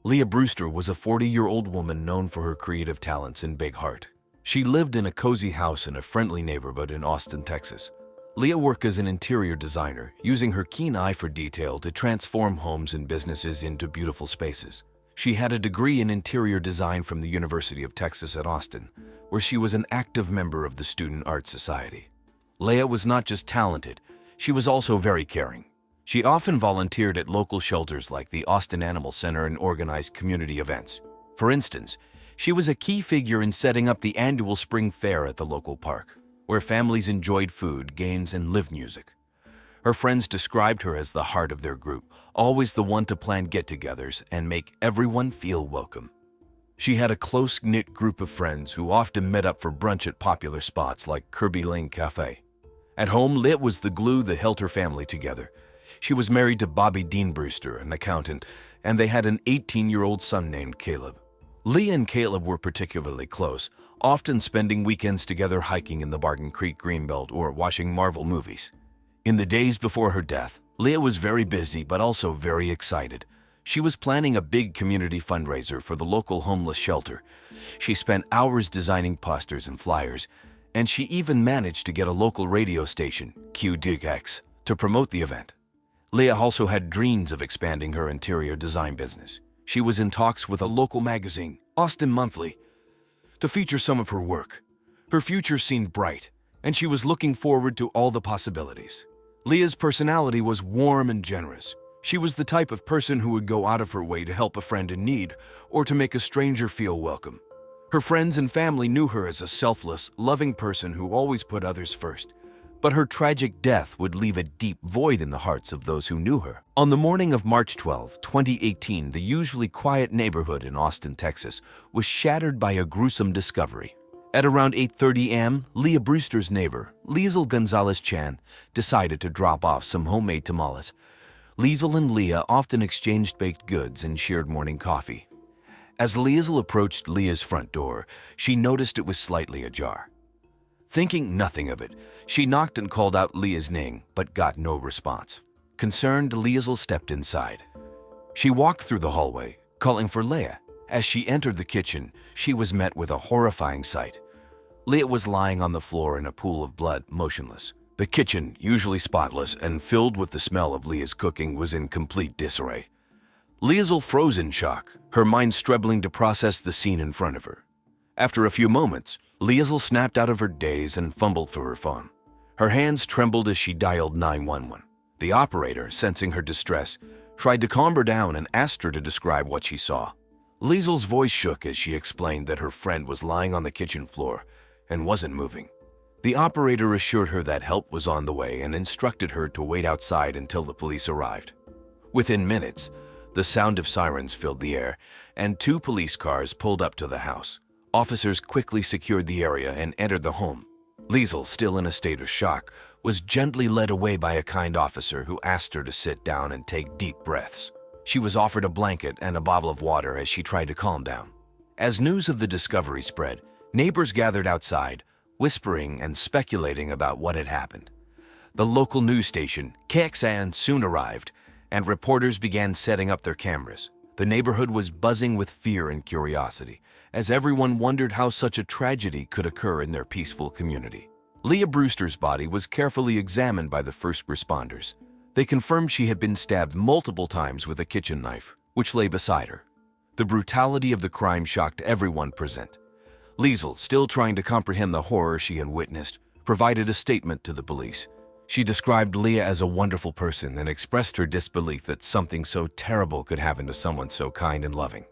Leah Brewster was a 40-year-old woman known for her creative talents and big heart. She lived in a cozy house in a friendly neighborhood in Austin, Texas. Leah worked as an interior designer, using her keen eye for detail to transform homes and businesses into beautiful spaces. She had a degree in interior design from the University of Texas at Austin, where she was an active member of the Student Art Society. Leah was not just talented, she was also very caring. She often volunteered at local shelters like the Austin Animal Center and organized community events. For instance, she was a key figure in setting up the annual spring fair at the local park, where families enjoyed food, games, and live music. Her friends described her as the heart of their group, always the one to plan get-togethers and make everyone feel welcome. She had a close-knit group of friends who often met up for brunch at popular spots like Kirby Lane Cafe. At home, Leah was the glue that held her family together. She was married to Bobby Dean Brewster, an accountant, and they had an 18-year-old son named Caleb. Leah and Caleb were particularly close, often spending weekends together hiking in the Barton Creek Greenbelt or watching Marvel movies. In the days before her death, Leah was very busy but also very excited. She was planning a big community fundraiser for the local homeless shelter. She spent hours designing posters and flyers, and she even managed to get a local radio station, QDX, to promote the event. Leah also had dreams of expanding her interior design business. She was in talks with a local magazine, Austin Monthly, to feature some of her work. Her future seemed bright, and she was looking forward to all the possibilities. Leah's personality was warm and generous. She was the type of person who would go out of her way to help a friend in need or to make a stranger feel welcome. Her friends and family knew her as a selfless, loving person who always put others first. But her tragic death would leave a deep void in the hearts of those who knew her. On the morning of March 12, 2018, the usually quiet neighborhood in Austin, Texas, was shattered by a gruesome discovery. At around 8:30 a.m., Leah Brewster's neighbor, Liesl Gonzalez Chan, decided to drop off some homemade tamales. Liesl and Leah often exchanged baked goods and shared morning coffee. As Liesl approached Leah's front door, she noticed it was slightly ajar. Thinking nothing of it, she knocked and called out Leah's name, but got no response. Concerned, Liesl stepped inside. She walked through the hallway, calling for Leah. As she entered the kitchen, she was met with a horrifying sight. Leah was lying on the floor in a pool of blood, motionless. The kitchen, usually spotless and filled with the smell of Leah's cooking, was in complete disarray. Liesl froze in shock, her mind struggling to process the scene in front of her. After a few moments, Liesl snapped out of her daze and fumbled for her phone. Her hands trembled as she dialed 911. The operator, sensing her distress, tried to calm her down and asked her to describe what she saw. Liesl's voice shook as she explained that her friend was lying on the kitchen floor and wasn't moving. The operator assured her that help was on the way and instructed her to wait outside until the police arrived. Within minutes, the sound of sirens filled the air, and 2 police cars pulled up to the house. Officers quickly secured the area and entered the home. Liesl, still in a state of shock, was gently led away by a kind officer who asked her to sit down and take deep breaths. She was offered a blanket and a bottle of water as she tried to calm down. As news of the discovery spread, neighbors gathered outside, whispering and speculating about what had happened. The local news station, KXAN, soon arrived, and reporters began setting up their cameras. The neighborhood was buzzing with fear and curiosity, as everyone wondered how such a tragedy could occur in their peaceful community. Leah Brewster's body was carefully examined by the first responders. They confirmed she had been stabbed multiple times with a kitchen knife, which lay beside her. The brutality of the crime shocked everyone present. Liesl, still trying to comprehend the horror she had witnessed, provided a statement to the police. She described Leah as a wonderful person and expressed her disbelief that something so terrible could happen to someone so kind and loving.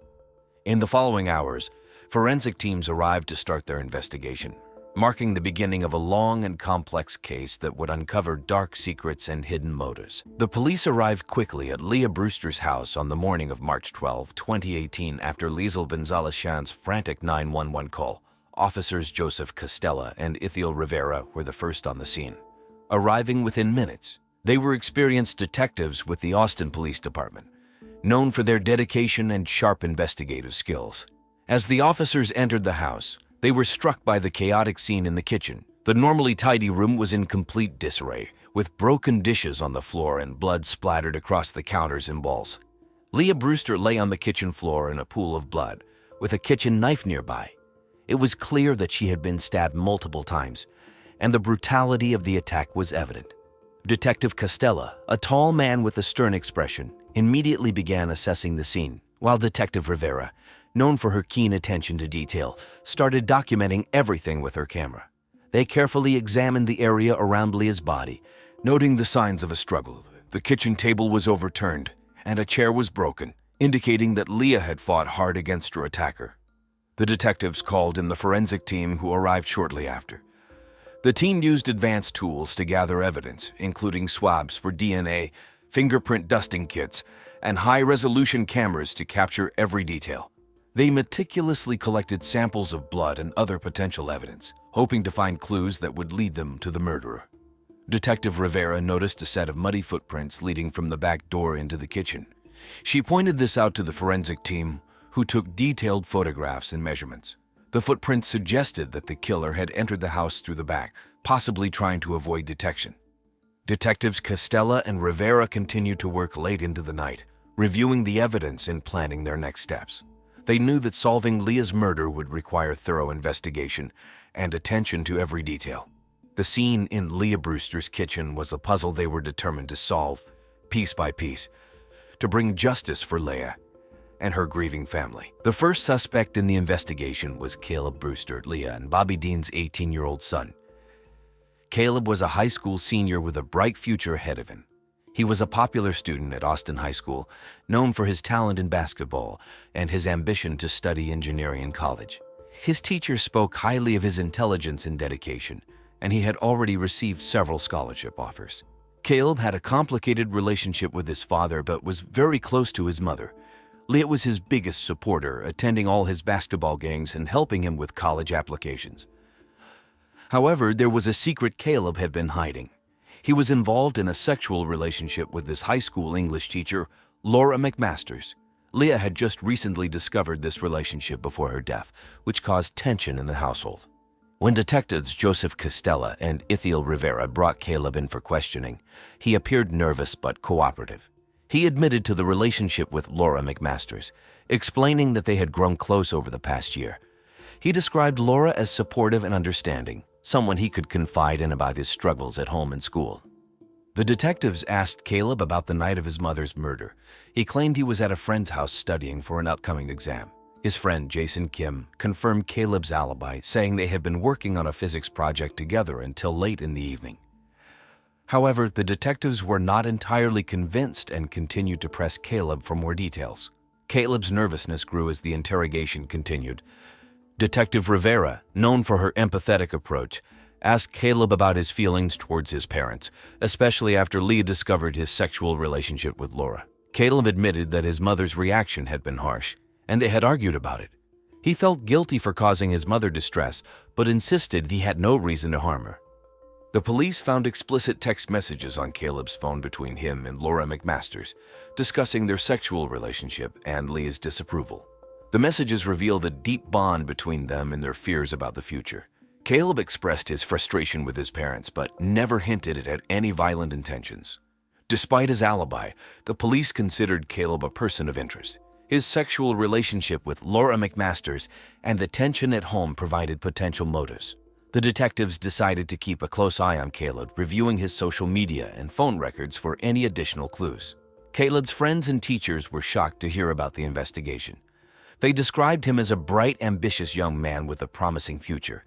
In the following hours, forensic teams arrived to start their investigation, marking the beginning of a long and complex case that would uncover dark secrets and hidden motives. The police arrived quickly at Leah Brewster's house on the morning of March 12, 2018 after Liesl Gonzalez-Chan's frantic 911 call. Officers Joseph Costella and Ithiel Rivera were the first on the scene. Arriving within minutes, they were experienced detectives with the Austin Police Department, known for their dedication and sharp investigative skills. As the officers entered the house, they were struck by the chaotic scene in the kitchen. The normally tidy room was in complete disarray, with broken dishes on the floor and blood splattered across the counters and walls. Leah Brewster lay on the kitchen floor in a pool of blood, with a kitchen knife nearby. It was clear that she had been stabbed multiple times, and the brutality of the attack was evident. Detective Costella, a tall man with a stern expression, immediately began assessing the scene, while Detective Rivera, known for her keen attention to detail, started documenting everything with her camera. They carefully examined the area around Leah's body, noting the signs of a struggle. The kitchen table was overturned, and a chair was broken, indicating that Leah had fought hard against her attacker. The detectives called in the forensic team, who arrived shortly after. The team used advanced tools to gather evidence, including swabs for DNA, fingerprint dusting kits, and high-resolution cameras to capture every detail. They meticulously collected samples of blood and other potential evidence, hoping to find clues that would lead them to the murderer. Detective Rivera noticed a set of muddy footprints leading from the back door into the kitchen. She pointed this out to the forensic team, who took detailed photographs and measurements. The footprints suggested that the killer had entered the house through the back, possibly trying to avoid detection. Detectives Costella and Rivera continued to work late into the night, reviewing the evidence and planning their next steps. They knew that solving Leah's murder would require thorough investigation and attention to every detail. The scene in Leah Brewster's kitchen was a puzzle they were determined to solve, piece by piece, to bring justice for Leah and her grieving family. The first suspect in the investigation was Caleb Brewster, Leah and Bobby Dean's 18-year-old son. Caleb was a high school senior with a bright future ahead of him. He was a popular student at Austin High School, known for his talent in basketball and his ambition to study engineering in college. His teachers spoke highly of his intelligence and dedication, and he had already received several scholarship offers. Caleb had a complicated relationship with his father but was very close to his mother. Leah was his biggest supporter, attending all his basketball games and helping him with college applications. However, there was a secret Caleb had been hiding. He was involved in a sexual relationship with his high school English teacher, Laura McMasters. Leah had just recently discovered this relationship before her death, which caused tension in the household. When detectives Joseph Costella and Ithiel Rivera brought Caleb in for questioning, he appeared nervous but cooperative. He admitted to the relationship with Laura McMasters, explaining that they had grown close over the past year. He described Laura as supportive and understanding, someone he could confide in about his struggles at home and school. The detectives asked Caleb about the night of his mother's murder. He claimed he was at a friend's house studying for an upcoming exam. His friend, Jason Kim, confirmed Caleb's alibi, saying they had been working on a physics project together until late in the evening. However, the detectives were not entirely convinced and continued to press Caleb for more details. Caleb's nervousness grew as the interrogation continued. Detective Rivera, known for her empathetic approach, asked Caleb about his feelings towards his parents, especially after Leah discovered his sexual relationship with Laura. Caleb admitted that his mother's reaction had been harsh, and they had argued about it. He felt guilty for causing his mother distress, but insisted he had no reason to harm her. The police found explicit text messages on Caleb's phone between him and Laura McMasters, discussing their sexual relationship and Leah's disapproval. The messages revealed a deep bond between them and their fears about the future. Caleb expressed his frustration with his parents, but never hinted at any violent intentions. Despite his alibi, the police considered Caleb a person of interest. His sexual relationship with Laura McMasters and the tension at home provided potential motives. The detectives decided to keep a close eye on Caleb, reviewing his social media and phone records for any additional clues. Caleb's friends and teachers were shocked to hear about the investigation. They described him as a bright, ambitious young man with a promising future.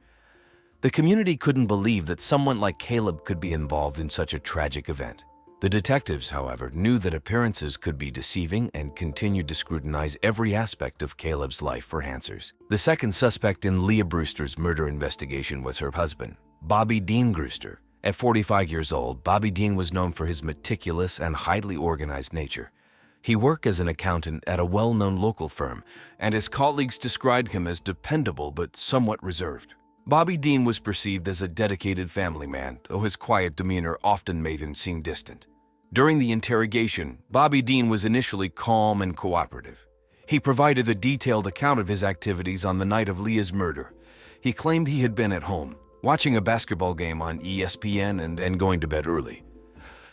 The community couldn't believe that someone like Caleb could be involved in such a tragic event. The detectives, however, knew that appearances could be deceiving and continued to scrutinize every aspect of Caleb's life for answers. The second suspect in Leah Brewster's murder investigation was her husband, Bobby Dean Brewster. At 45 years old, Bobby Dean was known for his meticulous and highly organized nature. He worked as an accountant at a well-known local firm, and his colleagues described him as dependable but somewhat reserved. Bobby Dean was perceived as a dedicated family man, though his quiet demeanor often made him seem distant. During the interrogation, Bobby Dean was initially calm and cooperative. He provided a detailed account of his activities on the night of Leah's murder. He claimed he had been at home, watching a basketball game on ESPN and then going to bed early.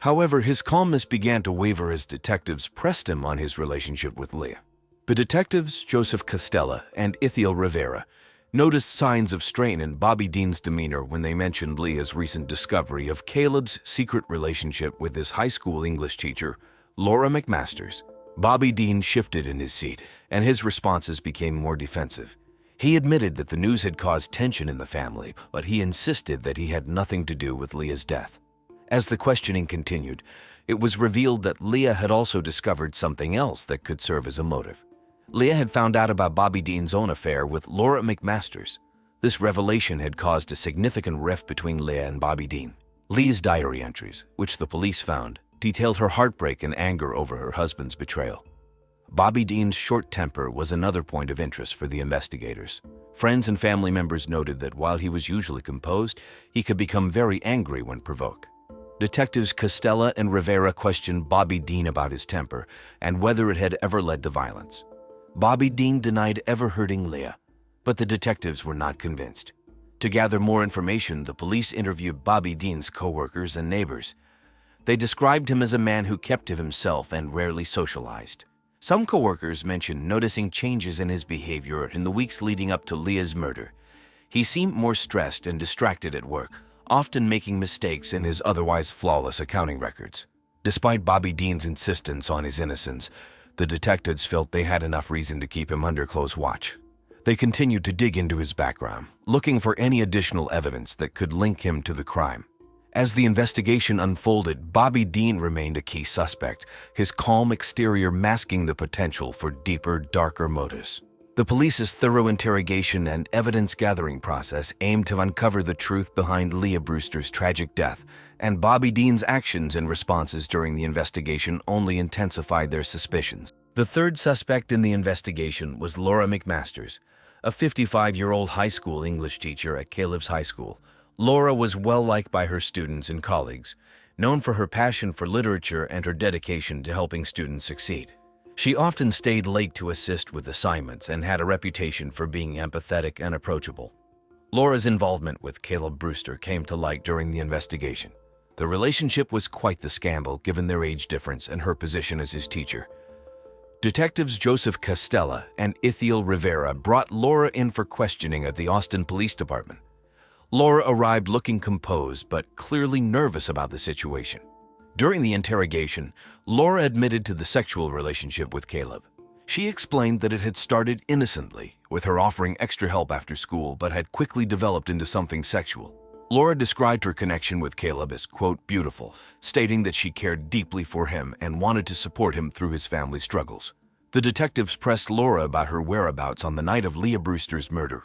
However, his calmness began to waver as detectives pressed him on his relationship with Leah. The detectives, Joseph Costella and Ithiel Rivera, noticed signs of strain in Bobby Dean's demeanor when they mentioned Leah's recent discovery of Caleb's secret relationship with his high school English teacher, Laura McMasters. Bobby Dean shifted in his seat, and his responses became more defensive. He admitted that the news had caused tension in the family, but he insisted that he had nothing to do with Leah's death. As the questioning continued, it was revealed that Leah had also discovered something else that could serve as a motive. Leah had found out about Bobby Dean's own affair with Laura McMasters. This revelation had caused a significant rift between Leah and Bobby Dean. Leah's diary entries, which the police found, detailed her heartbreak and anger over her husband's betrayal. Bobby Dean's short temper was another point of interest for the investigators. Friends and family members noted that while he was usually composed, he could become very angry when provoked. Detectives Costella and Rivera questioned Bobby Dean about his temper and whether it had ever led to violence. Bobby Dean denied ever hurting Leah, but the detectives were not convinced. To gather more information, the police interviewed Bobby Dean's co-workers and neighbors. They described him as a man who kept to himself and rarely socialized. Some co-workers mentioned noticing changes in his behavior in the weeks leading up to Leah's murder. He seemed more stressed and distracted at work, often making mistakes in his otherwise flawless accounting records. Despite Bobby Dean's insistence on his innocence, the detectives felt they had enough reason to keep him under close watch. They continued to dig into his background, looking for any additional evidence that could link him to the crime. As the investigation unfolded, Bobby Dean remained a key suspect, his calm exterior masking the potential for deeper, darker motives. The police's thorough interrogation and evidence-gathering process aimed to uncover the truth behind Leah Brewster's tragic death, and Bobby Dean's actions and responses during the investigation only intensified their suspicions. The third suspect in the investigation was Laura McMasters, a 55-year-old high school English teacher at Caleb's High School. Laura was well-liked by her students and colleagues, known for her passion for literature and her dedication to helping students succeed. She often stayed late to assist with assignments and had a reputation for being empathetic and approachable. Laura's involvement with Caleb Brewster came to light during the investigation. The relationship was quite the scandal given their age difference and her position as his teacher. Detectives Joseph Costella and Ithiel Rivera brought Laura in for questioning at the Austin Police Department. Laura arrived looking composed but clearly nervous about the situation. During the interrogation, Laura admitted to the sexual relationship with Caleb. She explained that it had started innocently, with her offering extra help after school, but had quickly developed into something sexual. Laura described her connection with Caleb as, quote, beautiful, stating that she cared deeply for him and wanted to support him through his family struggles. The detectives pressed Laura about her whereabouts on the night of Leah Brewster's murder.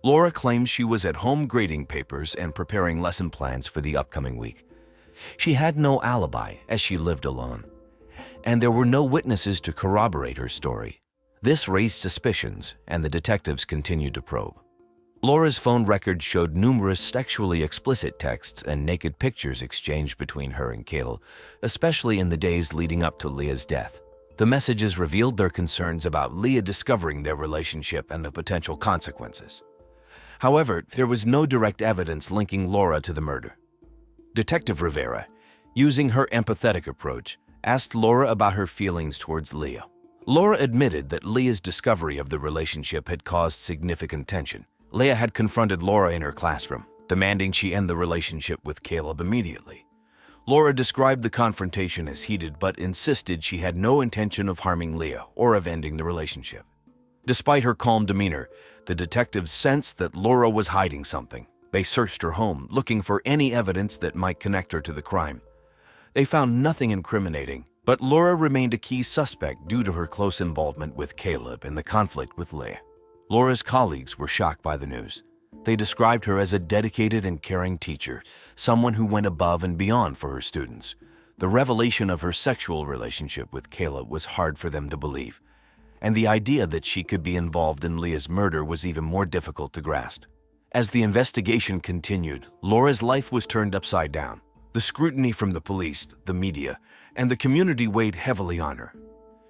Laura claims she was at home grading papers and preparing lesson plans for the upcoming week. She had no alibi, as she lived alone, and there were no witnesses to corroborate her story. This raised suspicions, and the detectives continued to probe. Laura's phone records showed numerous sexually explicit texts and naked pictures exchanged between her and Caleb, especially in the days leading up to Leah's death. The messages revealed their concerns about Leah discovering their relationship and the potential consequences. However, there was no direct evidence linking Laura to the murder. Detective Rivera, using her empathetic approach, asked Laura about her feelings towards Leah. Laura admitted that Leah's discovery of the relationship had caused significant tension. Leah had confronted Laura in her classroom, demanding she end the relationship with Caleb immediately. Laura described the confrontation as heated but insisted she had no intention of harming Leah or of ending the relationship. Despite her calm demeanor, the detectives sensed that Laura was hiding something. They searched her home, looking for any evidence that might connect her to the crime. They found nothing incriminating, but Laura remained a key suspect due to her close involvement with Caleb and the conflict with Leah. Laura's colleagues were shocked by the news. They described her as a dedicated and caring teacher, someone who went above and beyond for her students. The revelation of her sexual relationship with Caleb was hard for them to believe, and the idea that she could be involved in Leah's murder was even more difficult to grasp. As the investigation continued, Laura's life was turned upside down. The scrutiny from the police, the media, and the community weighed heavily on her.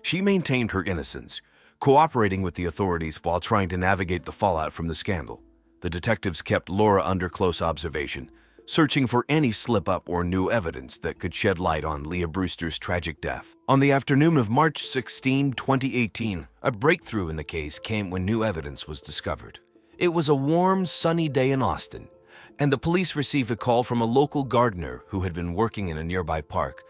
She maintained her innocence, cooperating with the authorities while trying to navigate the fallout from the scandal. The detectives kept Laura under close observation, searching for any slip-up or new evidence that could shed light on Leah Brewster's tragic death. On the afternoon of March 16, 2018, a breakthrough in the case came when new evidence was discovered. It was a warm, sunny day in Austin, and the police received a call from a local gardener who had been working in a nearby park,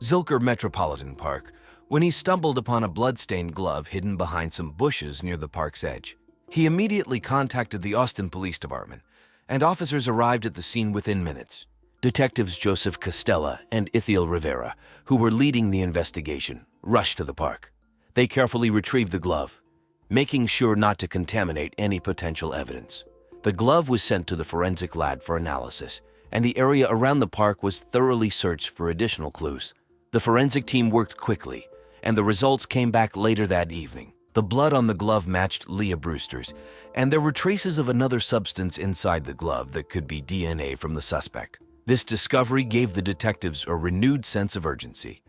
Zilker Metropolitan Park, when he stumbled upon a blood-stained glove hidden behind some bushes near the park's edge. He immediately contacted the Austin Police Department, and officers arrived at the scene within minutes. Detectives Joseph Costella and Ithiel Rivera, who were leading the investigation, rushed to the park. They carefully retrieved the glove, making sure not to contaminate any potential evidence. The glove was sent to the forensic lab for analysis, and the area around the park was thoroughly searched for additional clues. The forensic team worked quickly, and the results came back later that evening. The blood on the glove matched Leah Brewster's, and there were traces of another substance inside the glove that could be DNA from the suspect. This discovery gave the detectives a renewed sense of urgency.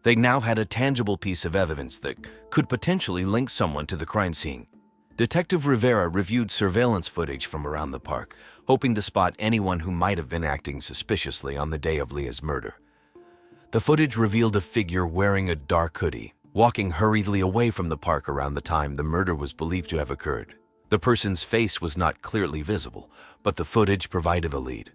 They now had a tangible piece of evidence that could potentially link someone to the crime scene. Detective Rivera reviewed surveillance footage from around the park, hoping to spot anyone who might have been acting suspiciously on the day of Leah's murder. The footage revealed a figure wearing a dark hoodie, walking hurriedly away from the park around the time the murder was believed to have occurred. The person's face was not clearly visible, but the footage provided a lead.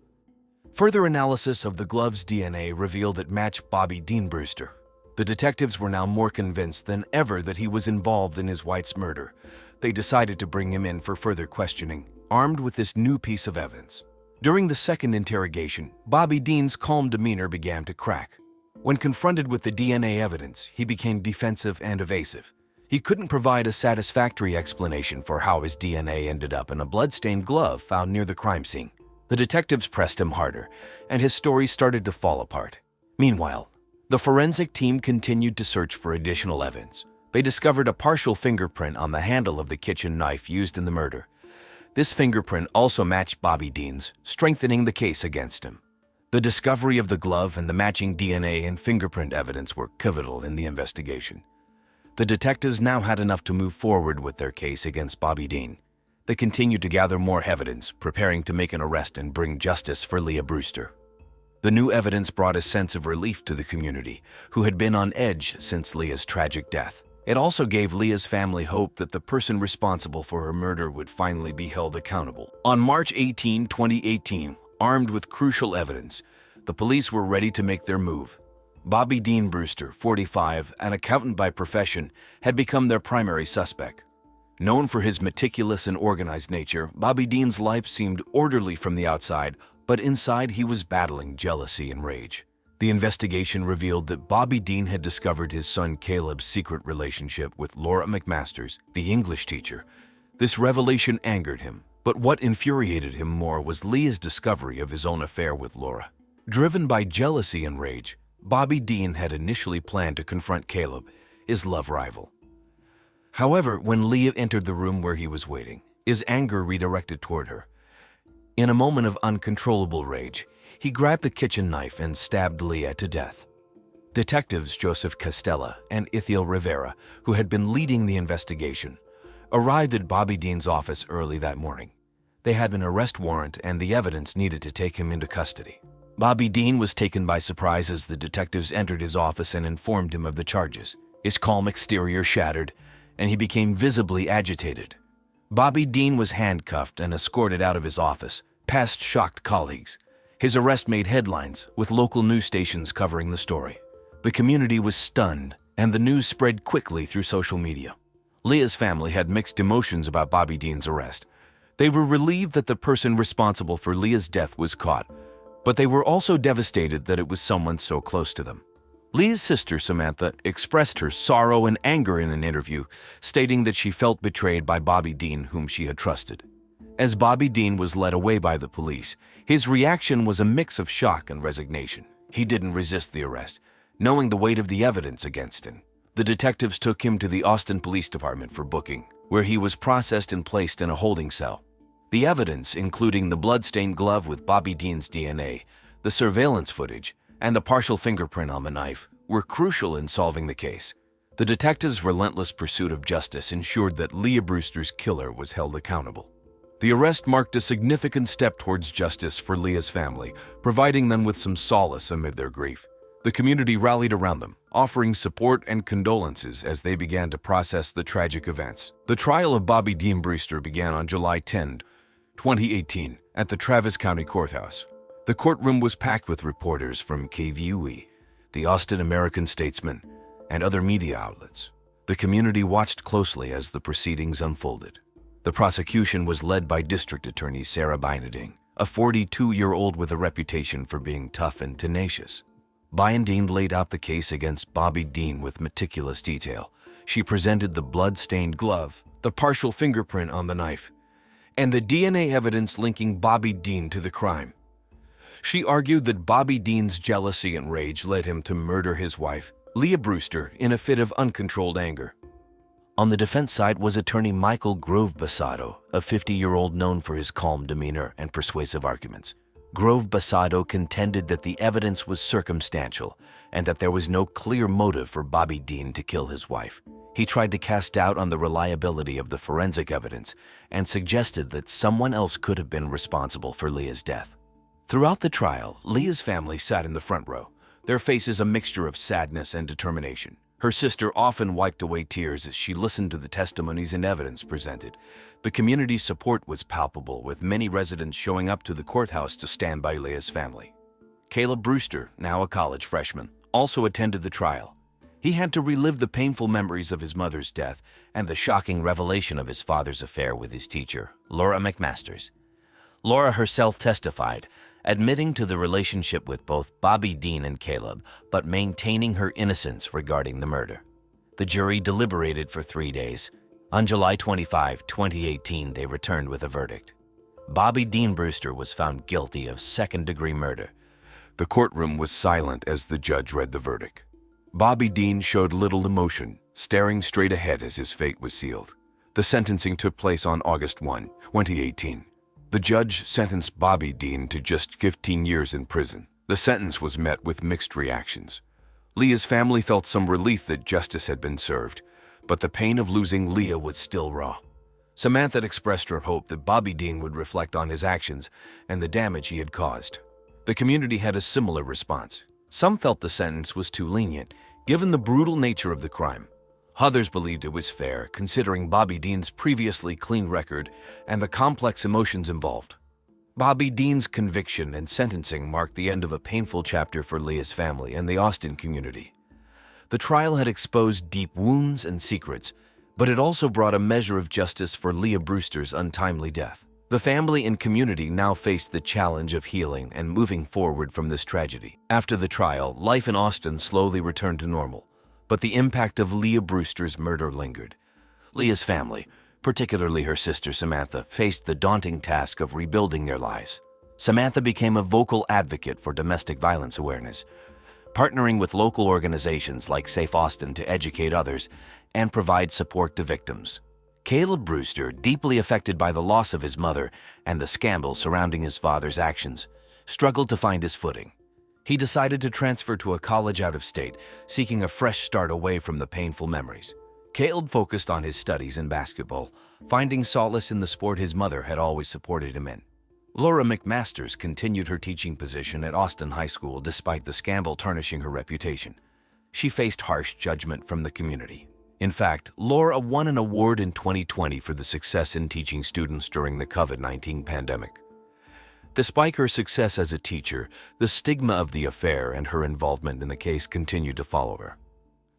Further analysis of the glove's DNA revealed it matched Bobby Dean Brewster. The detectives were now more convinced than ever that he was involved in his wife's murder. They decided to bring him in for further questioning, armed with this new piece of evidence. During the second interrogation, Bobby Dean's calm demeanor began to crack. When confronted with the DNA evidence, he became defensive and evasive. He couldn't provide a satisfactory explanation for how his DNA ended up in a blood-stained glove found near the crime scene. The detectives pressed him harder, and his story started to fall apart. Meanwhile, the forensic team continued to search for additional evidence. They discovered a partial fingerprint on the handle of the kitchen knife used in the murder. This fingerprint also matched Bobby Dean's, strengthening the case against him. The discovery of the glove and the matching DNA and fingerprint evidence were pivotal in the investigation. The detectives now had enough to move forward with their case against Bobby Dean. They continued to gather more evidence, preparing to make an arrest and bring justice for Leah Brewster. The new evidence brought a sense of relief to the community, who had been on edge since Leah's tragic death. It also gave Leah's family hope that the person responsible for her murder would finally be held accountable. On March 18, 2018, armed with crucial evidence, the police were ready to make their move. Bobby Dean Brewster, 45, an accountant by profession, had become their primary suspect. Known for his meticulous and organized nature, Bobby Dean's life seemed orderly from the outside, but inside he was battling jealousy and rage. The investigation revealed that Bobby Dean had discovered his son Caleb's secret relationship with Laura McMasters, the English teacher. This revelation angered him, but what infuriated him more was Leah's discovery of his own affair with Laura. Driven by jealousy and rage, Bobby Dean had initially planned to confront Caleb, his love rival. However, when Leah entered the room where he was waiting, his anger redirected toward her. In a moment of uncontrollable rage, he grabbed the kitchen knife and stabbed Leah to death. Detectives Joseph Costella and Ithiel Rivera, who had been leading the investigation, arrived at Bobby Dean's office early that morning. They had an arrest warrant and the evidence needed to take him into custody. Bobby Dean was taken by surprise as the detectives entered his office and informed him of the charges. His calm exterior shattered, and he became visibly agitated. Bobby Dean was handcuffed and escorted out of his office, past shocked colleagues. His arrest made headlines, with local news stations covering the story. The community was stunned, and the news spread quickly through social media. Leah's family had mixed emotions about Bobby Dean's arrest. They were relieved that the person responsible for Leah's death was caught, but they were also devastated that it was someone so close to them. Leah's sister, Samantha, expressed her sorrow and anger in an interview, stating that she felt betrayed by Bobby Dean, whom she had trusted. As Bobby Dean was led away by the police, his reaction was a mix of shock and resignation. He didn't resist the arrest, knowing the weight of the evidence against him. The detectives took him to the Austin Police Department for booking, where he was processed and placed in a holding cell. The evidence, including the blood-stained glove with Bobby Dean's DNA, the surveillance footage, and the partial fingerprint on the knife, were crucial in solving the case. The detectives' relentless pursuit of justice ensured that Leah Brewster's killer was held accountable. The arrest marked a significant step towards justice for Leah's family, providing them with some solace amid their grief. The community rallied around them, offering support and condolences as they began to process the tragic events. The trial of Bobby Dean Brewster began on July 10, 2018, at the Travis County Courthouse. The courtroom was packed with reporters from KVUE, the Austin American-Statesman, and other media outlets. The community watched closely as the proceedings unfolded. The prosecution was led by District Attorney Sarah Bynading, a 42-year-old with a reputation for being tough and tenacious. Bynading laid out the case against Bobby Dean with meticulous detail. She presented the blood-stained glove, the partial fingerprint on the knife, and the DNA evidence linking Bobby Dean to the crime. She argued that Bobby Dean's jealousy and rage led him to murder his wife, Leah Brewster, in a fit of uncontrolled anger. On the defense side was attorney Michael Grove Basado, a 50-year-old known for his calm demeanor and persuasive arguments. Grove Basado contended that the evidence was circumstantial and that there was no clear motive for Bobby Dean to kill his wife. He tried to cast doubt on the reliability of the forensic evidence and suggested that someone else could have been responsible for Leah's death. Throughout the trial, Leah's family sat in the front row, their faces a mixture of sadness and determination. Her sister often wiped away tears as she listened to the testimonies and evidence presented. The community's support was palpable, with many residents showing up to the courthouse to stand by Leah's family. Caleb Brewster, now a college freshman, also attended the trial. He had to relive the painful memories of his mother's death and the shocking revelation of his father's affair with his teacher, Laura McMasters. Laura herself testified, admitting to the relationship with both Bobby Dean and Caleb, but maintaining her innocence regarding the murder. The jury deliberated for 3 days. On July 25, 2018, they returned with a verdict. Bobby Dean Brewster was found guilty of second-degree murder. The courtroom was silent as the judge read the verdict. Bobby Dean showed little emotion, staring straight ahead as his fate was sealed. The sentencing took place on August 1, 2018. The judge sentenced Bobby Dean to just 15 years in prison. The sentence was met with mixed reactions. Leah's family felt some relief that justice had been served, but the pain of losing Leah was still raw. Samantha expressed her hope that Bobby Dean would reflect on his actions and the damage he had caused. The community had a similar response. Some felt the sentence was too lenient, given the brutal nature of the crime. Others believed it was fair, considering Bobby Dean's previously clean record and the complex emotions involved. Bobby Dean's conviction and sentencing marked the end of a painful chapter for Leah's family and the Austin community. The trial had exposed deep wounds and secrets, but it also brought a measure of justice for Leah Brewster's untimely death. The family and community now faced the challenge of healing and moving forward from this tragedy. After the trial, life in Austin slowly returned to normal, but the impact of Leah Brewster's murder lingered. Leah's family, particularly her sister Samantha, faced the daunting task of rebuilding their lives. Samantha became a vocal advocate for domestic violence awareness, partnering with local organizations like Safe Austin to educate others and provide support to victims. Caleb Brewster, deeply affected by the loss of his mother and the scandal surrounding his father's actions, struggled to find his footing. He decided to transfer to a college out of state, seeking a fresh start away from the painful memories. Caleb focused on his studies in basketball, finding solace in the sport his mother had always supported him in. Laura McMasters continued her teaching position at Austin High School despite the scandal tarnishing her reputation. She faced harsh judgment from the community. In fact, Laura won an award in 2020 for the success in teaching students during the COVID-19 pandemic. Despite her success as a teacher, the stigma of the affair and her involvement in the case continued to follow her.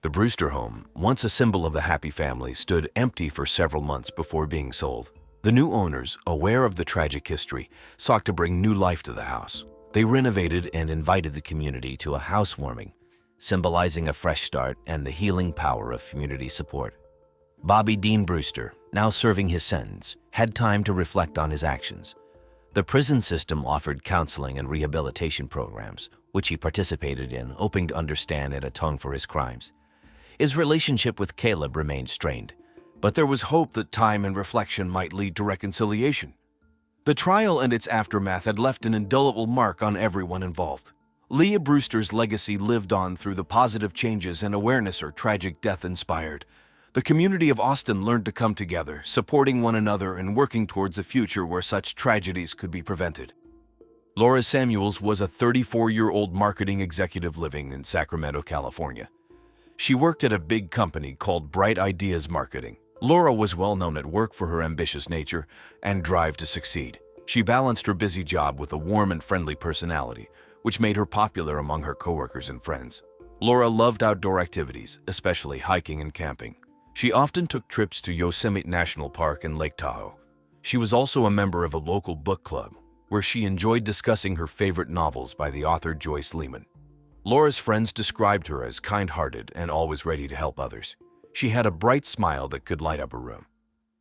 The Brewster home, once a symbol of the happy family, stood empty for several months before being sold. The new owners, aware of the tragic history, sought to bring new life to the house. They renovated and invited the community to a housewarming, symbolizing a fresh start and the healing power of community support. Bobby Dean Brewster, now serving his sentence, had time to reflect on his actions. The prison system offered counseling and rehabilitation programs, which he participated in, hoping to understand and atone for his crimes. His relationship with Caleb remained strained, but there was hope that time and reflection might lead to reconciliation. The trial and its aftermath had left an indelible mark on everyone involved. Leah Brewster's legacy lived on through the positive changes and awareness her tragic death inspired. The community of Austin learned to come together, supporting one another and working towards a future where such tragedies could be prevented. Laura Samuels was a 34-year-old marketing executive living in Sacramento, California. She worked at a big company called Bright Ideas Marketing. Laura was well known at work for her ambitious nature and drive to succeed. She balanced her busy job with a warm and friendly personality, which made her popular among her coworkers and friends. Laura loved outdoor activities, especially hiking and camping. She often took trips to Yosemite National Park and Lake Tahoe. She was also a member of a local book club, where she enjoyed discussing her favorite novels by the author Joyce Lehman. Laura's friends described her as kind-hearted and always ready to help others. She had a bright smile that could light up a room.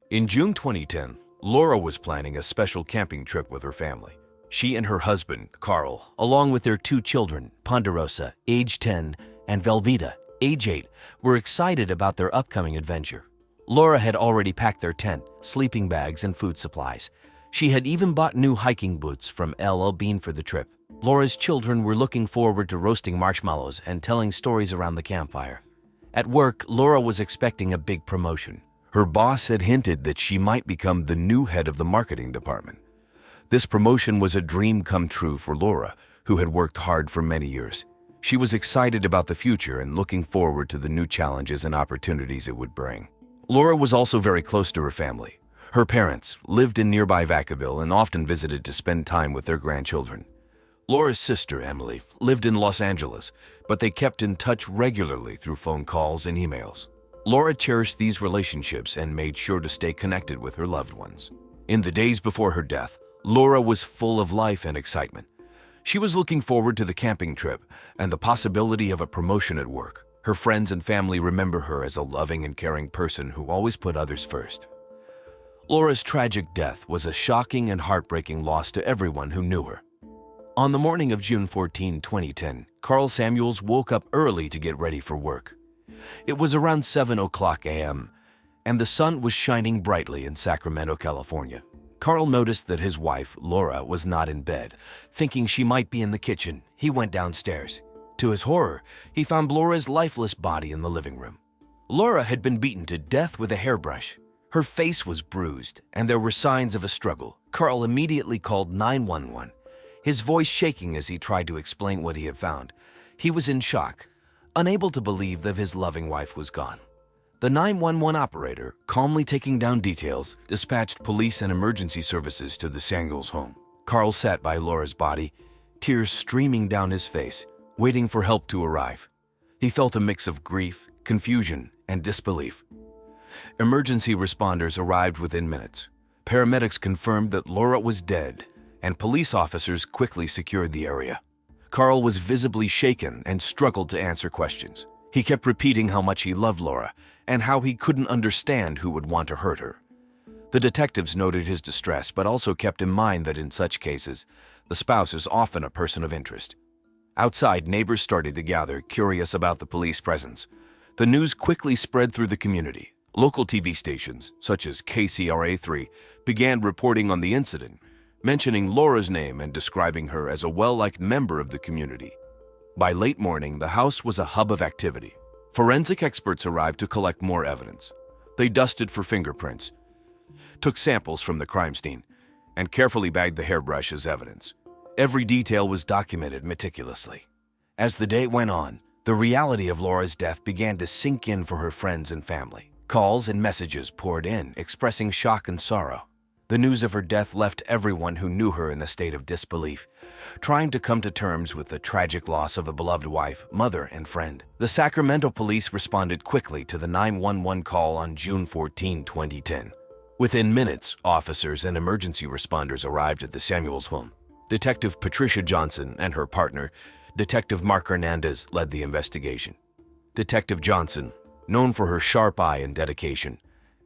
In June 2010, Laura was planning a special camping trip with her family. She and her husband, Carl, along with their 2 children, Ponderosa, age 10, and Velveeta, age 8, were excited about their upcoming adventure. Laura had already packed their tent, sleeping bags, and food supplies. She had even bought new hiking boots from LL Bean for the trip. Laura's children were looking forward to roasting marshmallows and telling stories around the campfire. At work, Laura was expecting a big promotion. Her boss had hinted that she might become the new head of the marketing department. This promotion was a dream come true for Laura, who had worked hard for many years. She was excited about the future and looking forward to the new challenges and opportunities it would bring. Laura was also very close to her family. Her parents lived in nearby Vacaville and often visited to spend time with their grandchildren. Laura's sister, Emily, lived in Los Angeles, but they kept in touch regularly through phone calls and emails. Laura cherished these relationships and made sure to stay connected with her loved ones. In the days before her death, Laura was full of life and excitement. She was looking forward to the camping trip and the possibility of a promotion at work. Her friends and family remember her as a loving and caring person who always put others first. Laura's tragic death was a shocking and heartbreaking loss to everyone who knew her. On the morning of June 14, 2010, Carl Samuels woke up early to get ready for work. It was around 7:00 a.m., and the sun was shining brightly in Sacramento, California. Carl noticed that his wife, Laura, was not in bed. Thinking she might be in the kitchen, he went downstairs. To his horror, he found Laura's lifeless body in the living room. Laura had been beaten to death with a hairbrush. Her face was bruised, and there were signs of a struggle. Carl immediately called 911, his voice shaking as he tried to explain what he had found. He was in shock, unable to believe that his loving wife was gone. The 911 operator, calmly taking down details, dispatched police and emergency services to the Samuels home. Carl sat by Laura's body, tears streaming down his face, waiting for help to arrive. He felt a mix of grief, confusion, and disbelief. Emergency responders arrived within minutes. Paramedics confirmed that Laura was dead, and police officers quickly secured the area. Carl was visibly shaken and struggled to answer questions. He kept repeating how much he loved Laura and how he couldn't understand who would want to hurt her. The detectives noted his distress, but also kept in mind that in such cases, the spouse is often a person of interest. Outside, neighbors started to gather, curious about the police presence. The news quickly spread through the community. Local TV stations, such as KCRA3, began reporting on the incident, mentioning Laura's name and describing her as a well-liked member of the community. By late morning, the house was a hub of activity. Forensic experts arrived to collect more evidence. They dusted for fingerprints, took samples from the crime scene, and carefully bagged the hairbrush as evidence. Every detail was documented meticulously. As the day went on, the reality of Laura's death began to sink in for her friends and family. Calls and messages poured in, expressing shock and sorrow. The news of her death left everyone who knew her in a state of disbelief, trying to come to terms with the tragic loss of a beloved wife, mother, and friend. The Sacramento police responded quickly to the 911 call on June 14, 2010. Within minutes, officers and emergency responders arrived at the Samuels home. Detective Patricia Johnson and her partner, Detective Mark Hernandez, led the investigation. Detective Johnson, known for her sharp eye and dedication,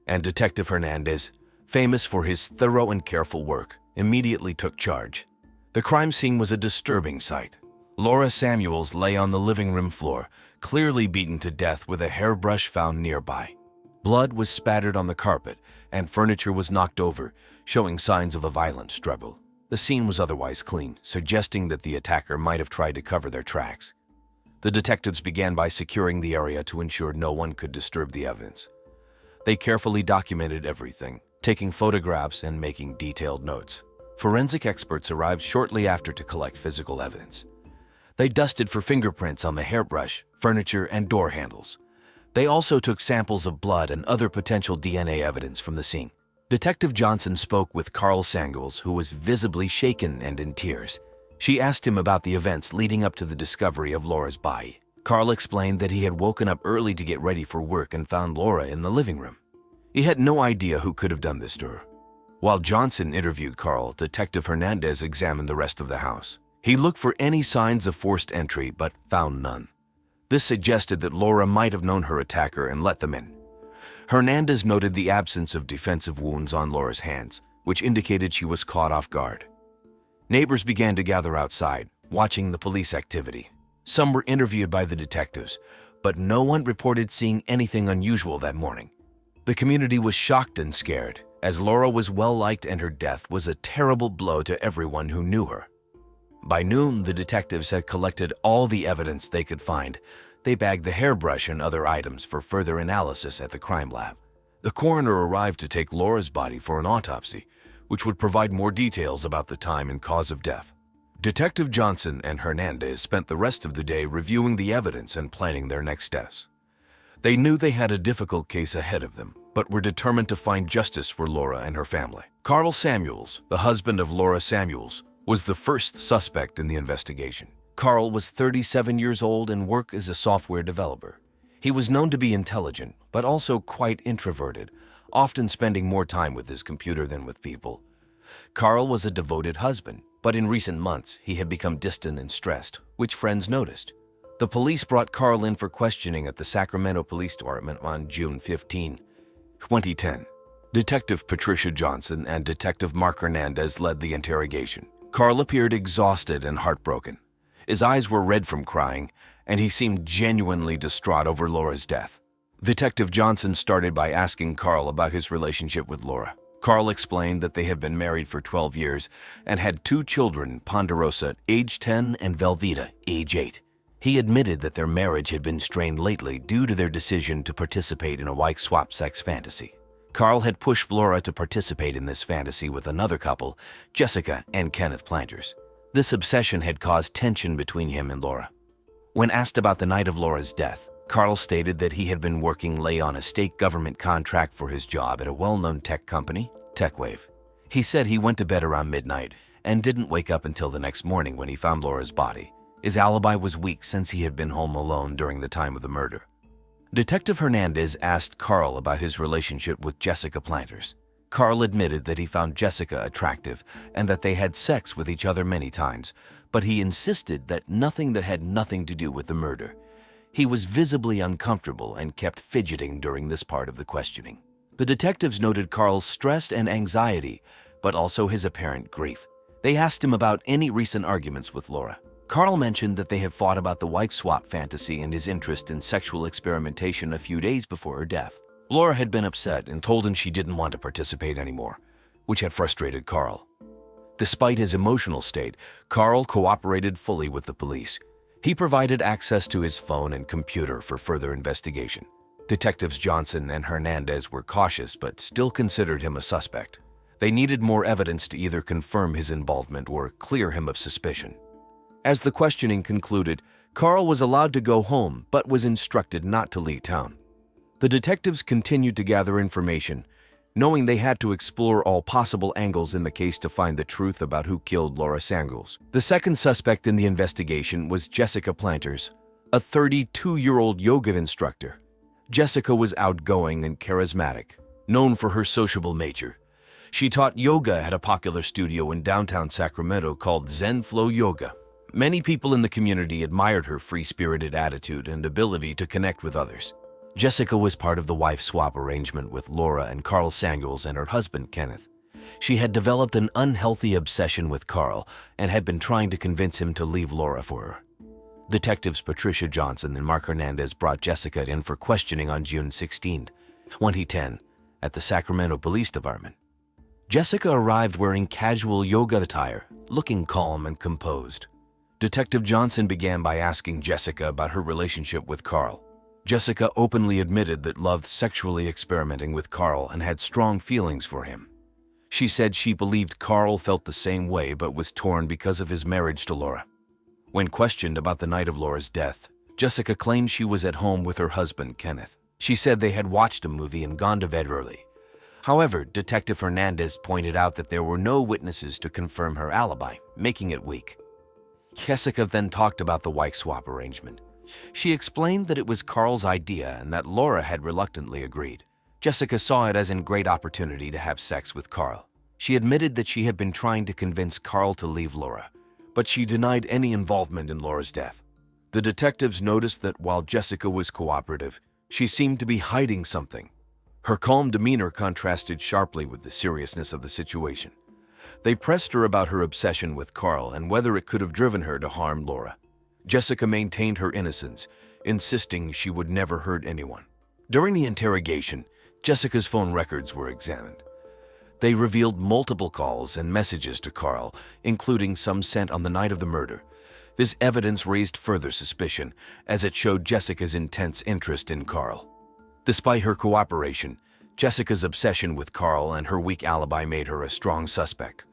and Detective Hernandez, famous for his thorough and careful work, immediately took charge. The crime scene was a disturbing sight. Laura Samuels lay on the living room floor, clearly beaten to death with a hairbrush found nearby. Blood was spattered on the carpet, and furniture was knocked over, showing signs of a violent struggle. The scene was otherwise clean, suggesting that the attacker might have tried to cover their tracks. The detectives began by securing the area to ensure no one could disturb the evidence. They carefully documented everything, taking photographs and making detailed notes. Forensic experts arrived shortly after to collect physical evidence. They dusted for fingerprints on the hairbrush, furniture, and door handles. They also took samples of blood and other potential DNA evidence from the scene. Detective Johnson spoke with Carl Samuels, who was visibly shaken and in tears. She asked him about the events leading up to the discovery of Laura's body. Carl explained that he had woken up early to get ready for work and found Laura in the living room. He had no idea who could have done this to her. While Johnson interviewed Carl, Detective Hernandez examined the rest of the house. He looked for any signs of forced entry, but found none. This suggested that Laura might have known her attacker and let them in. Hernandez noted the absence of defensive wounds on Laura's hands, which indicated she was caught off guard. Neighbors began to gather outside, watching the police activity. Some were interviewed by the detectives, but no one reported seeing anything unusual that morning. The community was shocked and scared, as Laura was well-liked and her death was a terrible blow to everyone who knew her. By noon, the detectives had collected all the evidence they could find. They bagged the hairbrush and other items for further analysis at the crime lab. The coroner arrived to take Laura's body for an autopsy, which would provide more details about the time and cause of death. Detective Johnson and Hernandez spent the rest of the day reviewing the evidence and planning their next steps. They knew they had a difficult case ahead of them, but were determined to find justice for Laura and her family. Carl Samuels, the husband of Laura Samuels, was the first suspect in the investigation. Carl was 37 years old and worked as a software developer. He was known to be intelligent, but also quite introverted, often spending more time with his computer than with people. Carl was a devoted husband, but in recent months he had become distant and stressed, which friends noticed. The police brought Carl in for questioning at the Sacramento Police Department on June 15, 2010. Detective Patricia Johnson and Detective Mark Hernandez led the interrogation. Carl appeared exhausted and heartbroken. His eyes were red from crying, and he seemed genuinely distraught over Laura's death. Detective Johnson started by asking Carl about his relationship with Laura. Carl explained that they had been married for 12 years and had 2 children, Ponderosa, age 10, and Velveeta, age 8. He admitted that their marriage had been strained lately due to their decision to participate in a wife swap sex fantasy. Carl had pushed Laura to participate in this fantasy with another couple, Jessica and Kenneth Planters. This obsession had caused tension between him and Laura. When asked about the night of Laura's death, Carl stated that he had been working late on a state government contract for his job at a well-known tech company, TechWave. He said he went to bed around midnight and didn't wake up until the next morning when he found Laura's body. His alibi was weak since he had been home alone during the time of the murder. Detective Hernandez asked Carl about his relationship with Jessica Planters. Carl admitted that he found Jessica attractive and that they had sex with each other many times, but he insisted that nothing that had nothing to do with the murder. He was visibly uncomfortable and kept fidgeting during this part of the questioning. The detectives noted Carl's stress and anxiety, but also his apparent grief. They asked him about any recent arguments with Laura. Carl mentioned that they had fought about the wife swap fantasy and his interest in sexual experimentation a few days before her death. Laura had been upset and told him she didn't want to participate anymore, which had frustrated Carl. Despite his emotional state, Carl cooperated fully with the police. He provided access to his phone and computer for further investigation. Detectives Johnson and Hernandez were cautious but still considered him a suspect. They needed more evidence to either confirm his involvement or clear him of suspicion. As the questioning concluded, Carl was allowed to go home but was instructed not to leave town. The detectives continued to gather information, knowing they had to explore all possible angles in the case to find the truth about who killed Laura Samuels. The second suspect in the investigation was Jessica Planters, a 32-year-old yoga instructor. Jessica was outgoing and charismatic, known for her sociable nature. She taught yoga at a popular studio in downtown Sacramento called Zen Flow Yoga. Many people in the community admired her free-spirited attitude and ability to connect with others. Jessica was part of the wife swap arrangement with Laura and Carl Samuels and her husband, Kenneth. She had developed an unhealthy obsession with Carl and had been trying to convince him to leave Laura for her. Detectives Patricia Johnson and Mark Hernandez brought Jessica in for questioning on June 16, 2010, at the Sacramento Police Department. Jessica arrived wearing casual yoga attire, looking calm and composed. Detective Johnson began by asking Jessica about her relationship with Carl. Jessica openly admitted that loved sexually experimenting with Carl and had strong feelings for him. She said she believed Carl felt the same way but was torn because of his marriage to Laura. When questioned about the night of Laura's death, Jessica claimed she was at home with her husband, Kenneth. She said they had watched a movie and gone to bed early. However, Detective Hernandez pointed out that there were no witnesses to confirm her alibi, making it weak. Jessica then talked about the wife swap arrangement. She explained that it was Carl's idea and that Laura had reluctantly agreed. Jessica saw it as a great opportunity to have sex with Carl. She admitted that she had been trying to convince Carl to leave Laura, but she denied any involvement in Laura's death. The detectives noticed that while Jessica was cooperative, she seemed to be hiding something. Her calm demeanor contrasted sharply with the seriousness of the situation. They pressed her about her obsession with Carl and whether it could have driven her to harm Laura. Jessica maintained her innocence, insisting she would never hurt anyone. During the interrogation, Jessica's phone records were examined. They revealed multiple calls and messages to Carl, including some sent on the night of the murder. This evidence raised further suspicion, as it showed Jessica's intense interest in Carl. Despite her cooperation, Jessica's obsession with Carl and her weak alibi made her a strong suspect.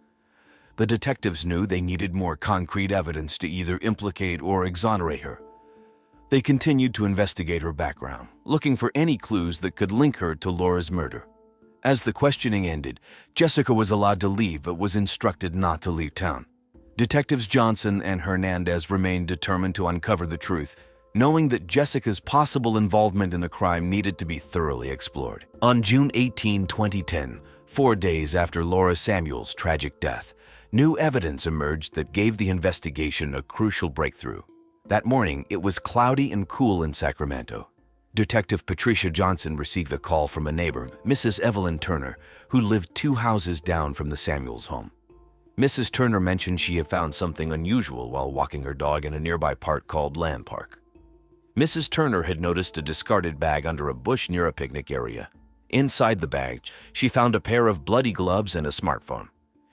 The detectives knew they needed more concrete evidence to either implicate or exonerate her. They continued to investigate her background, looking for any clues that could link her to Laura's murder. As the questioning ended, Jessica was allowed to leave but was instructed not to leave town. Detectives Johnson and Hernandez remained determined to uncover the truth, knowing that Jessica's possible involvement in the crime needed to be thoroughly explored. On June 18, 2010, 4 days after Laura Samuels' tragic death, new evidence emerged that gave the investigation a crucial breakthrough. That morning, it was cloudy and cool in Sacramento. Detective Patricia Johnson received a call from a neighbor, Mrs. Evelyn Turner, who lived 2 houses down from the Samuels home. Mrs. Turner mentioned she had found something unusual while walking her dog in a nearby park called Land Park. Mrs. Turner had noticed a discarded bag under a bush near a picnic area. Inside the bag, she found a pair of bloody gloves and a smartphone.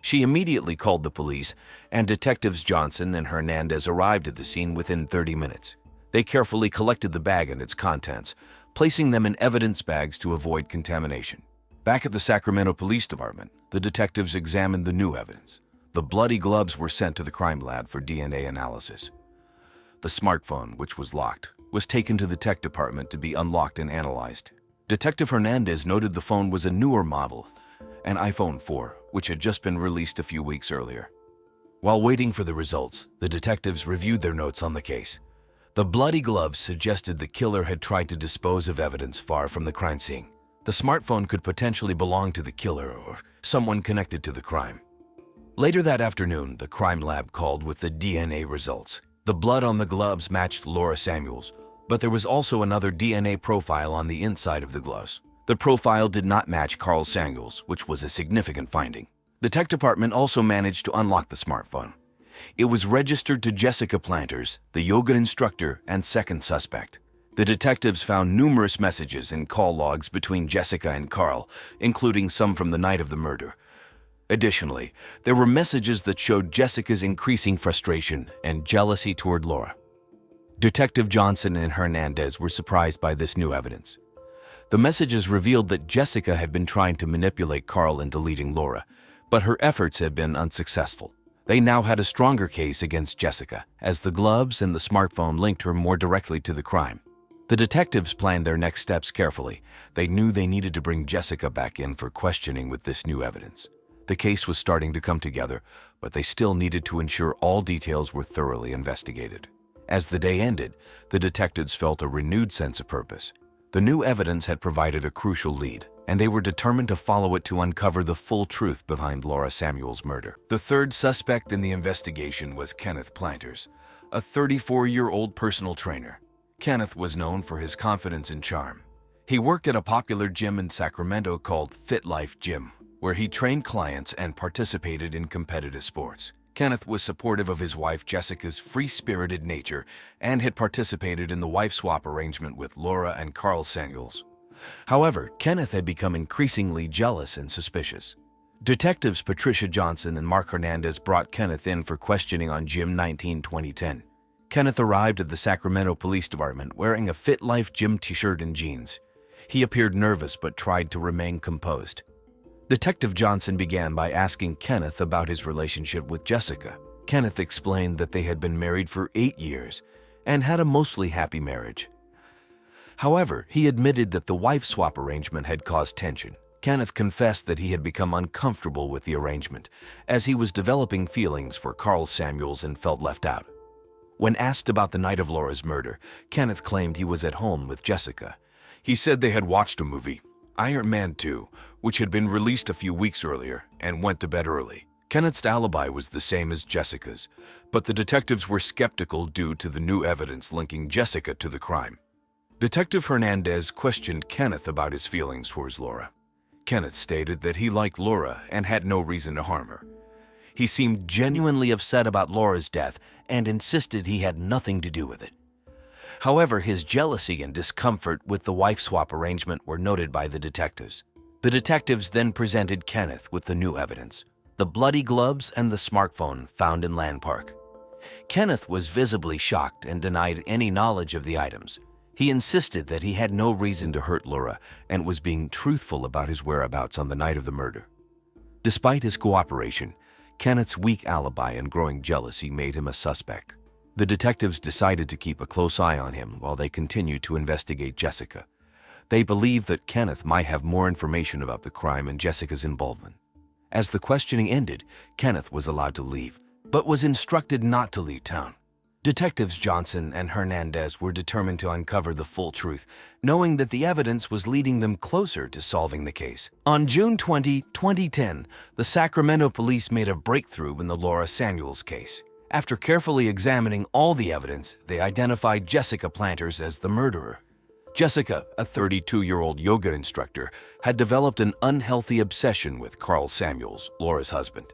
She immediately called the police, and Detectives Johnson and Hernandez arrived at the scene within 30 minutes. They carefully collected the bag and its contents, placing them in evidence bags to avoid contamination. Back at the Sacramento Police Department, the detectives examined the new evidence. The bloody gloves were sent to the crime lab for DNA analysis. The smartphone, which was locked, was taken to the tech department to be unlocked and analyzed. Detective Hernandez noted the phone was a newer model, an iPhone 4, which had just been released a few weeks earlier. While waiting for the results, the detectives reviewed their notes on the case. The bloody gloves suggested the killer had tried to dispose of evidence far from the crime scene. The smartphone could potentially belong to the killer or someone connected to the crime. Later that afternoon, the crime lab called with the DNA results. The blood on the gloves matched Laura Samuels, but there was also another DNA profile on the inside of the gloves. The profile did not match Carl Samuels, which was a significant finding. The tech department also managed to unlock the smartphone. It was registered to Jessica Planters, the yoga instructor and second suspect. The detectives found numerous messages and call logs between Jessica and Carl, including some from the night of the murder. Additionally, there were messages that showed Jessica's increasing frustration and jealousy toward Laura. Detective Johnson and Hernandez were surprised by this new evidence. The messages revealed that Jessica had been trying to manipulate Carl into leading Laura, but her efforts had been unsuccessful. They now had a stronger case against Jessica, as the gloves and the smartphone linked her more directly to the crime. The detectives planned their next steps carefully. They knew they needed to bring Jessica back in for questioning with this new evidence. The case was starting to come together, but they still needed to ensure all details were thoroughly investigated. As the day ended, the detectives felt a renewed sense of purpose. The new evidence had provided a crucial lead, and they were determined to follow it to uncover the full truth behind Laura Samuels' murder. The third suspect in the investigation was Kenneth Planters, a 34-year-old personal trainer. Kenneth was known for his confidence and charm. He worked at a popular gym in Sacramento called Fit Life Gym, where he trained clients and participated in competitive sports. Kenneth was supportive of his wife Jessica's free-spirited nature and had participated in the wife swap arrangement with Laura and Carl Samuels. However, Kenneth had become increasingly jealous and suspicious. Detectives Patricia Johnson and Mark Hernandez brought Kenneth in for questioning on June 19, 2010. Kenneth arrived at the Sacramento Police Department wearing a Fit Life gym t-shirt and jeans. He appeared nervous but tried to remain composed. Detective Johnson began by asking Kenneth about his relationship with Jessica. Kenneth explained that they had been married for 8 years and had a mostly happy marriage. However, he admitted that the wife swap arrangement had caused tension. Kenneth confessed that he had become uncomfortable with the arrangement, as he was developing feelings for Carl Samuels and felt left out. When asked about the night of Laura's murder, Kenneth claimed he was at home with Jessica. He said they had watched a movie, Iron Man 2, which had been released a few weeks earlier, and went to bed early. Kenneth's alibi was the same as Jessica's, but the detectives were skeptical due to the new evidence linking Jessica to the crime. Detective Hernandez questioned Kenneth about his feelings towards Laura. Kenneth stated that he liked Laura and had no reason to harm her. He seemed genuinely upset about Laura's death and insisted he had nothing to do with it. However, his jealousy and discomfort with the wife swap arrangement were noted by the detectives. The detectives then presented Kenneth with the new evidence: the bloody gloves and the smartphone found in Land Park. Kenneth was visibly shocked and denied any knowledge of the items. He insisted that he had no reason to hurt Laura and was being truthful about his whereabouts on the night of the murder. Despite his cooperation, Kenneth's weak alibi and growing jealousy made him a suspect. The detectives decided to keep a close eye on him while they continued to investigate Jessica. They believed that Kenneth might have more information about the crime and Jessica's involvement. As the questioning ended, Kenneth was allowed to leave, but was instructed not to leave town. Detectives Johnson and Hernandez were determined to uncover the full truth, knowing that the evidence was leading them closer to solving the case. On June 20, 2010, the Sacramento police made a breakthrough in the Laura Samuels case. After carefully examining all the evidence, they identified Jessica Planters as the murderer. Jessica, a 32-year-old yoga instructor, had developed an unhealthy obsession with Carl Samuels, Laura's husband.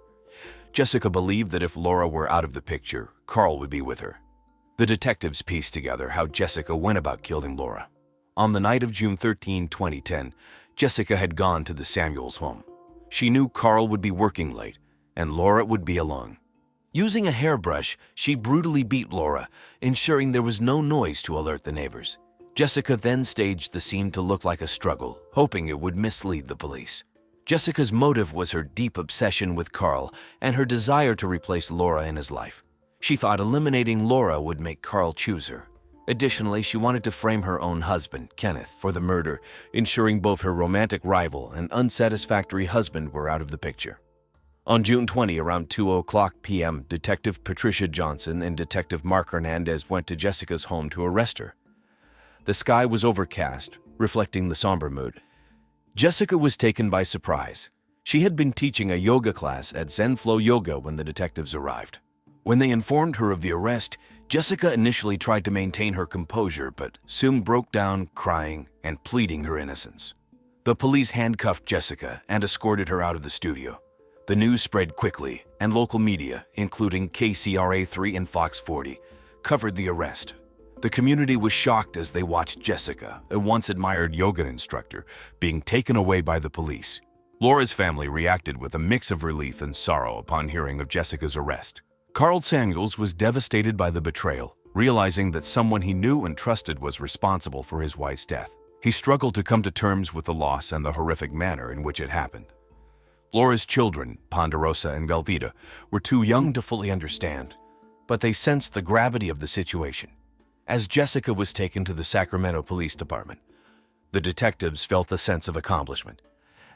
Jessica believed that if Laura were out of the picture, Carl would be with her. The detectives pieced together how Jessica went about killing Laura. On the night of June 13, 2010, Jessica had gone to the Samuels home. She knew Carl would be working late, and Laura would be alone. Using a hairbrush, she brutally beat Laura, ensuring there was no noise to alert the neighbors. Jessica then staged the scene to look like a struggle, hoping it would mislead the police. Jessica's motive was her deep obsession with Carl and her desire to replace Laura in his life. She thought eliminating Laura would make Carl choose her. Additionally, she wanted to frame her own husband, Kenneth, for the murder, ensuring both her romantic rival and unsatisfactory husband were out of the picture. On June 20, around 2:00 p.m., Detective Patricia Johnson and Detective Mark Hernandez went to Jessica's home to arrest her. The sky was overcast, reflecting the somber mood. Jessica was taken by surprise. She had been teaching a yoga class at Zen Flow Yoga when the detectives arrived. When they informed her of the arrest, Jessica initially tried to maintain her composure but soon broke down, crying and pleading her innocence. The police handcuffed Jessica and escorted her out of the studio. The news spread quickly, and local media, including KCRA3 and Fox 40, covered the arrest. The community was shocked as they watched Jessica, a once-admired yoga instructor, being taken away by the police. Laura's family reacted with a mix of relief and sorrow upon hearing of Jessica's arrest. Carl Samuels was devastated by the betrayal, realizing that someone he knew and trusted was responsible for his wife's death. He struggled to come to terms with the loss and the horrific manner in which it happened. Laura's children, Ponderosa and Velveeta, were too young to fully understand, but they sensed the gravity of the situation. As Jessica was taken to the Sacramento Police Department, the detectives felt a sense of accomplishment.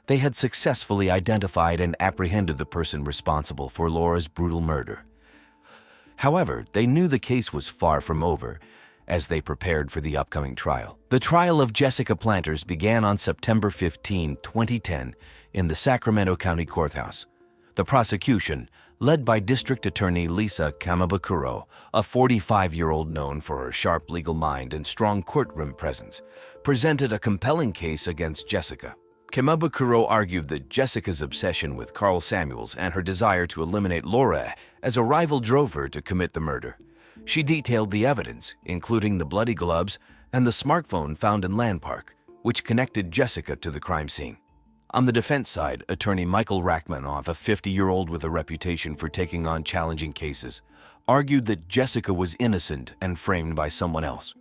They had successfully identified and apprehended the person responsible for Laura's brutal murder. However, they knew the case was far from over as they prepared for the upcoming trial. The trial of Jessica Planters began on September 15, 2010, in the Sacramento County Courthouse. The prosecution, led by District Attorney Lisa Kamabakuro, a 45-year-old known for her sharp legal mind and strong courtroom presence, presented a compelling case against Jessica. Kamabakuro argued that Jessica's obsession with Carl Samuels and her desire to eliminate Laura as a rival drove her to commit the murder. She detailed the evidence, including the bloody gloves and the smartphone found in Land Park, which connected Jessica to the crime scene. On the defense side, attorney Michael Rachmanoff, a 50-year-old with a reputation for taking on challenging cases, argued that Jessica was innocent and framed by someone else.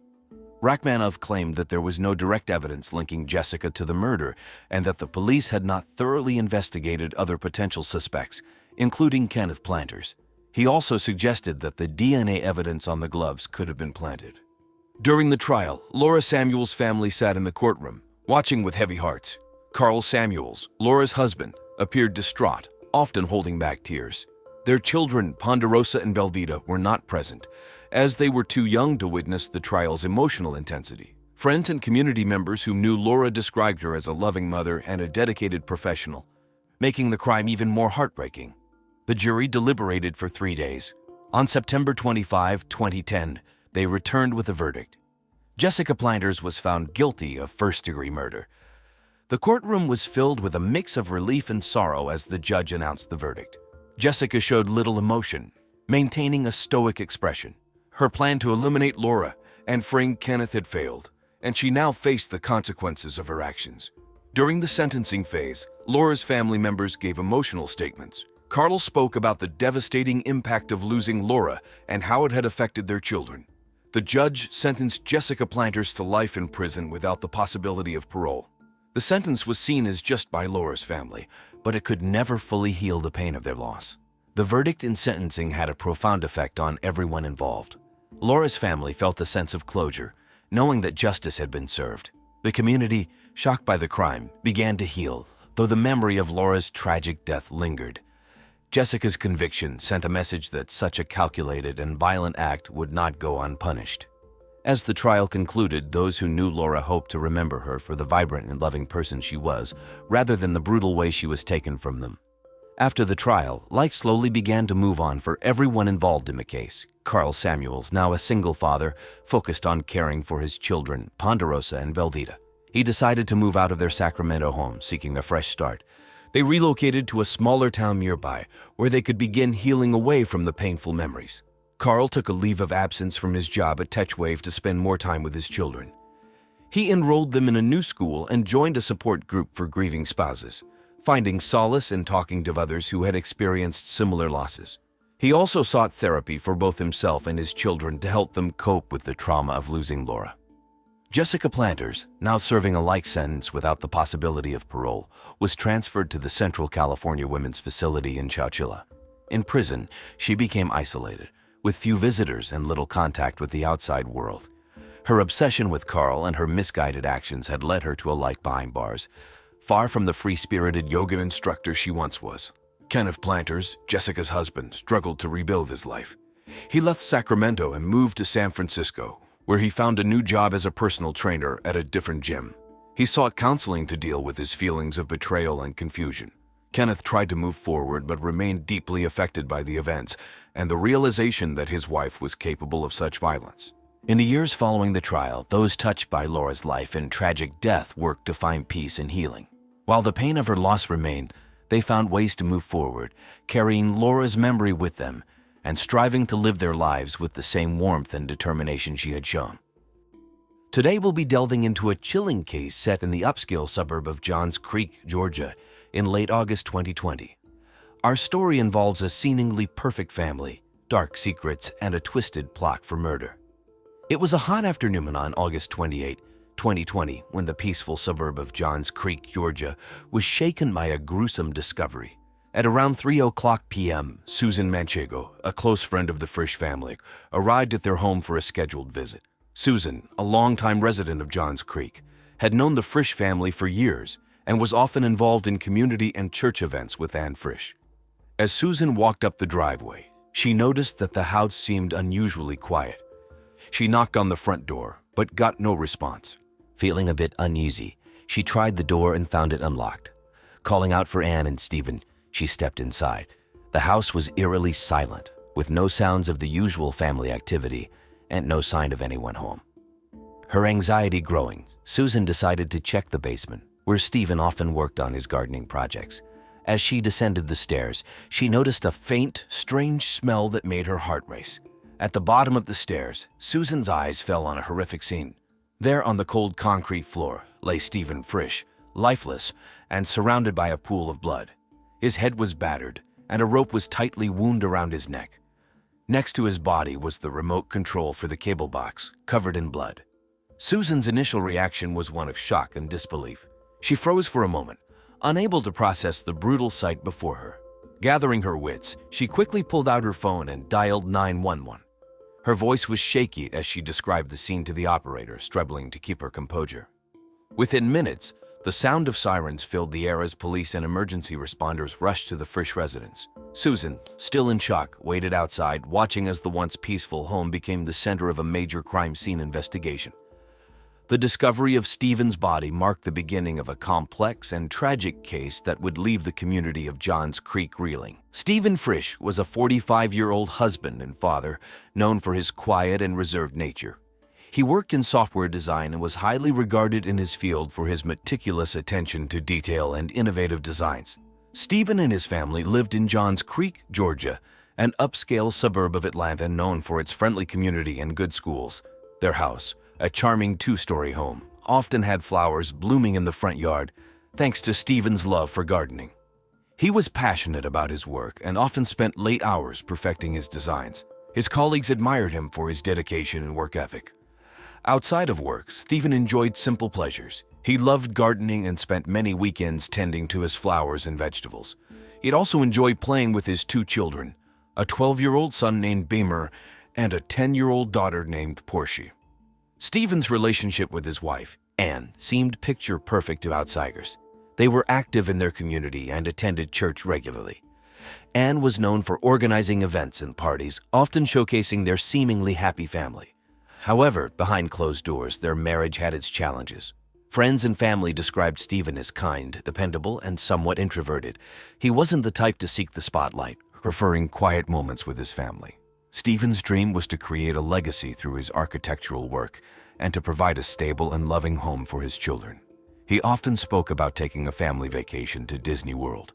Rachmaninoff claimed that there was no direct evidence linking Jessica to the murder and that the police had not thoroughly investigated other potential suspects, including Kenneth Planters. He also suggested that the DNA evidence on the gloves could have been planted. During the trial, Laura Samuels' family sat in the courtroom, watching with heavy hearts. Carl Samuels, Laura's husband, appeared distraught, often holding back tears. Their children, Ponderosa and Velveeta, were not present, as they were too young to witness the trial's emotional intensity. Friends and community members who knew Laura described her as a loving mother and a dedicated professional, making the crime even more heartbreaking. The jury deliberated for 3 days. On September 25, 2010, they returned with a verdict. Jessica Planters was found guilty of first-degree murder. The courtroom was filled with a mix of relief and sorrow as the judge announced the verdict. Jessica showed little emotion, maintaining a stoic expression. Her plan to eliminate Laura and frame Kenneth had failed, and she now faced the consequences of her actions. During the sentencing phase, Laura's family members gave emotional statements. Carl spoke about the devastating impact of losing Laura and how it had affected their children. The judge sentenced Jessica Planters to life in prison without the possibility of parole. The sentence was seen as just by Laura's family, but it could never fully heal the pain of their loss. The verdict in sentencing had a profound effect on everyone involved. Laura's family felt a sense of closure, knowing that justice had been served. The community, shocked by the crime, began to heal, though the memory of Laura's tragic death lingered. Jessica's conviction sent a message that such a calculated and violent act would not go unpunished. As the trial concluded, those who knew Laura hoped to remember her for the vibrant and loving person she was, rather than the brutal way she was taken from them. After the trial, life slowly began to move on for everyone involved in the case. Carl Samuels, now a single father, focused on caring for his children, Ponderosa and Velveeta. He decided to move out of their Sacramento home, seeking a fresh start. They relocated to a smaller town nearby, where they could begin healing away from the painful memories. Carl took a leave of absence from his job at TechWave to spend more time with his children. He enrolled them in a new school and joined a support group for grieving spouses, finding solace in talking to others who had experienced similar losses. He also sought therapy for both himself and his children to help them cope with the trauma of losing Laura. Jessica Planters, now serving a life sentence without the possibility of parole, was transferred to the Central California Women's Facility in Chowchilla. In prison, she became isolated, with few visitors and little contact with the outside world. Her obsession with Carl and her misguided actions had led her to a life behind bars, far from the free-spirited yoga instructor she once was. Kenneth Planters, Jessica's husband, struggled to rebuild his life. He left Sacramento and moved to San Francisco, where he found a new job as a personal trainer at a different gym. He sought counseling to deal with his feelings of betrayal and confusion. Kenneth tried to move forward but remained deeply affected by the events and the realization that his wife was capable of such violence. In the years following the trial, those touched by Laura's life and tragic death worked to find peace and healing. While the pain of her loss remained, they found ways to move forward, carrying Laura's memory with them and striving to live their lives with the same warmth and determination she had shown. Today we'll be delving into a chilling case set in the upscale suburb of Johns Creek, Georgia, in late August 2020. Our story involves a seemingly perfect family, dark secrets, and a twisted plot for murder. It was a hot afternoon on August 28, 2020, when the peaceful suburb of Johns Creek, Georgia, was shaken by a gruesome discovery. At around 3:00 p.m., Susan Manchego, a close friend of the Frisch family, arrived at their home for a scheduled visit. Susan, a longtime resident of Johns Creek, had known the Frisch family for years and was often involved in community and church events with Anne Frisch. As Susan walked up the driveway, she noticed that the house seemed unusually quiet. She knocked on the front door, but got no response. Feeling a bit uneasy, she tried the door and found it unlocked. Calling out for Anne and Stephen, she stepped inside. The house was eerily silent, with no sounds of the usual family activity and no sign of anyone home. Her anxiety growing, Susan decided to check the basement, where Stephen often worked on his gardening projects. As she descended the stairs, she noticed a faint, strange smell that made her heart race. At the bottom of the stairs, Susan's eyes fell on a horrific scene. There on the cold concrete floor lay Stephen Frisch, lifeless and surrounded by a pool of blood. His head was battered, and a rope was tightly wound around his neck. Next to his body was the remote control for the cable box, covered in blood. Susan's initial reaction was one of shock and disbelief. She froze for a moment, unable to process the brutal sight before her. Gathering her wits, she quickly pulled out her phone and dialed 911. Her voice was shaky as she described the scene to the operator, struggling to keep her composure. Within minutes, the sound of sirens filled the air as police and emergency responders rushed to the Frisch residence. Susan, still in shock, waited outside, watching as the once peaceful home became the center of a major crime scene investigation. The discovery of Stephen's body marked the beginning of a complex and tragic case that would leave the community of Johns Creek reeling. Stephen Frisch was a 45-year-old husband and father, known for his quiet and reserved nature. He worked in software design and was highly regarded in his field for his meticulous attention to detail and innovative designs. Stephen and his family lived in Johns Creek, Georgia, an upscale suburb of Atlanta known for its friendly community and good schools. Their house, a charming two-story home, often had flowers blooming in the front yard, thanks to Stephen's love for gardening. He was passionate about his work and often spent late hours perfecting his designs. His colleagues admired him for his dedication and work ethic. Outside of work, Stephen enjoyed simple pleasures. He loved gardening and spent many weekends tending to his flowers and vegetables. He'd also enjoy playing with his two children, a 12-year-old son named Beamer and a 10-year-old daughter named Portia. Stephen's relationship with his wife, Anne, seemed picture-perfect to outsiders. They were active in their community and attended church regularly. Anne was known for organizing events and parties, often showcasing their seemingly happy family. However, behind closed doors, their marriage had its challenges. Friends and family described Stephen as kind, dependable, and somewhat introverted. He wasn't the type to seek the spotlight, preferring quiet moments with his family. Stephen's dream was to create a legacy through his architectural work and to provide a stable and loving home for his children. He often spoke about taking a family vacation to Disney World,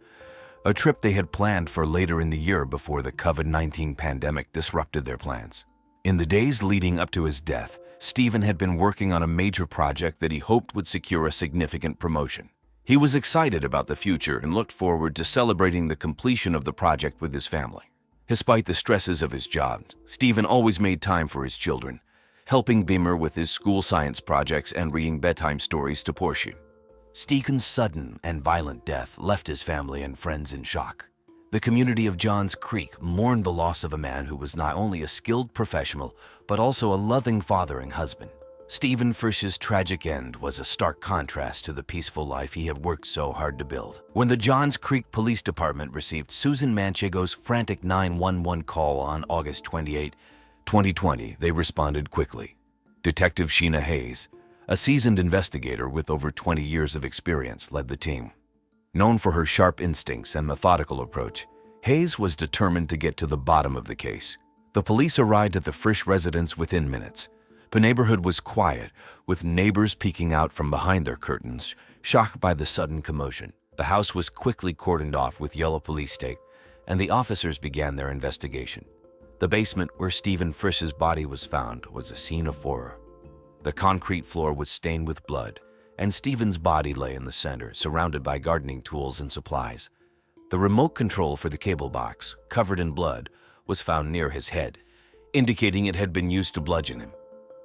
a trip they had planned for later in the year before the COVID-19 pandemic disrupted their plans. In the days leading up to his death, Stephen had been working on a major project that he hoped would secure a significant promotion. He was excited about the future and looked forward to celebrating the completion of the project with his family. Despite the stresses of his job, Stephen always made time for his children, helping Beamer with his school science projects and reading bedtime stories to Portia. Stephen's sudden and violent death left his family and friends in shock. The community of Johns Creek mourned the loss of a man who was not only a skilled professional, but also a loving father and husband. Stephen Frisch's tragic end was a stark contrast to the peaceful life he had worked so hard to build. When the Johns Creek Police Department received Susan Manchego's frantic 911 call on August 28, 2020, they responded quickly. Detective Sheena Hayes, a seasoned investigator with over 20 years of experience, led the team. Known for her sharp instincts and methodical approach, Hayes was determined to get to the bottom of the case. The police arrived at the Frisch residence within minutes. The neighborhood was quiet, with neighbors peeking out from behind their curtains, shocked by the sudden commotion. The house was quickly cordoned off with yellow police tape, and the officers began their investigation. The basement where Stephen Frisch's body was found was a scene of horror. The concrete floor was stained with blood, and Stephen's body lay in the center, surrounded by gardening tools and supplies. The remote control for the cable box, covered in blood, was found near his head, indicating it had been used to bludgeon him.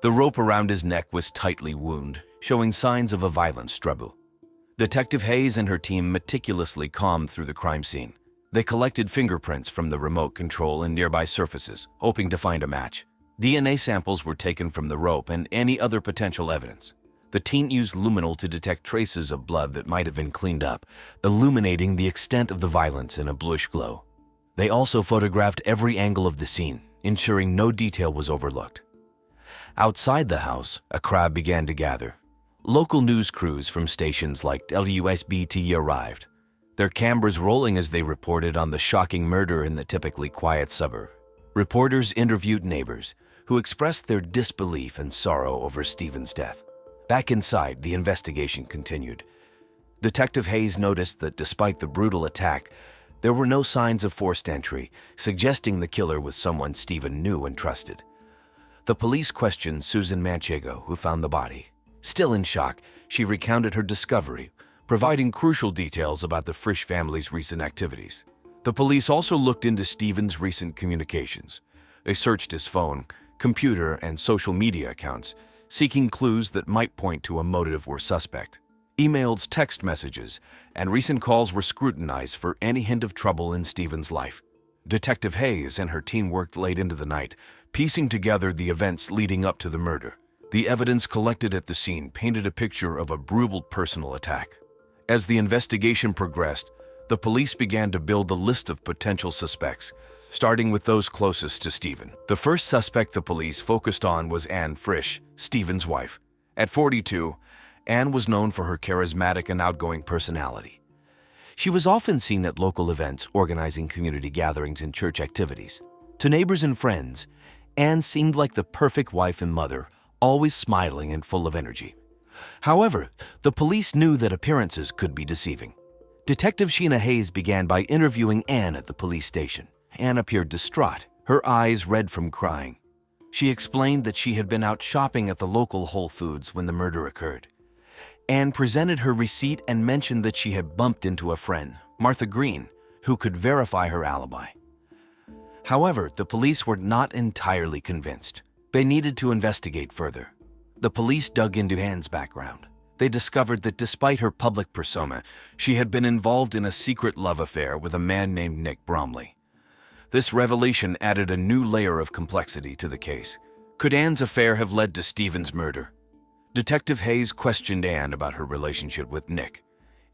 The rope around his neck was tightly wound, showing signs of a violent struggle. Detective Hayes and her team meticulously combed through the crime scene. They collected fingerprints from the remote control and nearby surfaces, hoping to find a match. DNA samples were taken from the rope and any other potential evidence. The team used luminol to detect traces of blood that might have been cleaned up, illuminating the extent of the violence in a bluish glow. They also photographed every angle of the scene, ensuring no detail was overlooked. Outside the house, a crowd began to gather. Local news crews from stations like WSBT arrived, their cameras rolling as they reported on the shocking murder in the typically quiet suburb. Reporters interviewed neighbors, who expressed their disbelief and sorrow over Stephen's death. Back inside, the investigation continued. Detective Hayes noticed that despite the brutal attack, there were no signs of forced entry, suggesting the killer was someone Stephen knew and trusted. The police questioned Susan Manchego, who found the body. Still in shock, she recounted her discovery, providing crucial details about the Frisch family's recent activities. The police also looked into Stephen's recent communications, They searched his phone, computer, and social media accounts, seeking clues that might point to a motive or suspect. Emails, text messages, and recent calls were scrutinized for any hint of trouble in Stephen's life. Detective Hayes and her team worked late into the night, piecing together the events leading up to the murder. The evidence collected at the scene painted a picture of a brutal personal attack. As the investigation progressed, the police began to build a list of potential suspects, starting with those closest to Stephen. The first suspect the police focused on was Anne Frisch, Stephen's wife. At 42, Anne was known for her charismatic and outgoing personality. She was often seen at local events, organizing community gatherings and church activities. To neighbors and friends, Anne seemed like the perfect wife and mother, always smiling and full of energy. However, the police knew that appearances could be deceiving. Detective Sheena Hayes began by interviewing Anne at the police station. Anne appeared distraught, her eyes red from crying. She explained that she had been out shopping at the local Whole Foods when the murder occurred. Anne presented her receipt and mentioned that she had bumped into a friend, Martha Green, who could verify her alibi. However, the police were not entirely convinced. They needed to investigate further. The police dug into Anne's background. They discovered that despite her public persona, she had been involved in a secret love affair with a man named Nick Bromley. This revelation added a new layer of complexity to the case. Could Anne's affair have led to Stephen's murder? Detective Hayes questioned Anne about her relationship with Nick.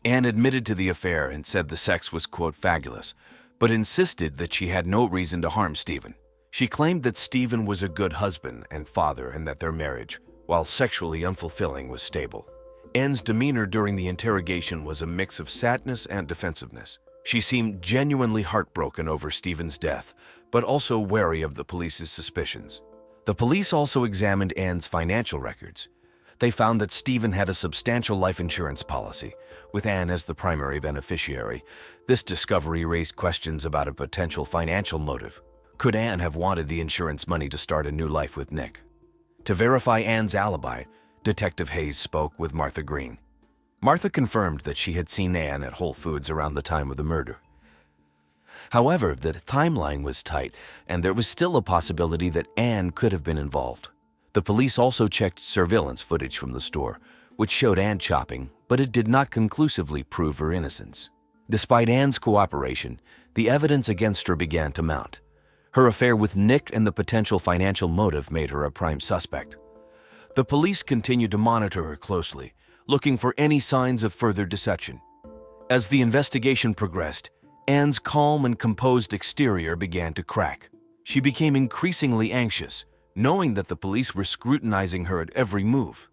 Anne admitted to the affair and said the sex was, quote, fabulous, but insisted that she had no reason to harm Stephen. She claimed that Stephen was a good husband and father and that their marriage, while sexually unfulfilling, was stable. Anne's demeanor during the interrogation was a mix of sadness and defensiveness. She seemed genuinely heartbroken over Stephen's death, but also wary of the police's suspicions. The police also examined Anne's financial records. They found that Stephen had a substantial life insurance policy, with Anne as the primary beneficiary. This discovery raised questions about a potential financial motive. Could Anne have wanted the insurance money to start a new life with Nick? To verify Anne's alibi, Detective Hayes spoke with Martha Green. Martha confirmed that she had seen Anne at Whole Foods around the time of the murder. However, the timeline was tight, and there was still a possibility that Anne could have been involved. The police also checked surveillance footage from the store, which showed Anne shopping, but it did not conclusively prove her innocence. Despite Anne's cooperation, the evidence against her began to mount. Her affair with Nick and the potential financial motive made her a prime suspect. The police continued to monitor her closely, looking for any signs of further deception. As the investigation progressed, Anne's calm and composed exterior began to crack. She became increasingly anxious, knowing that the police were scrutinizing her at every move.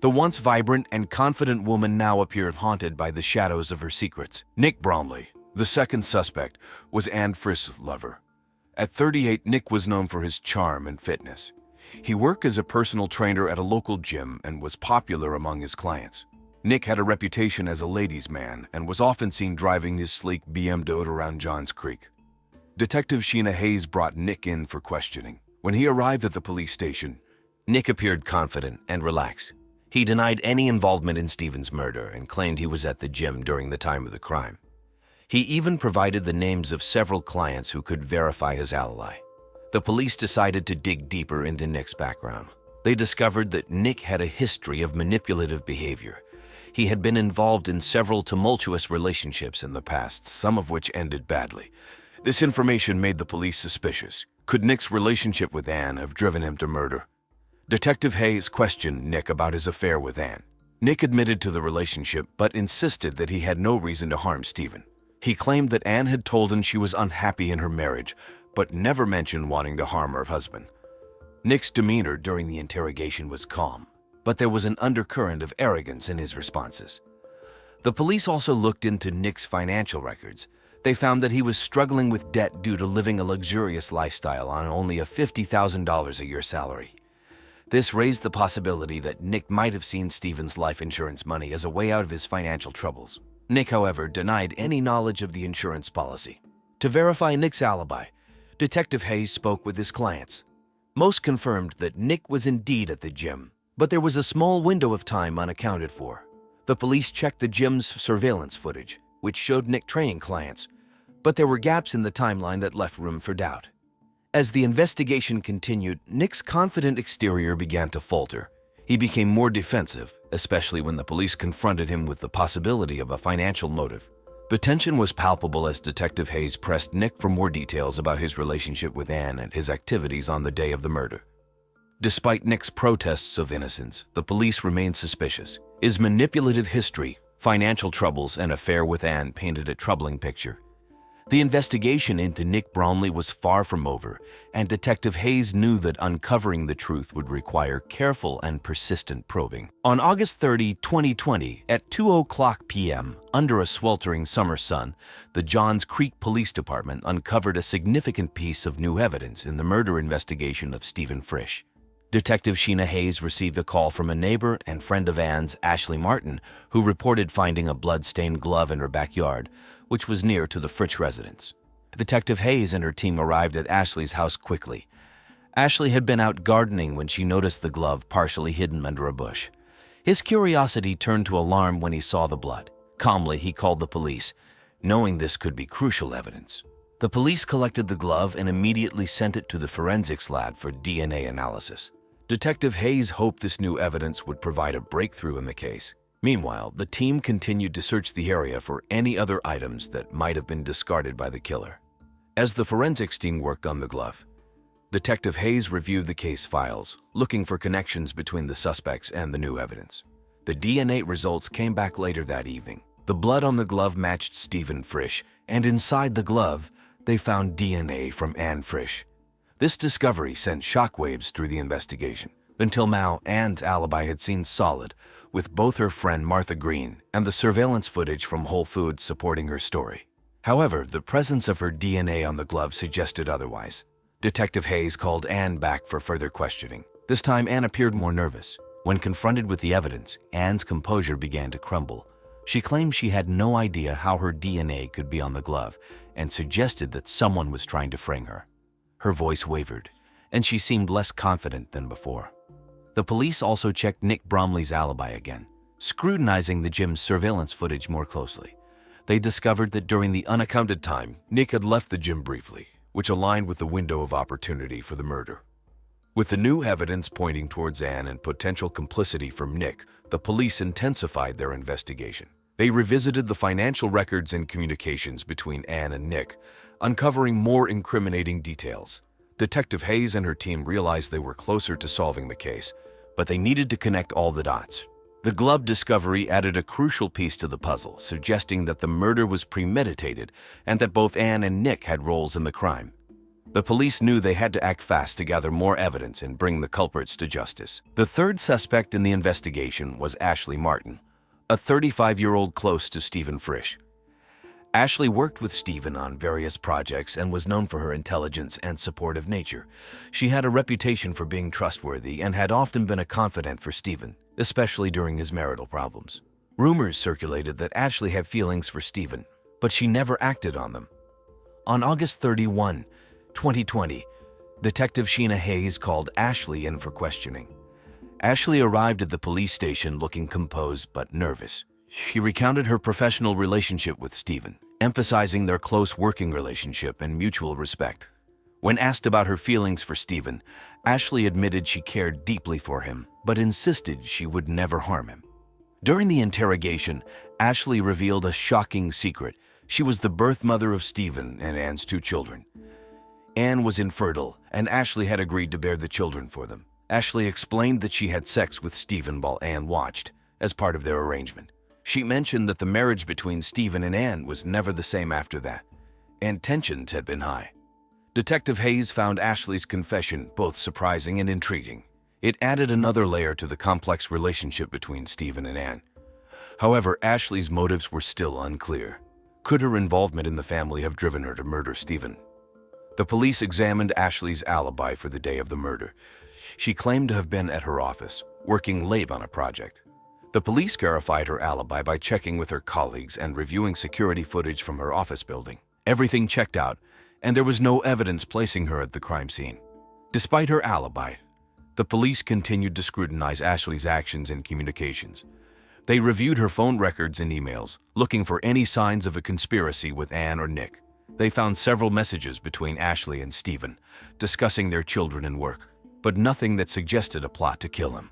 The once vibrant and confident woman now appeared haunted by the shadows of her secrets. Nick Bromley, the second suspect, was Anne Frisch's lover. At 38, Nick was known for his charm and fitness. He worked as a personal trainer at a local gym and was popular among his clients. Nick had a reputation as a ladies' man and was often seen driving his sleek BMW around Johns Creek. Detective Sheena Hayes brought Nick in for questioning. When he arrived at the police station, Nick appeared confident and relaxed. He denied any involvement in Stephen's murder and claimed he was at the gym during the time of the crime. He even provided the names of several clients who could verify his alibi. The police decided to dig deeper into Nick's background. They discovered that Nick had a history of manipulative behavior. He had been involved in several tumultuous relationships in the past, some of which ended badly. This information made the police suspicious. Could Nick's relationship with Anne have driven him to murder? Detective Hayes questioned Nick about his affair with Anne. Nick admitted to the relationship, but insisted that he had no reason to harm Stephen. He claimed that Anne had told him she was unhappy in her marriage, but never mentioned wanting to harm her husband. Nick's demeanor during the interrogation was calm, but there was an undercurrent of arrogance in his responses. The police also looked into Nick's financial records. They found that he was struggling with debt due to living a luxurious lifestyle on only a $50,000 a year salary. This raised the possibility that Nick might have seen Stephen's life insurance money as a way out of his financial troubles. Nick, however, denied any knowledge of the insurance policy. To verify Nick's alibi, Detective Hayes spoke with his clients. Most confirmed that Nick was indeed at the gym, but there was a small window of time unaccounted for. The police checked the gym's surveillance footage, which showed Nick training clients, but there were gaps in the timeline that left room for doubt. As the investigation continued, Nick's confident exterior began to falter. He became more defensive, especially when the police confronted him with the possibility of a financial motive. The tension was palpable as Detective Hayes pressed Nick for more details about his relationship with Anne and his activities on the day of the murder. Despite Nick's protests of innocence, the police remained suspicious. His manipulative history, financial troubles, and affair with Anne painted a troubling picture. The investigation into Nick Bromley was far from over, and Detective Hayes knew that uncovering the truth would require careful and persistent probing. On August 30, 2020, at 2:00 p.m., under a sweltering summer sun, the Johns Creek Police Department uncovered a significant piece of new evidence in the murder investigation of Stephen Frisch. Detective Sheena Hayes received a call from a neighbor and friend of Anne's, Ashley Martin, who reported finding a blood-stained glove in her backyard, which was near to the Frisch residence. Detective Hayes and her team arrived at Ashley's house quickly. Ashley had been out gardening when she noticed the glove partially hidden under a bush. His curiosity turned to alarm when he saw the blood. Calmly, he called the police, knowing this could be crucial evidence. The police collected the glove and immediately sent it to the forensics lab for DNA analysis. Detective Hayes hoped this new evidence would provide a breakthrough in the case. Meanwhile, the team continued to search the area for any other items that might have been discarded by the killer. As the forensics team worked on the glove, Detective Hayes reviewed the case files, looking for connections between the suspects and the new evidence. The DNA results came back later that evening. The blood on the glove matched Stephen Frisch, and inside the glove, they found DNA from Anne Frisch. This discovery sent shockwaves through the investigation. Until now, Anne's alibi had seemed solid, with both her friend Martha Green and the surveillance footage from Whole Foods supporting her story. However, the presence of her DNA on the glove suggested otherwise. Detective Hayes called Anne back for further questioning. This time, Anne appeared more nervous. When confronted with the evidence, Anne's composure began to crumble. She claimed she had no idea how her DNA could be on the glove and suggested that someone was trying to frame her. Her voice wavered, and she seemed less confident than before. The police also checked Nick Bromley's alibi again, scrutinizing the gym's surveillance footage more closely. They discovered that during the unaccounted time, Nick had left the gym briefly, which aligned with the window of opportunity for the murder. With the new evidence pointing towards Anne and potential complicity from Nick, the police intensified their investigation. They revisited the financial records and communications between Anne and Nick, uncovering more incriminating details. Detective Hayes and her team realized they were closer to solving the case, but they needed to connect all the dots. The glove discovery added a crucial piece to the puzzle, suggesting that the murder was premeditated and that both Anne and Nick had roles in the crime. The police knew they had to act fast to gather more evidence and bring the culprits to justice. The third suspect in the investigation was Ashley Martin, a 35-year-old close to Stephen Frisch. Ashley worked with Stephen on various projects and was known for her intelligence and supportive nature. She had a reputation for being trustworthy and had often been a confidant for Stephen, especially during his marital problems. Rumors circulated that Ashley had feelings for Stephen, but she never acted on them. On August 31, 2020, Detective Sheena Hayes called Ashley in for questioning. Ashley arrived at the police station looking composed but nervous. She recounted her professional relationship with Stephen, emphasizing their close working relationship and mutual respect. When asked about her feelings for Stephen, Ashley admitted she cared deeply for him, but insisted she would never harm him. During the interrogation, Ashley revealed a shocking secret. She was the birth mother of Stephen and Anne's 2 children. Anne was infertile, and Ashley had agreed to bear the children for them. Ashley explained that she had sex with Stephen while Anne watched, as part of their arrangement. She mentioned that the marriage between Stephen and Anne was never the same after that, and tensions had been high. Detective Hayes found Ashley's confession both surprising and intriguing. It added another layer to the complex relationship between Stephen and Anne. However, Ashley's motives were still unclear. Could her involvement in the family have driven her to murder Stephen? The police examined Ashley's alibi for the day of the murder. She claimed to have been at her office, working late on a project. The police verified her alibi by checking with her colleagues and reviewing security footage from her office building. Everything checked out, and there was no evidence placing her at the crime scene. Despite her alibi, the police continued to scrutinize Ashley's actions and communications. They reviewed her phone records and emails, looking for any signs of a conspiracy with Anne or Nick. They found several messages between Ashley and Stephen, discussing their children and work, but nothing that suggested a plot to kill him.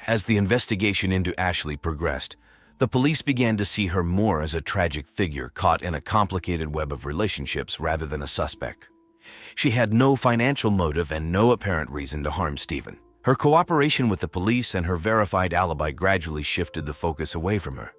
As the investigation into Ashley progressed, the police began to see her more as a tragic figure caught in a complicated web of relationships rather than a suspect. She had no financial motive and no apparent reason to harm Stephen. Her cooperation with the police and her verified alibi gradually shifted the focus away from her.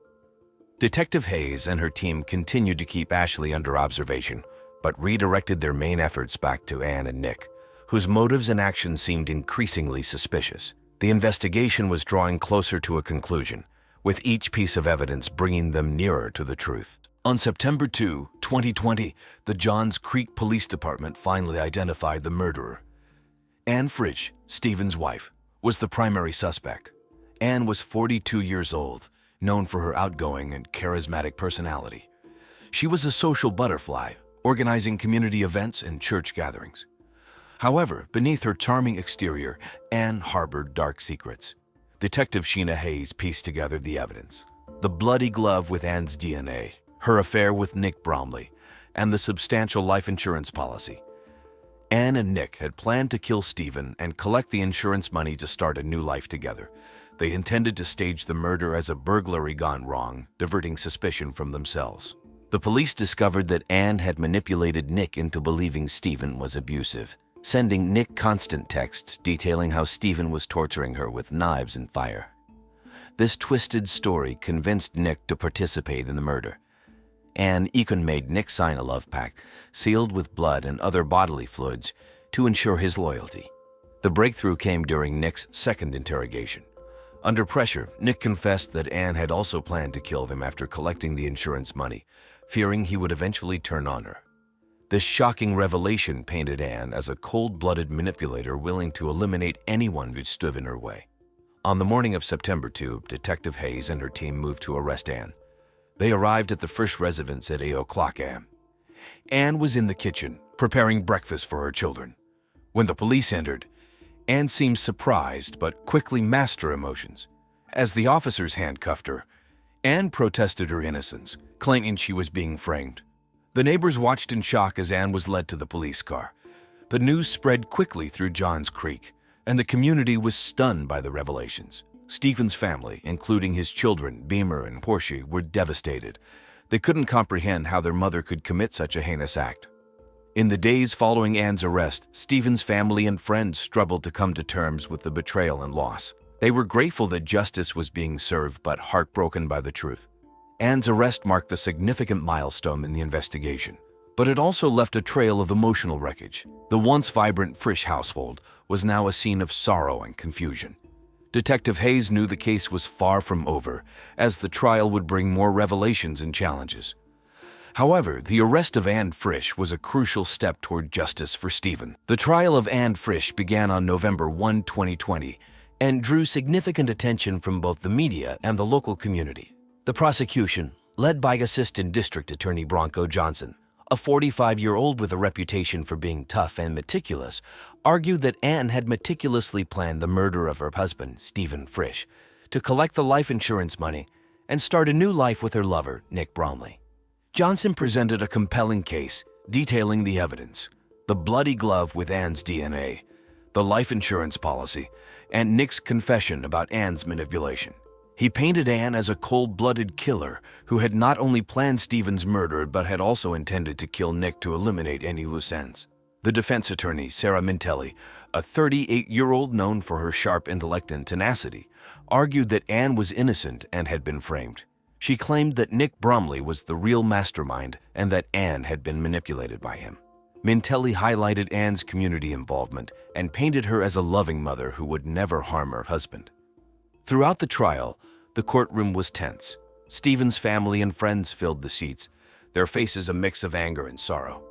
Detective Hayes and her team continued to keep Ashley under observation, but redirected their main efforts back to Anne and Nick, whose motives and actions seemed increasingly suspicious. The investigation was drawing closer to a conclusion, with each piece of evidence bringing them nearer to the truth. On September 2, 2020, the Johns Creek Police Department finally identified the murderer. Anne Frisch, Stephen's wife, was the primary suspect. Anne was 42 years old, known for her outgoing and charismatic personality. She was a social butterfly, organizing community events and church gatherings. However, beneath her charming exterior, Anne harbored dark secrets. Detective Sheena Hayes pieced together the evidence: the bloody glove with Anne's DNA, her affair with Nick Bromley, and the substantial life insurance policy. Anne and Nick had planned to kill Stephen and collect the insurance money to start a new life together. They intended to stage the murder as a burglary gone wrong, diverting suspicion from themselves. The police discovered that Anne had manipulated Nick into believing Stephen was abusive, sending Nick constant texts detailing how Stephen was torturing her with knives and fire. This twisted story convinced Nick to participate in the murder. Anne even made Nick sign a love pact, sealed with blood and other bodily fluids, to ensure his loyalty. The breakthrough came during Nick's second interrogation. Under pressure, Nick confessed that Anne had also planned to kill him after collecting the insurance money, fearing he would eventually turn on her. This shocking revelation painted Anne as a cold-blooded manipulator willing to eliminate anyone who stood in her way. On the morning of September 2, Detective Hayes and her team moved to arrest Anne. They arrived at the Frisch residence at 8 o'clock a.m. Anne was in the kitchen, preparing breakfast for her children. When the police entered, Anne seemed surprised but quickly masked her emotions. As the officers handcuffed her, Anne protested her innocence, claiming she was being framed. The neighbors watched in shock as Anne was led to the police car. The news spread quickly through Johns Creek, and the community was stunned by the revelations. Stephen's family, including his children, Beamer and Portia, were devastated. They couldn't comprehend how their mother could commit such a heinous act. In the days following Anne's arrest, Stephen's family and friends struggled to come to terms with the betrayal and loss. They were grateful that justice was being served, but heartbroken by the truth. Anne's arrest marked a significant milestone in the investigation, but it also left a trail of emotional wreckage. The once vibrant Frisch household was now a scene of sorrow and confusion. Detective Hayes knew the case was far from over, as the trial would bring more revelations and challenges. However, the arrest of Anne Frisch was a crucial step toward justice for Stephen. The trial of Anne Frisch began on November 1, 2020, and drew significant attention from both the media and the local community. The prosecution, led by Assistant District Attorney Bronco Johnson, a 45-year-old with a reputation for being tough and meticulous, argued that Anne had meticulously planned the murder of her husband, Stephen Frisch, to collect the life insurance money and start a new life with her lover, Nick Bromley. Johnson presented a compelling case detailing the evidence: the bloody glove with Anne's DNA, the life insurance policy, and Nick's confession about Anne's manipulation. He painted Anne as a cold-blooded killer who had not only planned Stephen's murder but had also intended to kill Nick to eliminate any loose ends. The defense attorney, Sarah Mintelli, a 38-year-old known for her sharp intellect and tenacity, argued that Anne was innocent and had been framed. She claimed that Nick Bromley was the real mastermind and that Anne had been manipulated by him. Mintelli highlighted Anne's community involvement and painted her as a loving mother who would never harm her husband. Throughout the trial, the courtroom was tense. Stephen's family and friends filled the seats, their faces a mix of anger and sorrow.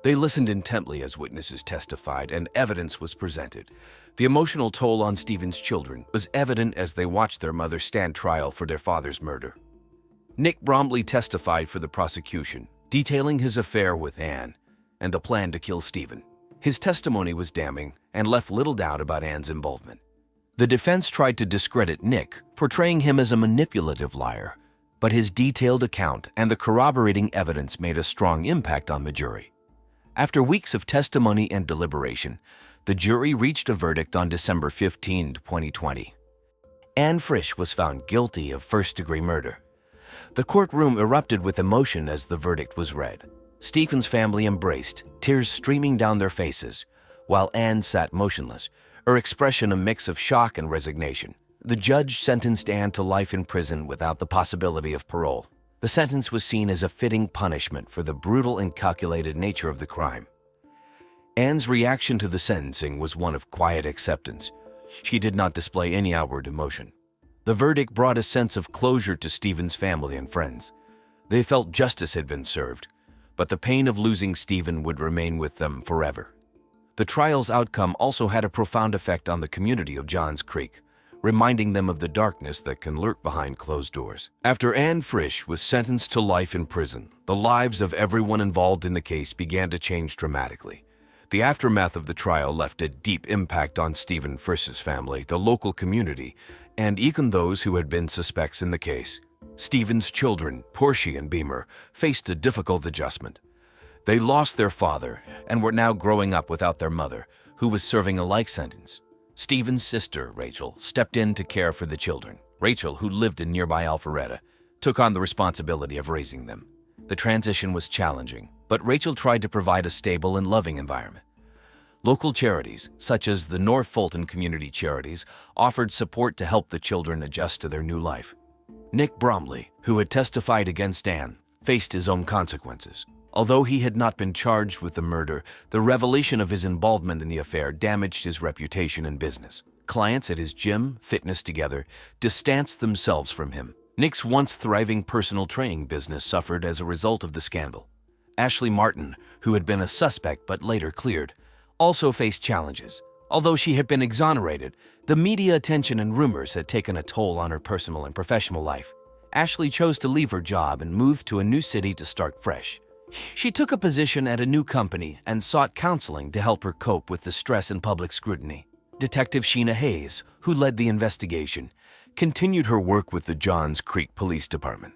They listened intently as witnesses testified and evidence was presented. The emotional toll on Stephen's children was evident as they watched their mother stand trial for their father's murder. Nick Bromley testified for the prosecution, detailing his affair with Anne and the plan to kill Stephen. His testimony was damning and left little doubt about Anne's involvement. The defense tried to discredit Nick, portraying him as a manipulative liar, But his detailed account and the corroborating evidence made a strong impact on the jury. After weeks of testimony and deliberation, the jury reached a verdict on December 15, 2020. Anne Frisch was found guilty of first-degree murder. The courtroom erupted with emotion as the verdict was read. Stephen's family embraced, tears streaming down their faces, while Anne sat motionless, her expression a mix of shock and resignation. The judge sentenced Anne to life in prison without the possibility of parole. The sentence was seen as a fitting punishment for the brutal and calculated nature of the crime. Anne's reaction to the sentencing was one of quiet acceptance. She did not display any outward emotion. The verdict brought a sense of closure to Stephen's family and friends. They felt justice had been served, but the pain of losing Stephen would remain with them forever. The trial's outcome also had a profound effect on the community of Johns Creek, reminding them of the darkness that can lurk behind closed doors. After Anne Frisch was sentenced to life in prison, the lives of everyone involved in the case began to change dramatically. The aftermath of the trial left a deep impact on Stephen Frisch's family, the local community, and even those who had been suspects in the case. Stephen's children, Portia and Beamer, faced a difficult adjustment. They lost their father and were now growing up without their mother, who was serving a like sentence. Stephen's sister, Rachel, stepped in to care for the children. Rachel, who lived in nearby Alpharetta, took on the responsibility of raising them. The transition was challenging, but Rachel tried to provide a stable and loving environment. Local charities, such as the North Fulton Community Charities, offered support to help the children adjust to their new life. Nick Bromley, who had testified against Anne, faced his own consequences. Although he had not been charged with the murder, the revelation of his involvement in the affair damaged his reputation and business. Clients at his gym, Fitness Together, distanced themselves from him. Nick's once thriving personal training business suffered as a result of the scandal. Ashley Martin, who had been a suspect but later cleared, also faced challenges. Although she had been exonerated, the media attention and rumors had taken a toll on her personal and professional life. Ashley chose to leave her job and moved to a new city to start fresh. She took a position at a new company and sought counseling to help her cope with the stress and public scrutiny. Detective Sheena Hayes, who led the investigation, continued her work with the Johns Creek Police Department.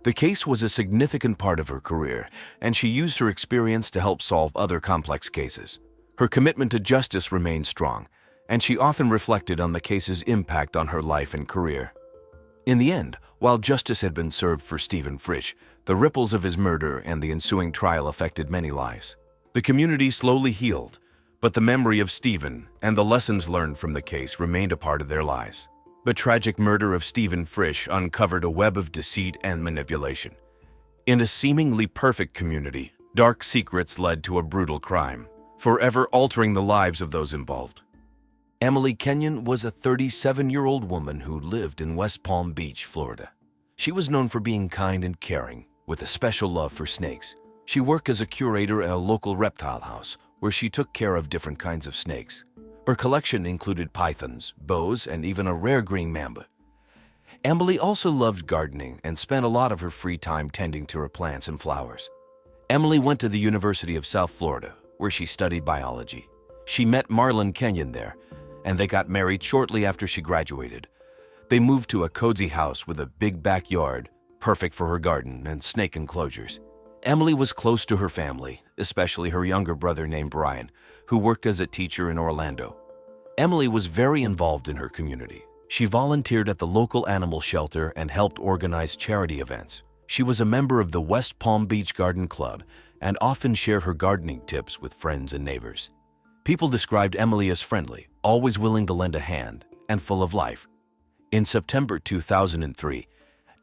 The case was a significant part of her career, and she used her experience to help solve other complex cases. Her commitment to justice remained strong, and she often reflected on the case's impact on her life and career. In the end, while justice had been served for Stephen Frisch, the ripples of his murder and the ensuing trial affected many lives. The community slowly healed, but the memory of Stephen and the lessons learned from the case remained a part of their lives. The tragic murder of Stephen Frisch uncovered a web of deceit and manipulation. In a seemingly perfect community, dark secrets led to a brutal crime, forever altering the lives of those involved. Emily Kenyon was a 37-year-old woman who lived in West Palm Beach, Florida. She was known for being kind and caring, with a special love for snakes. She worked as a curator at a local reptile house, where she took care of different kinds of snakes. Her collection included pythons, boas, and even a rare green mamba. Emily also loved gardening and spent a lot of her free time tending to her plants and flowers. Emily went to the University of South Florida, where she studied biology. She met Marlon Kenyon there, and they got married shortly after she graduated. They moved to a cozy house with a big backyard, perfect for her garden and snake enclosures. Emily was close to her family, especially her younger brother named Brian, who worked as a teacher in Orlando. Emily was very involved in her community. She volunteered at the local animal shelter and helped organize charity events. She was a member of the West Palm Beach Garden Club and often shared her gardening tips with friends and neighbors. People described Emily as friendly, always willing to lend a hand, and full of life. In September 2003,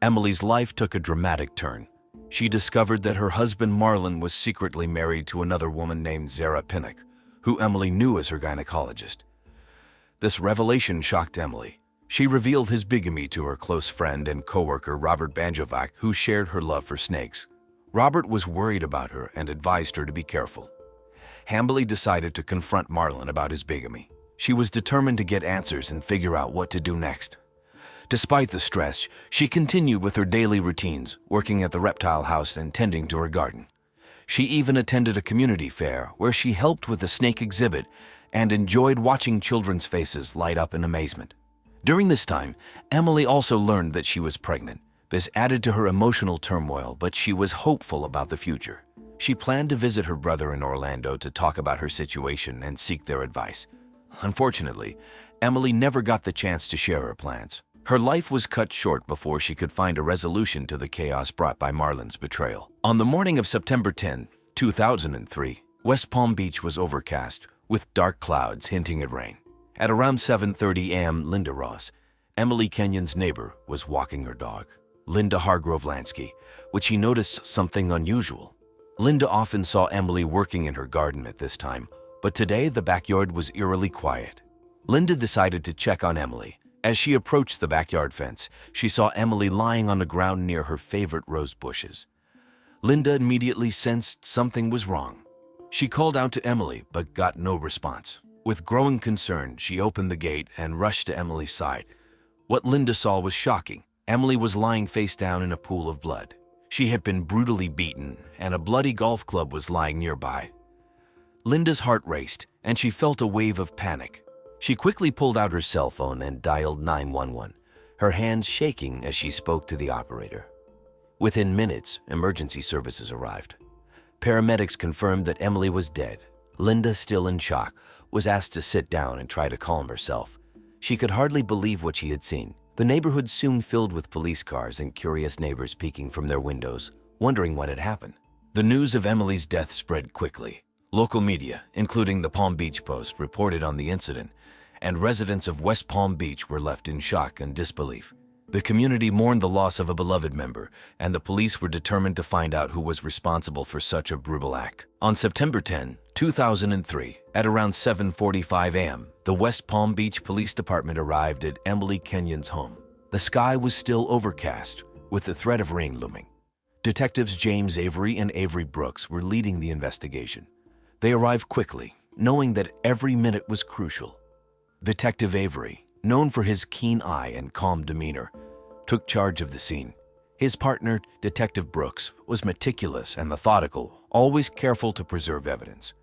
Emily's life took a dramatic turn. She discovered that her husband Marlon was secretly married to another woman named Zara Pinnock, who Emily knew as her gynecologist. This revelation shocked Emily. She revealed his bigamy to her close friend and coworker Robert Banjovac, who shared her love for snakes. Robert was worried about her and advised her to be careful. Emily decided to confront Marlon about his bigamy. She was determined to get answers and figure out what to do next. Despite the stress, she continued with her daily routines, working at the reptile house and tending to her garden. She even attended a community fair where she helped with a snake exhibit and enjoyed watching children's faces light up in amazement. During this time, Emily also learned that she was pregnant, This added to her emotional turmoil, but she was hopeful about the future. She planned to visit her brother in Orlando to talk about her situation and seek their advice. Unfortunately, Emily never got the chance to share her plans. Her life was cut short before she could find a resolution to the chaos brought by Marlon's betrayal. On the morning of September 10, 2003, West Palm Beach was overcast, with dark clouds hinting at rain. At around 7:30 a.m., Linda Ross, Emily Kenyon's neighbor, was walking her dog, Linda Hargrove Lansky, when she noticed something unusual. Linda often saw Emily working in her garden at this time, but today the backyard was eerily quiet. Linda decided to check on Emily. As she approached the backyard fence, she saw Emily lying on the ground near her favorite rose bushes. Linda immediately sensed something was wrong. She called out to Emily, but got no response. With growing concern, she opened the gate and rushed to Emily's side. What Linda saw was shocking. Emily was lying face down in a pool of blood. She had been brutally beaten, and a bloody golf club was lying nearby. Linda's heart raced, and she felt a wave of panic. She quickly pulled out her cell phone and dialed 911, her hands shaking as she spoke to the operator. Within minutes, emergency services arrived. Paramedics confirmed that Emily was dead. Linda, still in shock, was asked to sit down and try to calm herself. She could hardly believe what she had seen. The neighborhood soon filled with police cars and curious neighbors peeking from their windows, wondering what had happened. The news of Emily's death spread quickly. Local media, including the Palm Beach Post, reported on the incident, and residents of West Palm Beach were left in shock and disbelief. The community mourned the loss of a beloved member, and the police were determined to find out who was responsible for such a brutal act. On September 10, 2003, at around 7:45 a.m., the West Palm Beach Police Department arrived at Emily Kenyon's home. The sky was still overcast, with the threat of rain looming. Detectives James Avery and Avery Brooks were leading the investigation. They arrived quickly, knowing that every minute was crucial. Detective Avery, known for his keen eye and calm demeanor, took charge of the scene. His partner, Detective Brooks, was meticulous and methodical, always careful to preserve evidence.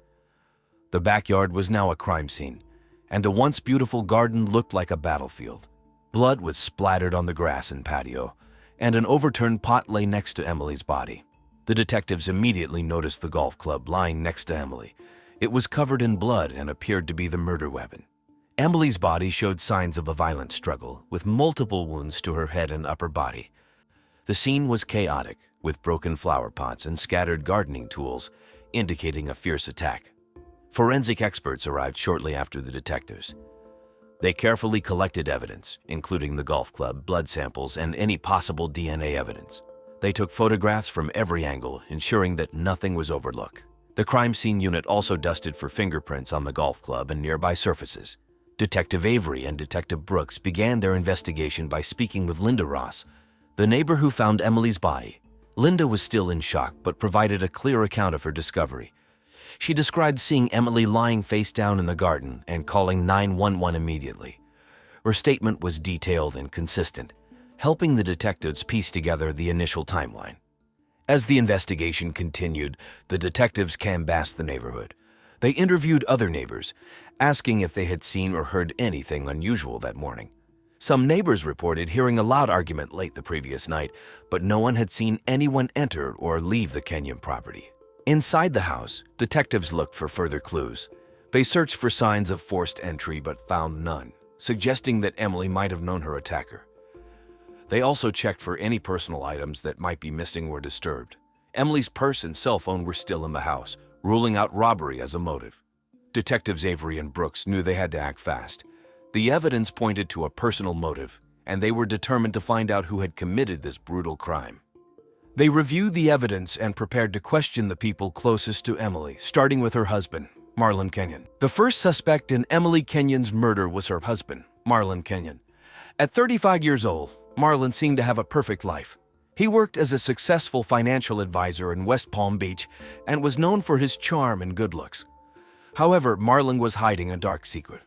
The backyard was now a crime scene, and a once beautiful garden looked like a battlefield. Blood was splattered on the grass and patio, and an overturned pot lay next to Emily's body. The detectives immediately noticed the golf club lying next to Emily. It was covered in blood and appeared to be the murder weapon. Emily's body showed signs of a violent struggle, with multiple wounds to her head and upper body. The scene was chaotic, with broken flower pots and scattered gardening tools, indicating a fierce attack. Forensic experts arrived shortly after the detectives. They carefully collected evidence, including the golf club, blood samples, and any possible DNA evidence. They took photographs from every angle, ensuring that nothing was overlooked. The crime scene unit also dusted for fingerprints on the golf club and nearby surfaces. Detective Avery and Detective Brooks began their investigation by speaking with Linda Ross, the neighbor who found Emily's body. Linda was still in shock, but provided a clear account of her discovery. She described seeing Emily lying face down in the garden and calling 911 immediately. Her statement was detailed and consistent, helping the detectives piece together the initial timeline. As the investigation continued, the detectives canvassed the neighborhood. They interviewed other neighbors, asking if they had seen or heard anything unusual that morning. Some neighbors reported hearing a loud argument late the previous night, but no one had seen anyone enter or leave the Kenyon property. Inside the house, detectives looked for further clues. They searched for signs of forced entry but found none, suggesting that Emily might have known her attacker. They also checked for any personal items that might be missing or disturbed. Emily's purse and cell phone were still in the house, ruling out robbery as a motive. Detectives Avery and Brooks knew they had to act fast. The evidence pointed to a personal motive, and they were determined to find out who had committed this brutal crime. They reviewed the evidence and prepared to question the people closest to Emily, starting with her husband, Marlon Kenyon. The first suspect in Emily Kenyon's murder was her husband, Marlon Kenyon. At 35 years old, Marlon seemed to have a perfect life. He worked as a successful financial advisor in West Palm Beach and was known for his charm and good looks. However, Marlon was hiding a dark secret.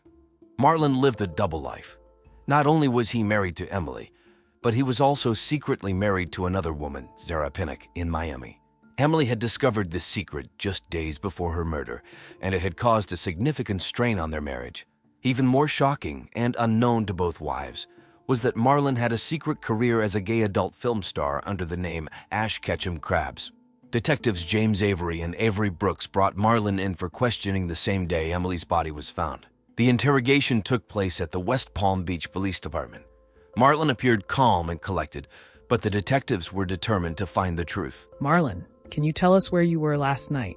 Marlon lived a double life. Not only was he married to Emily, but he was also secretly married to another woman, Zara Pinnock, in Miami. Emily had discovered this secret just days before her murder, and it had caused a significant strain on their marriage. Even more shocking and unknown to both wives was that Marlon had a secret career as a gay adult film star under the name Ash Ketchum Krabs. Detectives James Avery and Avery Brooks brought Marlon in for questioning the same day Emily's body was found. The interrogation took place at the West Palm Beach Police Department. Marlon appeared calm and collected, but the detectives were determined to find the truth. Marlon, can you tell us where you were last night?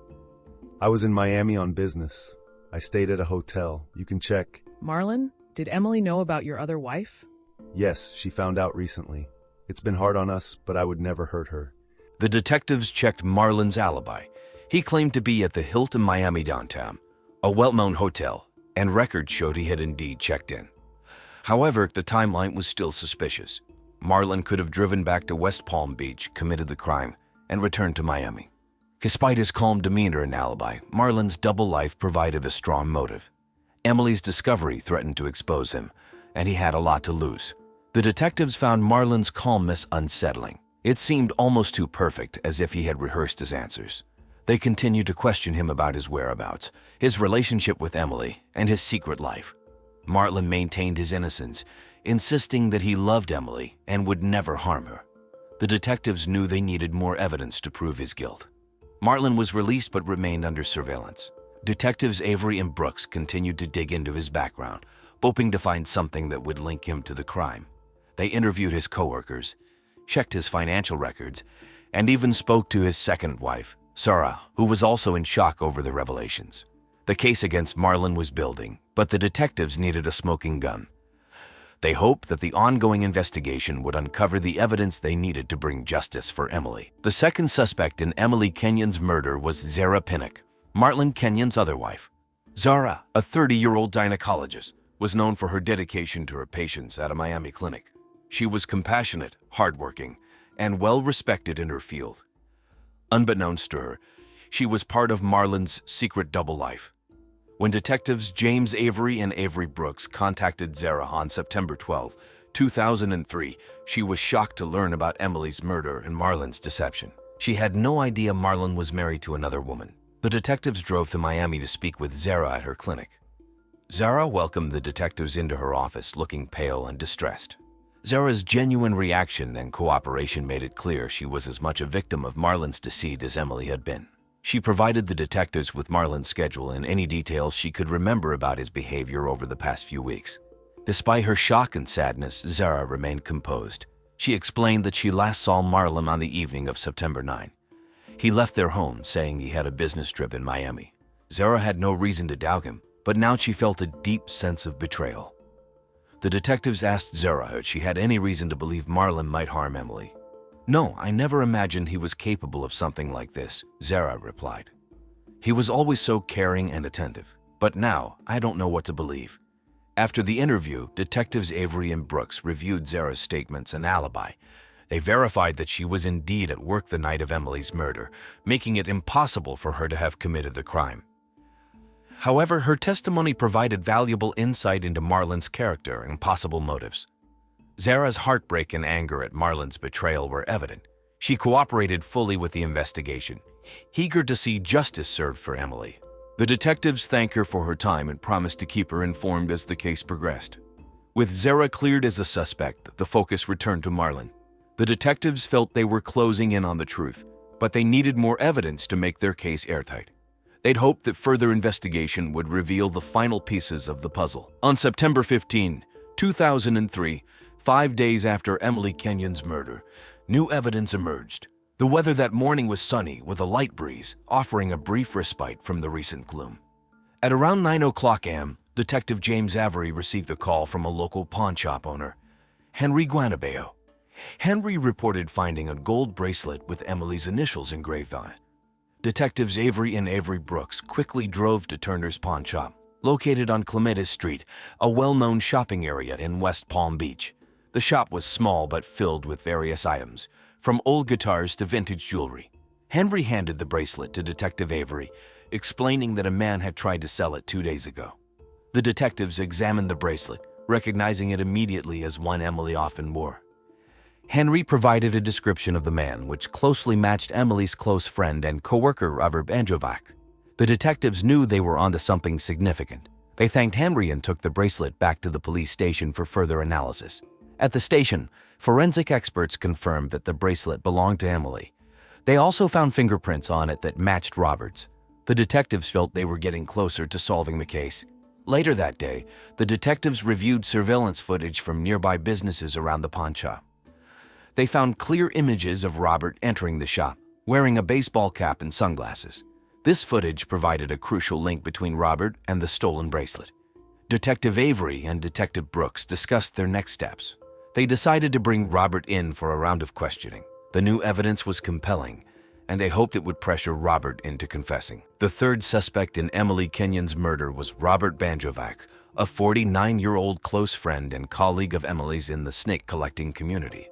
I was in Miami on business. I stayed at a hotel. You can check. Marlon, did Emily know about your other wife? Yes, she found out recently. It's been hard on us, but I would never hurt her. The detectives checked Marlon's alibi. He claimed to be at the Hilton Miami downtown, a well-known hotel, and records showed he had indeed checked in. However, the timeline was still suspicious. Marlon could have driven back to West Palm Beach, committed the crime, and returned to Miami. Despite his calm demeanor and alibi, Marlon's double life provided a strong motive. Emily's discovery threatened to expose him, and he had a lot to lose. The detectives found Marlon's calmness unsettling. It seemed almost too perfect, as if he had rehearsed his answers. They continued to question him about his whereabouts, his relationship with Emily, and his secret life. Marlon maintained his innocence, insisting that he loved Emily and would never harm her. The detectives knew they needed more evidence to prove his guilt. Marlon was released but remained under surveillance. Detectives Avery and Brooks continued to dig into his background, hoping to find something that would link him to the crime. They interviewed his coworkers, checked his financial records, and even spoke to his second wife, Sarah, who was also in shock over the revelations. The case against Marlon was building, but the detectives needed a smoking gun. They hoped that the ongoing investigation would uncover the evidence they needed to bring justice for Emily. The second suspect in Emily Kenyon's murder was Zara Pinnock, Marlon Kenyon's other wife. Zara, a 30-year-old gynecologist, was known for her dedication to her patients at a Miami clinic. She was compassionate, hardworking, and well-respected in her field. Unbeknownst to her, she was part of Marlon's secret double life. When detectives James Avery and Avery Brooks contacted Zara on September 12, 2003, she was shocked to learn about Emily's murder and Marlon's deception. She had no idea Marlon was married to another woman. The detectives drove to Miami to speak with Zara at her clinic. Zara welcomed the detectives into her office, looking pale and distressed. Zara's genuine reaction and cooperation made it clear she was as much a victim of Marlon's deceit as Emily had been. She provided the detectives with Marlon's schedule and any details she could remember about his behavior over the past few weeks. Despite her shock and sadness, Zara remained composed. She explained that she last saw Marlon on the evening of September 9. He left their home, saying he had a business trip in Miami. Zara had no reason to doubt him, but now she felt a deep sense of betrayal. The detectives asked Zara if she had any reason to believe Marlon might harm Emily. "No, I never imagined he was capable of something like this," Zara replied. "He was always so caring and attentive, but now I don't know what to believe." After the interview, detectives Avery and Brooks reviewed Zara's statements and alibi. They verified that she was indeed at work the night of Emily's murder, making it impossible for her to have committed the crime. However, her testimony provided valuable insight into Marlon's character and possible motives. Zara's heartbreak and anger at Marlon's betrayal were evident. She cooperated fully with the investigation, eager to see justice served for Emily. The detectives thanked her for her time and promised to keep her informed as the case progressed. With Zara cleared as a suspect, the focus returned to Marlon. The detectives felt they were closing in on the truth, but they needed more evidence to make their case airtight. They'd hoped that further investigation would reveal the final pieces of the puzzle. On September 15, 2003, 5 days after Emily Kenyon's murder, new evidence emerged. The weather that morning was sunny with a light breeze, offering a brief respite from the recent gloom. At around 9:00 a.m., Detective James Avery received a call from a local pawn shop owner, Henry Guanabeo. Henry reported finding a gold bracelet with Emily's initials engraved on it. Detectives Avery and Avery Brooks quickly drove to Turner's Pawn Shop, located on Clemente Street, a well-known shopping area in West Palm Beach. The shop was small but filled with various items, from old guitars to vintage jewelry. Henry handed the bracelet to Detective Avery, explaining that a man had tried to sell it 2 days ago. The detectives examined the bracelet, recognizing it immediately as one Emily often wore. Henry provided a description of the man, which closely matched Emily's close friend and co-worker Robert Banjovac. The detectives knew they were onto something significant. They thanked Henry and took the bracelet back to the police station for further analysis. At the station, forensic experts confirmed that the bracelet belonged to Emily. They also found fingerprints on it that matched Robert's. The detectives felt they were getting closer to solving the case. Later that day, the detectives reviewed surveillance footage from nearby businesses around the pawn shop. They found clear images of Robert entering the shop, wearing a baseball cap and sunglasses. This footage provided a crucial link between Robert and the stolen bracelet. Detective Avery and Detective Brooks discussed their next steps. They decided to bring Robert in for a round of questioning. The new evidence was compelling, and they hoped it would pressure Robert into confessing. The third suspect in Emily Kenyon's murder was Robert Banjovac, a 49-year-old close friend and colleague of Emily's in the snake collecting community.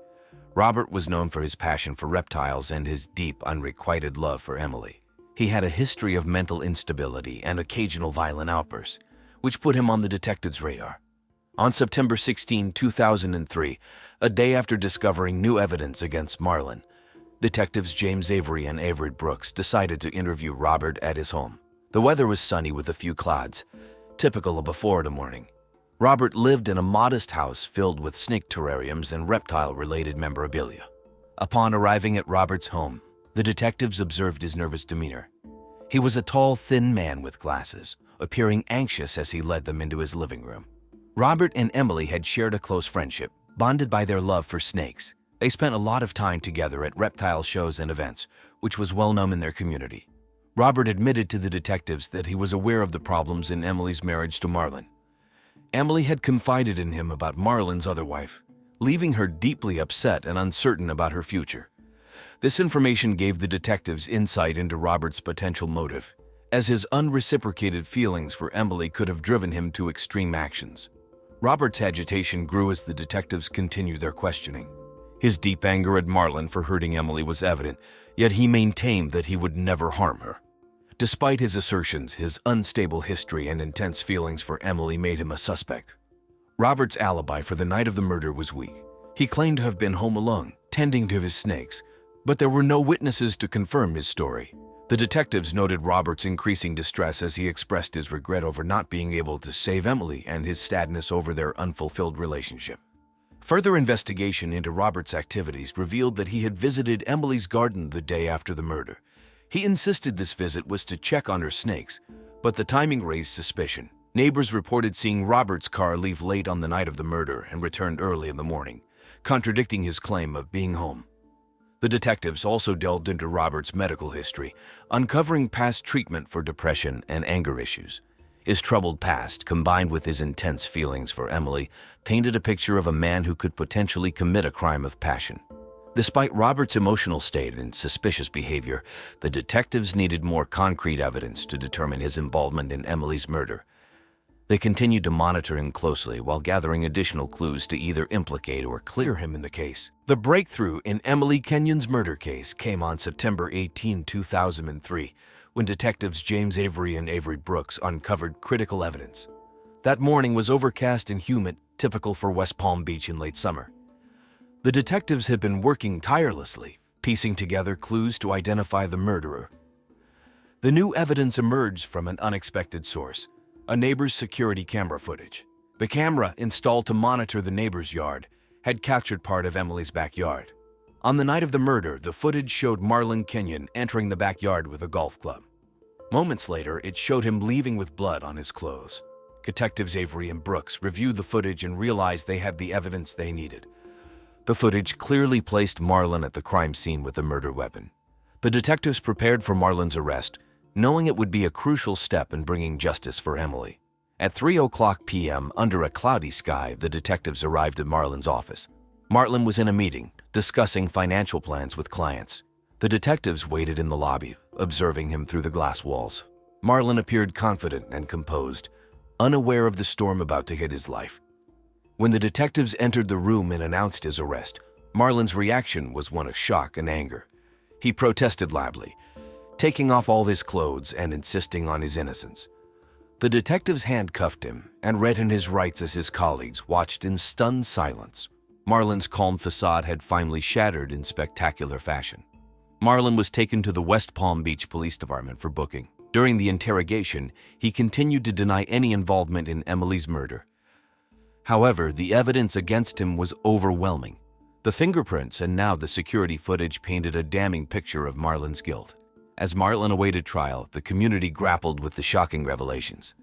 Robert was known for his passion for reptiles and his deep, unrequited love for Emily. He had a history of mental instability and occasional violent outbursts, which put him on the detectives' radar. On September 16, 2003, a day after discovering new evidence against Marlon, Detectives James Avery and Avery Brooks decided to interview Robert at his home. The weather was sunny with a few clouds, typical of a Florida morning. Robert lived in a modest house filled with snake terrariums and reptile-related memorabilia. Upon arriving at Robert's home, the detectives observed his nervous demeanor. He was a tall, thin man with glasses, appearing anxious as he led them into his living room. Robert and Emily had shared a close friendship, bonded by their love for snakes. They spent a lot of time together at reptile shows and events, which was well known in their community. Robert admitted to the detectives that he was aware of the problems in Emily's marriage to Marlon. Emily had confided in him about Marlon's other wife, leaving her deeply upset and uncertain about her future. This information gave the detectives insight into Robert's potential motive, as his unreciprocated feelings for Emily could have driven him to extreme actions. Robert's agitation grew as the detectives continued their questioning. His deep anger at Marlon for hurting Emily was evident, yet he maintained that he would never harm her. Despite his assertions, his unstable history and intense feelings for Emily made him a suspect. Robert's alibi for the night of the murder was weak. He claimed to have been home alone, tending to his snakes, but there were no witnesses to confirm his story. The detectives noted Robert's increasing distress as he expressed his regret over not being able to save Emily and his sadness over their unfulfilled relationship. Further investigation into Robert's activities revealed that he had visited Emily's garden the day after the murder. He insisted this visit was to check on her snakes, but the timing raised suspicion. Neighbors reported seeing Robert's car leave late on the night of the murder and returned early in the morning, contradicting his claim of being home. The detectives also delved into Robert's medical history, uncovering past treatment for depression and anger issues. His troubled past, combined with his intense feelings for Emily, painted a picture of a man who could potentially commit a crime of passion. Despite Robert's emotional state and suspicious behavior, the detectives needed more concrete evidence to determine his involvement in Emily's murder. They continued to monitor him closely while gathering additional clues to either implicate or clear him in the case. The breakthrough in Emily Kenyon's murder case came on September 18, 2003, when detectives James Avery and Avery Brooks uncovered critical evidence. That morning was overcast and humid, typical for West Palm Beach in late summer. The detectives had been working tirelessly, piecing together clues to identify the murderer. The new evidence emerged from an unexpected source, a neighbor's security camera footage. The camera, installed to monitor the neighbor's yard, had captured part of Emily's backyard. On the night of the murder, the footage showed Marlon Kenyon entering the backyard with a golf club. Moments later, it showed him leaving with blood on his clothes. Detectives Avery and Brooks reviewed the footage and realized they had the evidence they needed. The footage clearly placed Marlon at the crime scene with the murder weapon. The detectives prepared for Marlon's arrest, knowing it would be a crucial step in bringing justice for Emily. At 3:00 p.m., under a cloudy sky, the detectives arrived at Marlon's office. Marlon was in a meeting, discussing financial plans with clients. The detectives waited in the lobby, observing him through the glass walls. Marlon appeared confident and composed, unaware of the storm about to hit his life. When the detectives entered the room and announced his arrest, Marlon's reaction was one of shock and anger. He protested loudly, taking off all his clothes and insisting on his innocence. The detectives handcuffed him and read him his rights as his colleagues watched in stunned silence. Marlon's calm facade had finally shattered in spectacular fashion. Marlon was taken to the West Palm Beach Police Department for booking. During the interrogation, he continued to deny any involvement in Emily's murder. However, the evidence against him was overwhelming. The fingerprints and now the security footage painted a damning picture of Marlon's guilt. As Marlon awaited trial, the community grappled with the shocking revelations.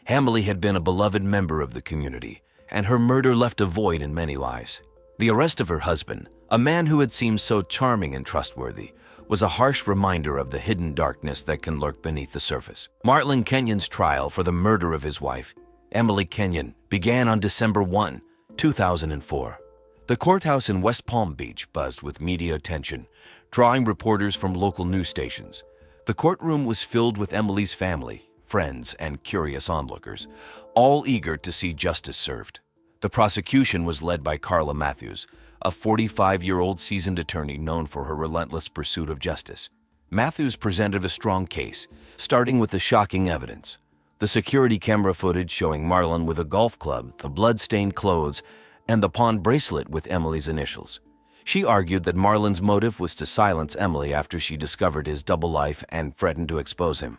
Emily had been a beloved member of the community, and her murder left a void in many lives. The arrest of her husband, a man who had seemed so charming and trustworthy, was a harsh reminder of the hidden darkness that can lurk beneath the surface. Marlon Kenyon's trial for the murder of his wife, Emily Kenyon, began on December 1, 2004. The courthouse in West Palm Beach buzzed with media attention, drawing reporters from local news stations. The courtroom was filled with Emily's family, friends, and curious onlookers, all eager to see justice served. The prosecution was led by Carla Matthews, a 45-year-old seasoned attorney known for her relentless pursuit of justice. Matthews presented a strong case, starting with the shocking evidence. The security camera footage showing Marlon with a golf club, the blood-stained clothes, and the pawn bracelet with Emily's initials. She argued that Marlon's motive was to silence Emily after she discovered his double life and threatened to expose him.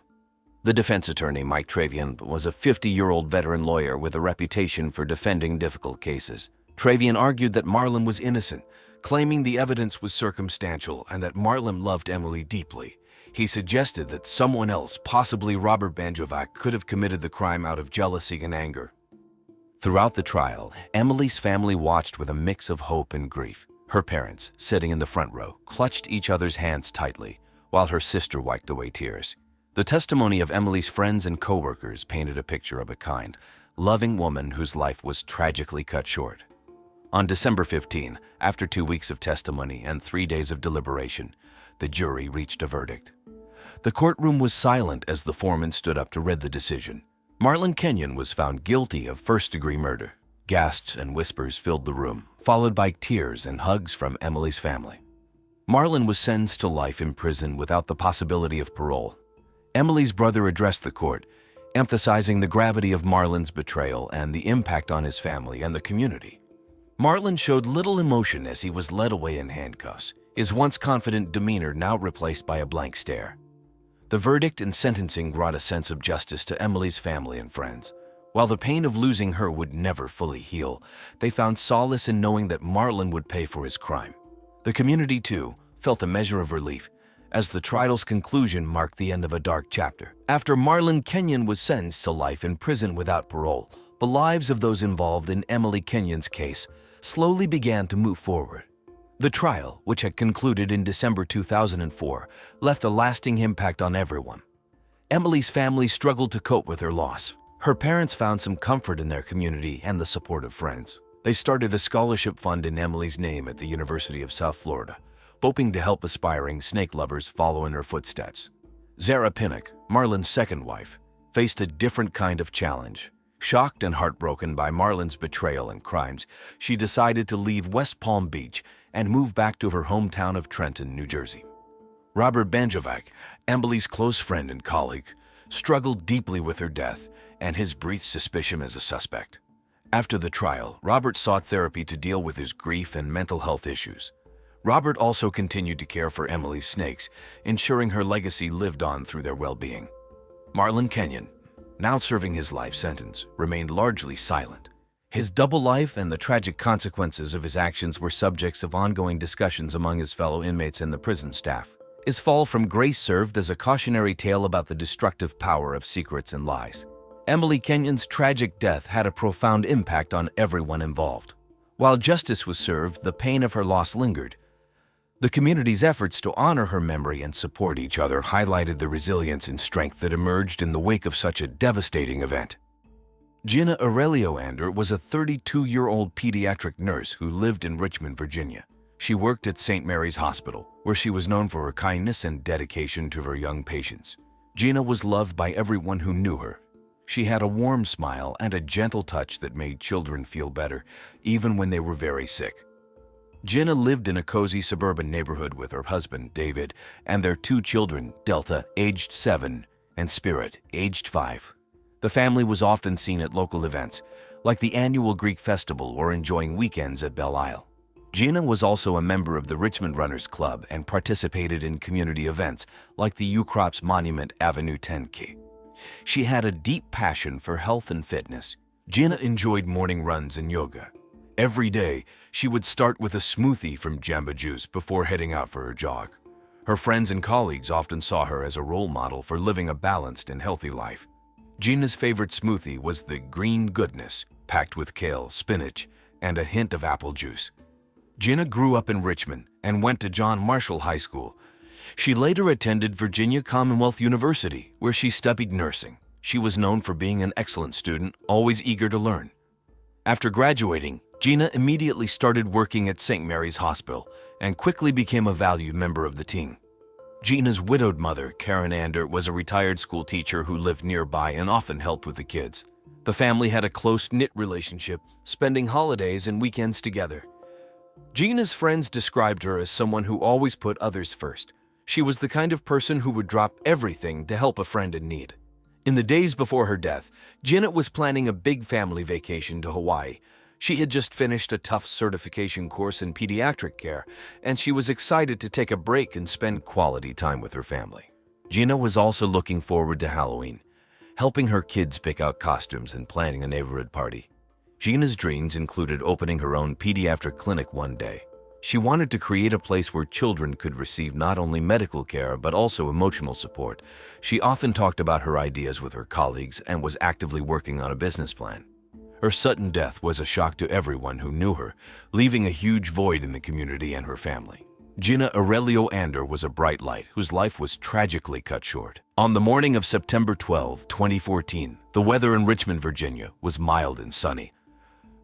The defense attorney, Mike Travian, was a 50-year-old veteran lawyer with a reputation for defending difficult cases. Travian argued that Marlon was innocent, claiming the evidence was circumstantial and that Marlon loved Emily deeply. He suggested that someone else, possibly Robert Banjovac, could have committed the crime out of jealousy and anger. Throughout the trial, Emily's family watched with a mix of hope and grief. Her parents, sitting in the front row, clutched each other's hands tightly, while her sister wiped away tears. The testimony of Emily's friends and co-workers painted a picture of a kind, loving woman whose life was tragically cut short. On December 15, after 2 weeks of testimony and 3 days of deliberation, the jury reached a verdict. The courtroom was silent as the foreman stood up to read the decision. Marlon Kenyon was found guilty of first-degree murder. Gasps and whispers filled the room, followed by tears and hugs from Emily's family. Marlon was sentenced to life in prison without the possibility of parole. Emily's brother addressed the court, emphasizing the gravity of Marlon's betrayal and the impact on his family and the community. Marlon showed little emotion as he was led away in handcuffs, his once confident demeanor now replaced by a blank stare. The verdict and sentencing brought a sense of justice to Emily's family and friends. While the pain of losing her would never fully heal, they found solace in knowing that Marlon would pay for his crime. The community, too, felt a measure of relief, as the trial's conclusion marked the end of a dark chapter. After Marlon Kenyon was sentenced to life in prison without parole, the lives of those involved in Emily Kenyon's case slowly began to move forward. The trial, which had concluded in December 2004, left a lasting impact on everyone. Emily's family struggled to cope with her loss. Her parents found some comfort in their community and the support of friends. They started a scholarship fund in Emily's name at the University of South Florida, hoping to help aspiring snake lovers follow in her footsteps. Zara Pinnock, Marlon's second wife, faced a different kind of challenge. Shocked and heartbroken by Marlon's betrayal and crimes, she decided to leave West Palm Beach and move back to her hometown of Trenton, New Jersey. Robert Banjovac, Emily's close friend and colleague, struggled deeply with her death and his brief suspicion as a suspect. After the trial, Robert sought therapy to deal with his grief and mental health issues. Robert also continued to care for Emily's snakes, ensuring her legacy lived on through their well-being. Marlon Kenyon, now serving his life sentence, remained largely silent. His double life and the tragic consequences of his actions were subjects of ongoing discussions among his fellow inmates and the prison staff. His fall from grace served as a cautionary tale about the destructive power of secrets and lies. Emily Kenyon's tragic death had a profound impact on everyone involved. While justice was served, the pain of her loss lingered. The community's efforts to honor her memory and support each other highlighted the resilience and strength that emerged in the wake of such a devastating event. Gina Aurelio Ander was a 32-year-old pediatric nurse who lived in Richmond, Virginia. She worked at St. Mary's Hospital, where she was known for her kindness and dedication to her young patients. Gina was loved by everyone who knew her. She had a warm smile and a gentle touch that made children feel better, even when they were very sick. Gina lived in a cozy suburban neighborhood with her husband, David, and their 2 children, Delta, aged 7, and Spirit, aged 5. The family was often seen at local events, like the annual Greek festival or enjoying weekends at Belle Isle. Gina was also a member of the Richmond Runners Club and participated in community events like the Ucrops Monument Avenue 10K. She had a deep passion for health and fitness, Gina enjoyed morning runs and yoga. Every day, she would start with a smoothie from Jamba Juice before heading out for her jog. Her friends and colleagues often saw her as a role model for living a balanced and healthy life. Gina's favorite smoothie was the Green Goodness, packed with kale, spinach, and a hint of apple juice. Gina grew up in Richmond and went to John Marshall High School. She later attended Virginia Commonwealth University, where she studied nursing. She was known for being an excellent student, always eager to learn. After graduating, Gina immediately started working at St. Mary's Hospital and quickly became a valued member of the team. Gina's widowed mother, Karen Ander, was a retired school teacher who lived nearby and often helped with the kids. The family had a close-knit relationship, spending holidays and weekends together. Gina's friends described her as someone who always put others first. She was the kind of person who would drop everything to help a friend in need. In the days before her death, Gina was planning a big family vacation to Hawaii. She had just finished a tough certification course in pediatric care, and she was excited to take a break and spend quality time with her family. Gina was also looking forward to Halloween, helping her kids pick out costumes and planning a neighborhood party. Gina's dreams included opening her own pediatric clinic one day. She wanted to create a place where children could receive not only medical care but also emotional support. She often talked about her ideas with her colleagues and was actively working on a business plan. Her sudden death was a shock to everyone who knew her, leaving a huge void in the community and her family. Gina Aurelio Ander was a bright light whose life was tragically cut short. On the morning of September 12, 2014, the weather in Richmond, Virginia was mild and sunny.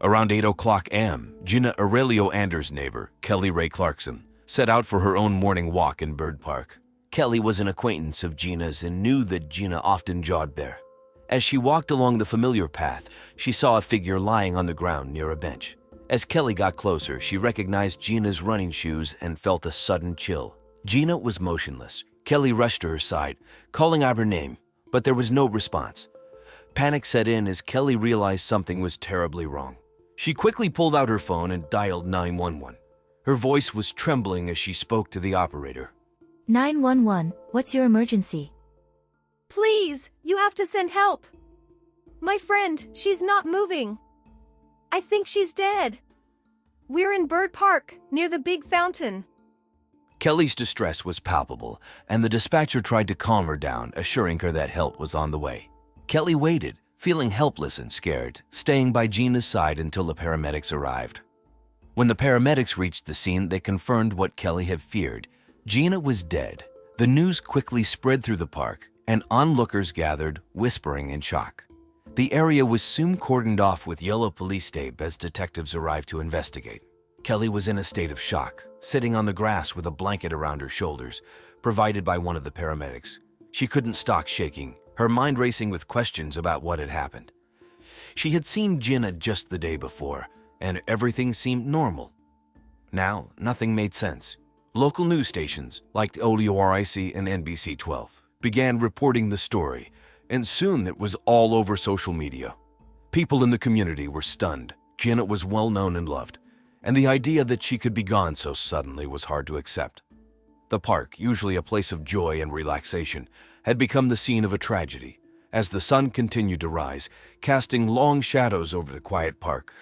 Around 8 o'clock a.m., Gina Aurelio Ander's neighbor, Kelly Ray Clarkson, set out for her own morning walk in Bird Park. Kelly was an acquaintance of Gina's and knew that Gina often jogged there. As she walked along the familiar path, she saw a figure lying on the ground near a bench. As Kelly got closer, she recognized Gina's running shoes and felt a sudden chill. Gina was motionless. Kelly rushed to her side, calling out her name, but there was no response. Panic set in as Kelly realized something was terribly wrong. She quickly pulled out her phone and dialed 911. Her voice was trembling as she spoke to the operator. 911, what's your emergency? Please, you have to send help. My friend, she's not moving. I think she's dead. We're in Bird Park, near the big fountain. Kelly's distress was palpable, and the dispatcher tried to calm her down, assuring her that help was on the way. Kelly waited, feeling helpless and scared, staying by Gina's side until the paramedics arrived. When the paramedics reached the scene, they confirmed what Kelly had feared. Gina was dead. The news quickly spread through the park, and onlookers gathered, whispering in shock. The area was soon cordoned off with yellow police tape as detectives arrived to investigate. Kelly was in a state of shock, sitting on the grass with a blanket around her shoulders, provided by one of the paramedics. She couldn't stop shaking, her mind racing with questions about what had happened. She had seen Gina just the day before, and everything seemed normal. Now, nothing made sense. Local news stations, like WRIC and NBC12, began reporting the story, and soon it was all over social media. People in the community were stunned. Gina was well known and loved, and the idea that she could be gone so suddenly was hard to accept. The park, usually a place of joy and relaxation, had become the scene of a tragedy. As the sun continued to rise, casting long shadows over the quiet park,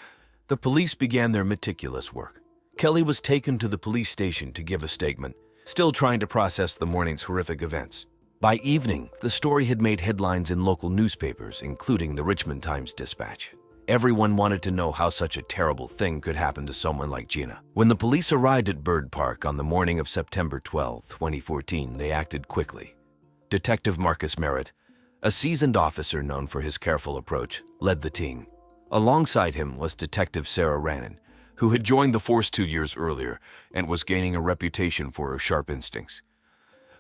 the police began their meticulous work. Kelly was taken to the police station to give a statement, still trying to process the morning's horrific events. By evening, the story had made headlines in local newspapers, including the Richmond Times-Dispatch. Everyone wanted to know how such a terrible thing could happen to someone like Gina. When the police arrived at Bird Park on the morning of September 12, 2014, they acted quickly. Detective Marcus Merritt, a seasoned officer known for his careful approach, led the team. Alongside him was Detective Sarah Rannon, who had joined the force 2 years earlier and was gaining a reputation for her sharp instincts.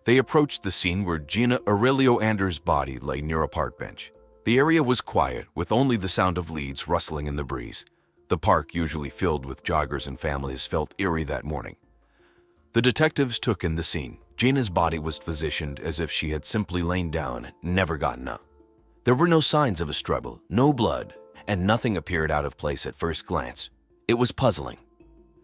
They approached the scene where Gina Aurelio Ander's body lay near a park bench. The area was quiet, with only the sound of leaves rustling in the breeze. The park, usually filled with joggers and families, felt eerie that morning. The detectives took in the scene. Gina's body was positioned as if she had simply lain down and never gotten up. There were no signs of a struggle, no blood, and nothing appeared out of place at first glance. It was puzzling.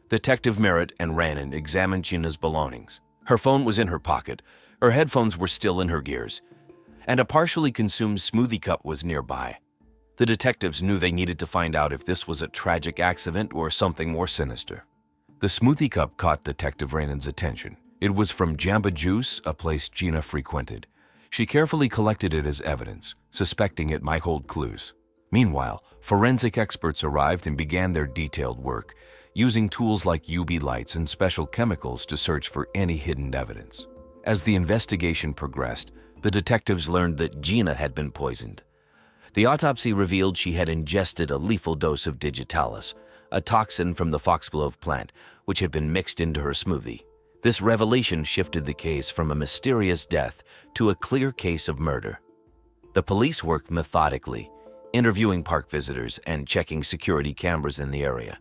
Detective Merritt and Rannon examined Gina's belongings. Her phone was in her pocket, her headphones were still in her gears, and a partially consumed smoothie cup was nearby. The detectives knew they needed to find out if this was a tragic accident or something more sinister. The smoothie cup caught Detective Rainan's attention. It was from Jamba Juice, a place Gina frequented. She carefully collected it as evidence, suspecting it might hold clues. Meanwhile, forensic experts arrived and began their detailed work, using tools like UV lights and special chemicals to search for any hidden evidence. As the investigation progressed, the detectives learned that Gina had been poisoned. The autopsy revealed she had ingested a lethal dose of digitalis, a toxin from the foxglove plant, which had been mixed into her smoothie. This revelation shifted the case from a mysterious death to a clear case of murder. The police worked methodically, interviewing park visitors and checking security cameras in the area.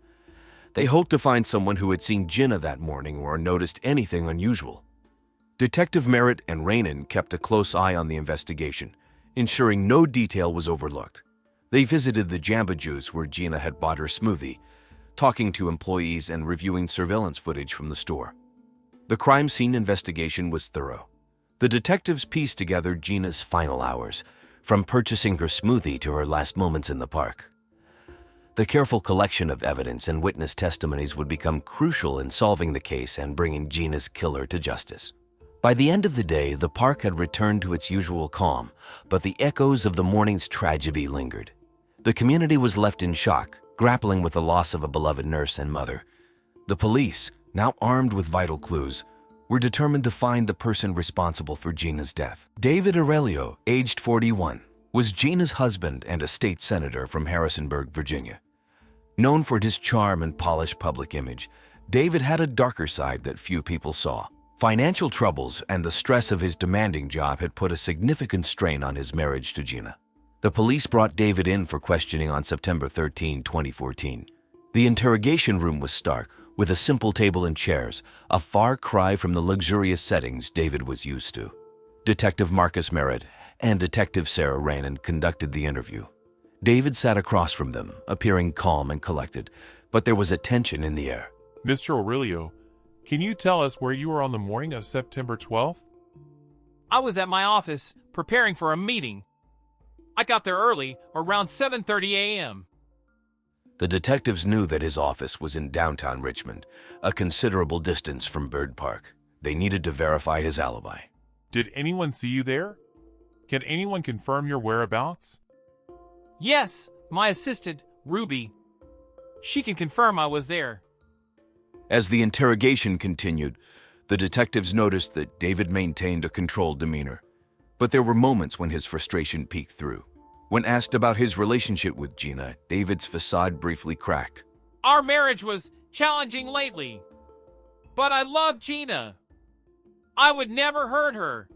They hoped to find someone who had seen Gina that morning or noticed anything unusual. Detective Merritt and Rainan kept a close eye on the investigation, ensuring no detail was overlooked. They visited the Jamba Juice where Gina had bought her smoothie, talking to employees and reviewing surveillance footage from the store. The crime scene investigation was thorough. The detectives pieced together Gina's final hours, from purchasing her smoothie to her last moments in the park. The careful collection of evidence and witness testimonies would become crucial in solving the case and bringing Gina's killer to justice. By the end of the day, the park had returned to its usual calm, but the echoes of the morning's tragedy lingered. The community was left in shock, grappling with the loss of a beloved nurse and mother. The police, now armed with vital clues, were determined to find the person responsible for Gina's death. David Aurelio, aged 41, was Gina's husband and a state senator from Harrisonburg, Virginia. Known for his charm and polished public image, David had a darker side that few people saw. Financial troubles and the stress of his demanding job had put a significant strain on his marriage to Gina. The police brought David in for questioning on September 13, 2014. The interrogation room was stark, with a simple table and chairs, a far cry from the luxurious settings David was used to. Detective Marcus Merritt and Detective Sarah Rainan conducted the interview. David sat across from them, appearing calm and collected, but there was a tension in the air. Mr. Aurelio, can you tell us where you were on the morning of September 12th? I was at my office, preparing for a meeting. I got there early, around 7:30 a.m. The detectives knew that his office was in downtown Richmond, a considerable distance from Bird Park. They needed to verify his alibi. Did anyone see you there? Can anyone confirm your whereabouts? Yes, my assistant, Ruby. She can confirm I was there. As the interrogation continued, the detectives noticed that David maintained a controlled demeanor. But there were moments when his frustration peeked through. When asked about his relationship with Gina, David's facade briefly cracked. Our marriage was challenging lately, but I love Gina. I would never hurt her.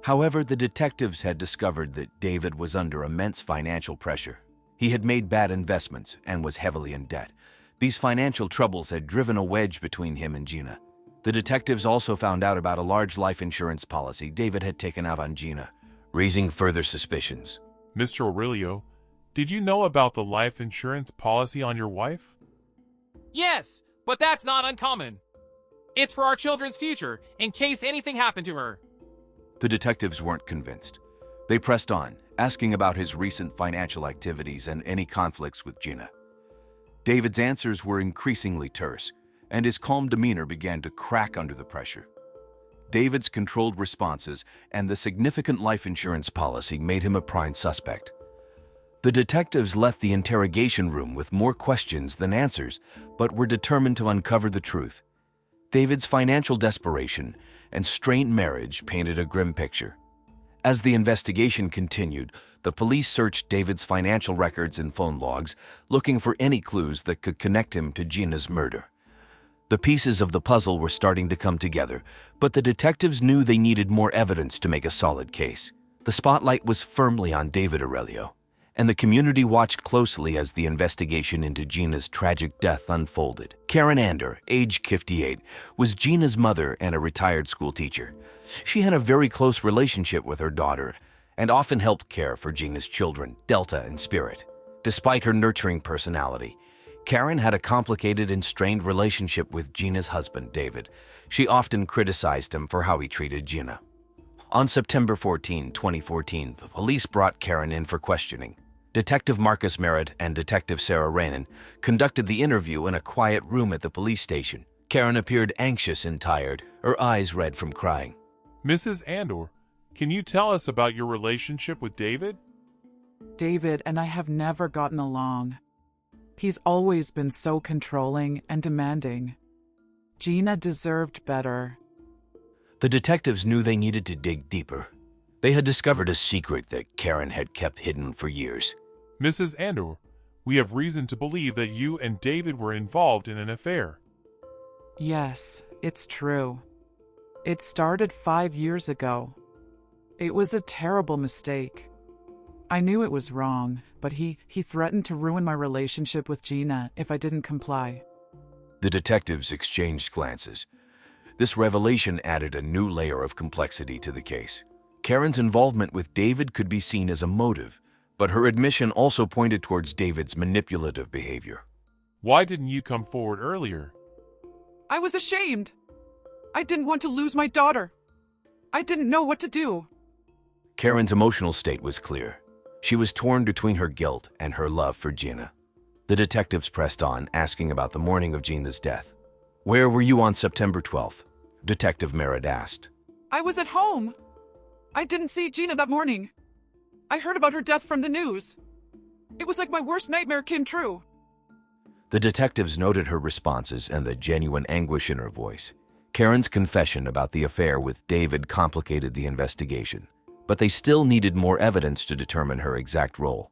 However, the detectives had discovered that David was under immense financial pressure. He had made bad investments and was heavily in debt. These financial troubles had driven a wedge between him and Gina. The detectives also found out about a large life insurance policy David had taken out on Gina, raising further suspicions. Mr. Aurelio, did you know about the life insurance policy on your wife? Yes, but that's not uncommon. It's for our children's future, in case anything happened to her. The detectives weren't convinced. They pressed on, asking about his recent financial activities and any conflicts with Gina. David's answers were increasingly terse, and his calm demeanor began to crack under the pressure. David's controlled responses and the significant life insurance policy made him a prime suspect. The detectives left the interrogation room with more questions than answers, but were determined to uncover the truth. David's financial desperation and strained marriage painted a grim picture. As the investigation continued, the police searched David's financial records and phone logs, looking for any clues that could connect him to Gina's murder. The pieces of the puzzle were starting to come together, but the detectives knew they needed more evidence to make a solid case. The spotlight was firmly on David Aurelio, and the community watched closely as the investigation into Gina's tragic death unfolded. Karen Ander, age 58, was Gina's mother and a retired school teacher. She had a very close relationship with her daughter and often helped care for Gina's children, Delta and Spirit. Despite her nurturing personality, Karen had a complicated and strained relationship with Gina's husband, David. She often criticized him for how he treated Gina. On September 14, 2014, the police brought Karen in for questioning. Detective Marcus Merritt and Detective Sarah Rainin conducted the interview in a quiet room at the police station. Karen appeared anxious and tired, her eyes red from crying. Mrs. Andor, can you tell us about your relationship with David? David and I have never gotten along. He's always been so controlling and demanding. Gina deserved better. The detectives knew they needed to dig deeper. They had discovered a secret that Karen had kept hidden for years. Mrs. Andor, we have reason to believe that you and David were involved in an affair. Yes, it's true. It started 5 years ago. It was a terrible mistake. I knew it was wrong, but he threatened to ruin my relationship with Gina if I didn't comply. The detectives exchanged glances. This revelation added a new layer of complexity to the case. Karen's involvement with David could be seen as a motive, but her admission also pointed towards David's manipulative behavior. Why didn't you come forward earlier? I was ashamed. I didn't want to lose my daughter. I didn't know what to do. Karen's emotional state was clear. She was torn between her guilt and her love for Gina. The detectives pressed on, asking about the morning of Gina's death. "Where were you on September 12th?" Detective Merritt asked. I was at home. I didn't see Gina that morning. I heard about her death from the news. It was like my worst nightmare came true. The detectives noted her responses and the genuine anguish in her voice. Karen's confession about the affair with David complicated the investigation, but they still needed more evidence to determine her exact role.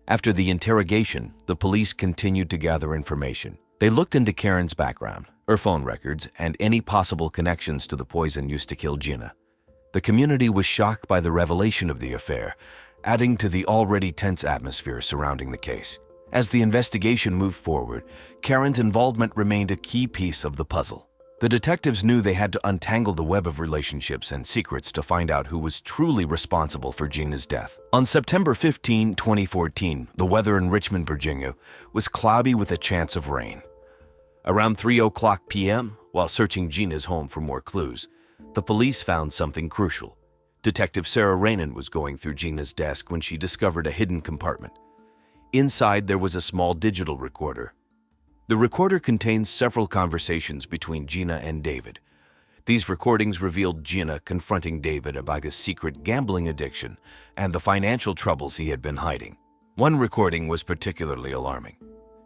After the interrogation, the police continued to gather information. They looked into Karen's background, her phone records, and any possible connections to the poison used to kill Gina. The community was shocked by the revelation of the affair, adding to the already tense atmosphere surrounding the case. As the investigation moved forward, Karen's involvement remained a key piece of the puzzle. The detectives knew they had to untangle the web of relationships and secrets to find out who was truly responsible for Gina's death. On September 15, 2014, the weather in Richmond, Virginia, was cloudy with a chance of rain. Around 3:00 p.m., while searching Gina's home for more clues, the police found something crucial. Detective Sarah Rainin was going through Gina's desk when she discovered a hidden compartment. Inside, there was a small digital recorder. The recorder contains several conversations between Gina and David. These recordings revealed Gina confronting David about his secret gambling addiction and the financial troubles he had been hiding. One recording was particularly alarming.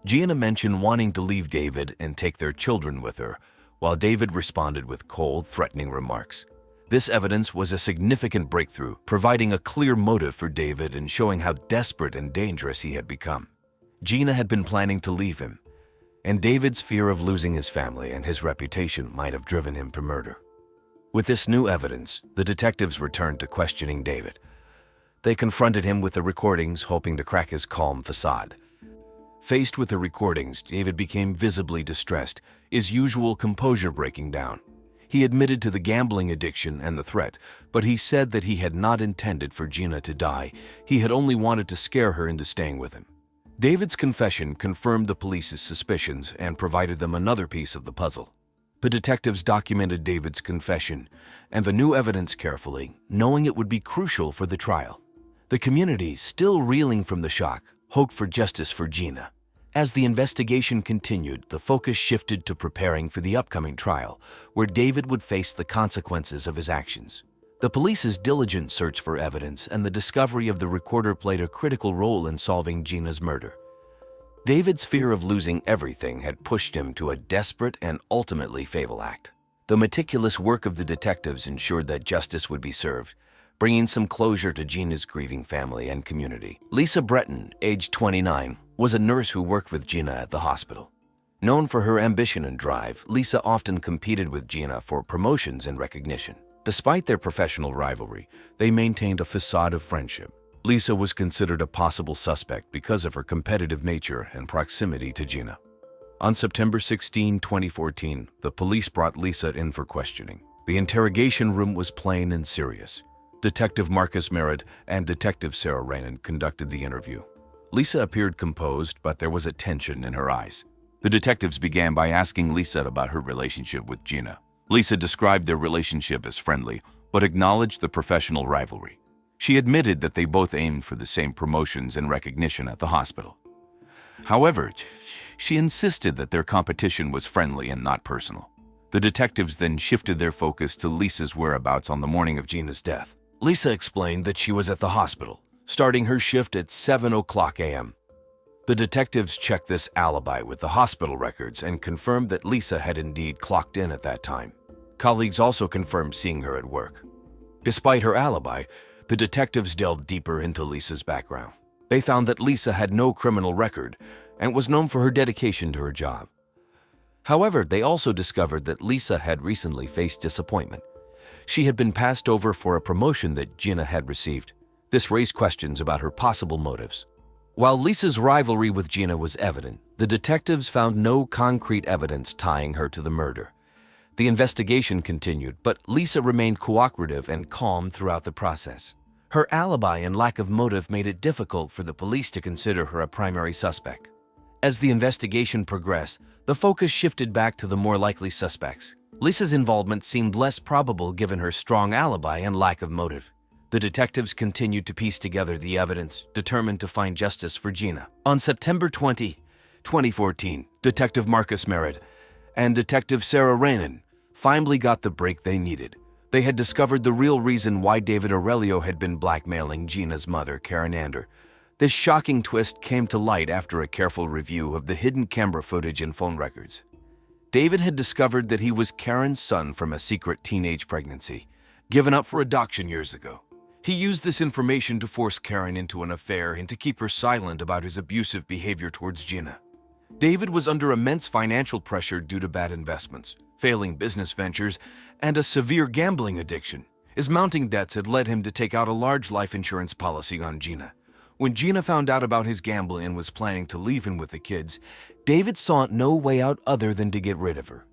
Gina mentioned wanting to leave David and take their children with her, while David responded with cold, threatening remarks. This evidence was a significant breakthrough, providing a clear motive for David and showing how desperate and dangerous he had become. Gina had been planning to leave him, and David's fear of losing his family and his reputation might have driven him to murder. With this new evidence, the detectives returned to questioning David. They confronted him with the recordings, hoping to crack his calm facade. Faced with the recordings, David became visibly distressed, his usual composure breaking down. He admitted to the gambling addiction and the threat, but he said that he had not intended for Gina to die. He had only wanted to scare her into staying with him. David's confession confirmed the police's suspicions and provided them another piece of the puzzle. The detectives documented David's confession and the new evidence carefully, knowing it would be crucial for the trial. The community, still reeling from the shock, hoped for justice for Gina. As the investigation continued, the focus shifted to preparing for the upcoming trial, where David would face the consequences of his actions. The police's diligent search for evidence and the discovery of the recorder played a critical role in solving Gina's murder. David's fear of losing everything had pushed him to a desperate and ultimately fatal act. The meticulous work of the detectives ensured that justice would be served, bringing some closure to Gina's grieving family and community. Lisa Breton, age 29, was a nurse who worked with Gina at the hospital. Known for her ambition and drive, Lisa often competed with Gina for promotions and recognition. Despite their professional rivalry, they maintained a facade of friendship. Lisa was considered a possible suspect because of her competitive nature and proximity to Gina. On September 16, 2014, the police brought Lisa in for questioning. The interrogation room was plain and serious. Detective Marcus Merritt and Detective Sarah Rainin conducted the interview. Lisa appeared composed, but there was a tension in her eyes. The detectives began by asking Lisa about her relationship with Gina. Lisa described their relationship as friendly, but acknowledged the professional rivalry. She admitted that they both aimed for the same promotions and recognition at the hospital. However, she insisted that their competition was friendly and not personal. The detectives then shifted their focus to Lisa's whereabouts on the morning of Gina's death. Lisa explained that she was at the hospital, starting her shift at 7:00 a.m. The detectives checked this alibi with the hospital records and confirmed that Lisa had indeed clocked in at that time. Colleagues also confirmed seeing her at work. Despite her alibi, the detectives delved deeper into Lisa's background. They found that Lisa had no criminal record and was known for her dedication to her job. However, they also discovered that Lisa had recently faced disappointment. She had been passed over for a promotion that Gina had received. This raised questions about her possible motives. While Lisa's rivalry with Gina was evident, the detectives found no concrete evidence tying her to the murder. The investigation continued, but Lisa remained cooperative and calm throughout the process. Her alibi and lack of motive made it difficult for the police to consider her a primary suspect. As the investigation progressed, the focus shifted back to the more likely suspects. Lisa's involvement seemed less probable given her strong alibi and lack of motive. The detectives continued to piece together the evidence, determined to find justice for Gina. On September 20, 2014, Detective Marcus Merritt and Detective Sarah Rainin finally got the break they needed. They had discovered the real reason why David Aurelio had been blackmailing Gina's mother, Karen Ander. This shocking twist came to light after a careful review of the hidden camera footage and phone records. David had discovered that he was Karen's son from a secret teenage pregnancy, given up for adoption years ago. He used this information to force Karen into an affair and to keep her silent about his abusive behavior towards Gina. David was under immense financial pressure due to bad investments, failing business ventures, and a severe gambling addiction. His mounting debts had led him to take out a large life insurance policy on Gina. When Gina found out about his gambling and was planning to leave him with the kids, David saw no way out other than to get rid of her.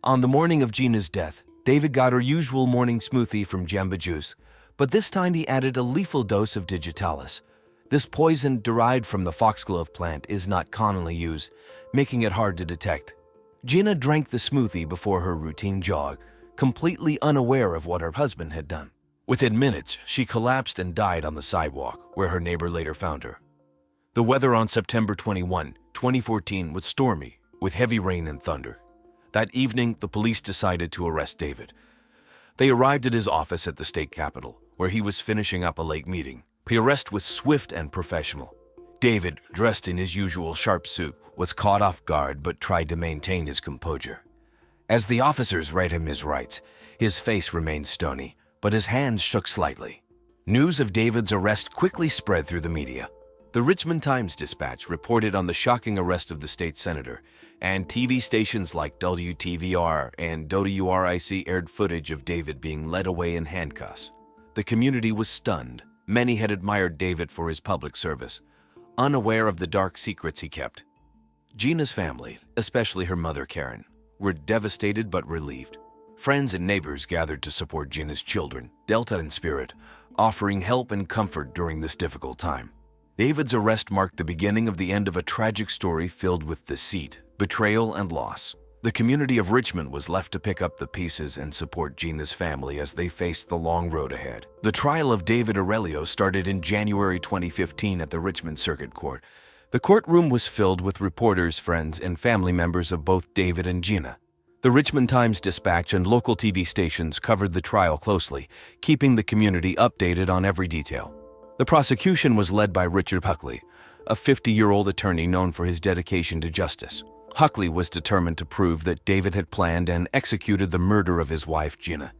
On the morning of Gina's death, David got her usual morning smoothie from Jamba Juice, but this time he added a lethal dose of digitalis. This poison derived from the foxglove plant is not commonly used, making it hard to detect. Gina drank the smoothie before her routine jog, completely unaware of what her husband had done. Within minutes, she collapsed and died on the sidewalk, where her neighbor later found her. The weather on September 21, 2014 was stormy, with heavy rain and thunder. That evening, the police decided to arrest David. They arrived at his office at the state capitol, where he was finishing up a late meeting. The arrest was swift and professional. David, dressed in his usual sharp suit, was caught off guard but tried to maintain his composure. As the officers read him his rights, his face remained stony, but his hands shook slightly. News of David's arrest quickly spread through the media. The Richmond Times-Dispatch reported on the shocking arrest of the state senator, and TV stations like WTVR and WRIC aired footage of David being led away in handcuffs. The community was stunned. Many had admired David for his public service, unaware of the dark secrets he kept. Gina's family, especially her mother Karen, were devastated but relieved. Friends and neighbors gathered to support Gina's children, Delta and Spirit, offering help and comfort during this difficult time. David's arrest marked the beginning of the end of a tragic story filled with deceit, betrayal, and loss. The community of Richmond was left to pick up the pieces and support Gina's family as they faced the long road ahead. The trial of David Aurelio started in January 2015 at the Richmond Circuit Court. The courtroom was filled with reporters, friends, and family members of both David and Gina. The Richmond Times-Dispatch and local TV stations covered the trial closely, keeping the community updated on every detail. The prosecution was led by Richard Huckley, a 50-year-old attorney known for his dedication to justice. Huckley was determined to prove that David had planned and executed the murder of his wife, Gina.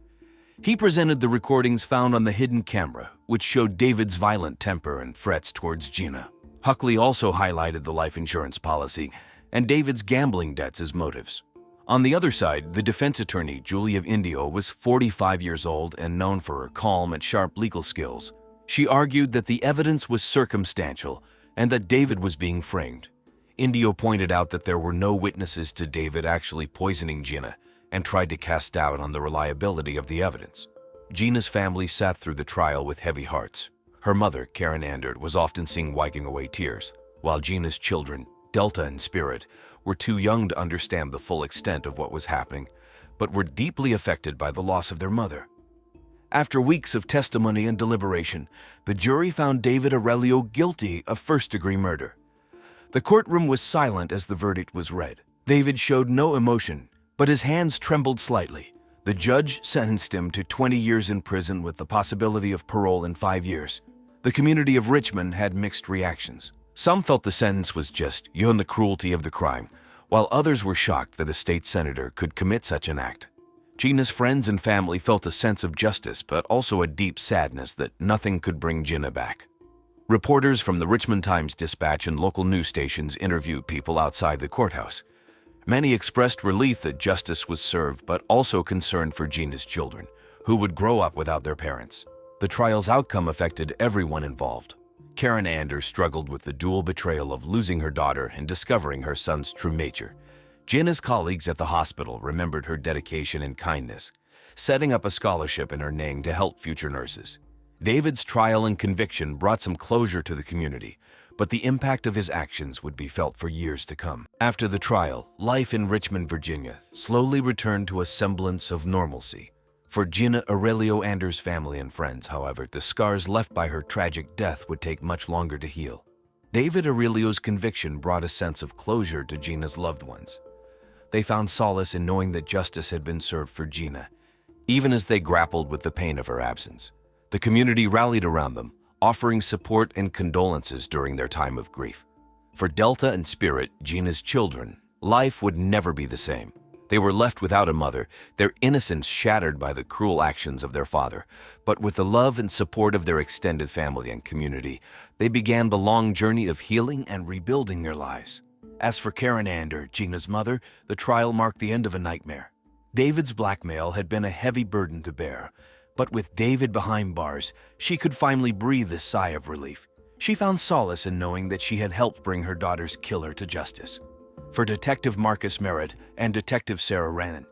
He presented the recordings found on the hidden camera, which showed David's violent temper and threats towards Gina. Huckley also highlighted the life insurance policy and David's gambling debts as motives. On the other side, the defense attorney, Julia Indio, was 45 years old and known for her calm and sharp legal skills. She argued that the evidence was circumstantial and that David was being framed. Indio pointed out that there were no witnesses to David actually poisoning Gina and tried to cast doubt on the reliability of the evidence. Gina's family sat through the trial with heavy hearts. Her mother, Karen Ander, was often seen wiping away tears, while Gina's children, Delta and Spirit, were too young to understand the full extent of what was happening, but were deeply affected by the loss of their mother. After weeks of testimony and deliberation, the jury found David Aurelio guilty of first-degree murder. The courtroom was silent as the verdict was read. David showed no emotion, but his hands trembled slightly. The judge sentenced him to 20 years in prison with the possibility of parole in 5 years. The community of Richmond had mixed reactions. Some felt the sentence was just beyond the cruelty of the crime, while others were shocked that a state senator could commit such an act. Gina's friends and family felt a sense of justice, but also a deep sadness that nothing could bring Gina back. Reporters from the Richmond Times-Dispatch and local news stations interviewed people outside the courthouse. Many expressed relief that justice was served, but also concern for Gina's children, who would grow up without their parents. The trial's outcome affected everyone involved. Karen Anders struggled with the dual betrayal of losing her daughter and discovering her son's true nature. Gina's colleagues at the hospital remembered her dedication and kindness, setting up a scholarship in her name to help future nurses. David's trial and conviction brought some closure to the community, but the impact of his actions would be felt for years to come. After the trial, life in Richmond, Virginia, slowly returned to a semblance of normalcy. For Gina Aurelio Anders' family and friends, however, the scars left by her tragic death would take much longer to heal. David Aurelio's conviction brought a sense of closure to Gina's loved ones. They found solace in knowing that justice had been served for Gina, even as they grappled with the pain of her absence. The community rallied around them, offering support and condolences during their time of grief. For Delta and Spirit, Gina's children, life would never be the same. They were left without a mother, their innocence shattered by the cruel actions of their father. But with the love and support of their extended family and community, they began the long journey of healing and rebuilding their lives. As for Karen Anders, Gina's mother, the trial marked the end of a nightmare. David's blackmail had been a heavy burden to bear, but with David behind bars, she could finally breathe a sigh of relief. She found solace in knowing that she had helped bring her daughter's killer to justice. For Detective Marcus Merritt and Detective Sarah Rannon,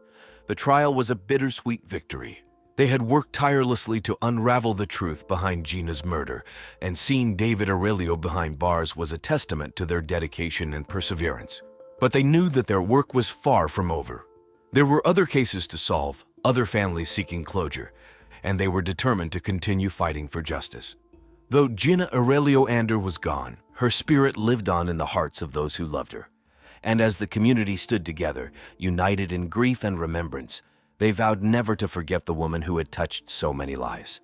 the trial was a bittersweet victory. They had worked tirelessly to unravel the truth behind Gina's murder, and seeing David Aurelio behind bars was a testament to their dedication and perseverance. But they knew that their work was far from over. There were other cases to solve, other families seeking closure, and they were determined to continue fighting for justice. Though Gina Aurelio Anders was gone, her spirit lived on in the hearts of those who loved her. And as the community stood together, united in grief and remembrance, they vowed never to forget the woman who had touched so many lives.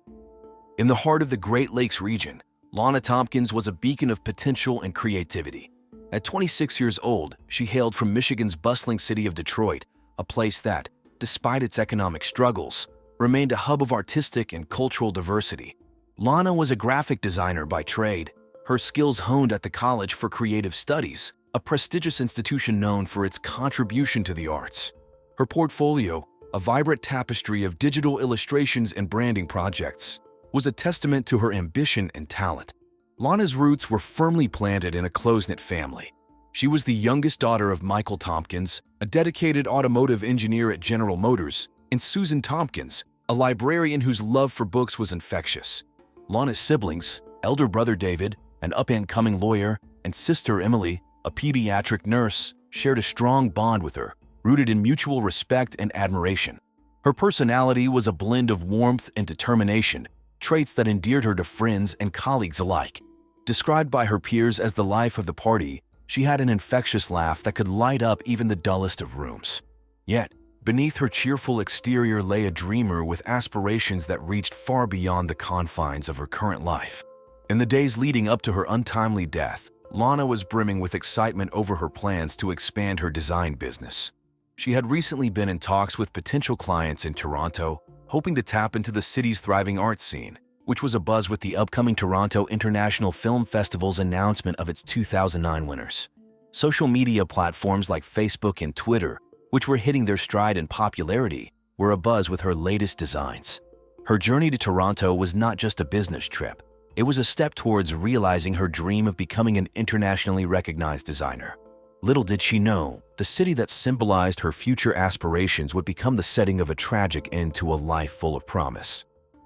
In the heart of the Great Lakes region, Lana Tompkins was a beacon of potential and creativity. At 26 years old, she hailed from Michigan's bustling city of Detroit, a place that, despite its economic struggles, remained a hub of artistic and cultural diversity. Lana was a graphic designer by trade, her skills honed at the College for Creative Studies, a prestigious institution known for its contribution to the arts. Her portfolio, a vibrant tapestry of digital illustrations and branding projects, was a testament to her ambition and talent. Lana's roots were firmly planted in a close-knit family. She was the youngest daughter of Michael Tompkins, a dedicated automotive engineer at General Motors, and Susan Tompkins, a librarian whose love for books was infectious. Lana's siblings, elder brother David, an up-and-coming lawyer, and sister Emily, a pediatric nurse, shared a strong bond with her, rooted in mutual respect and admiration. Her personality was a blend of warmth and determination, traits that endeared her to friends and colleagues alike. Described by her peers as the life of the party, she had an infectious laugh that could light up even the dullest of rooms. Yet, beneath her cheerful exterior lay a dreamer with aspirations that reached far beyond the confines of her current life. In the days leading up to her untimely death, Lana was brimming with excitement over her plans to expand her design business. She had recently been in talks with potential clients in Toronto, hoping to tap into the city's thriving art scene, which was abuzz with the upcoming Toronto International Film Festival's announcement of its 2009 winners. Social media platforms like Facebook and Twitter, which were hitting their stride in popularity, were abuzz with her latest designs. Her journey to Toronto was not just a business trip. It was a step towards realizing her dream of becoming an internationally recognized designer. Little did she know, the city that symbolized her future aspirations would become the setting of a tragic end to a life full of promise.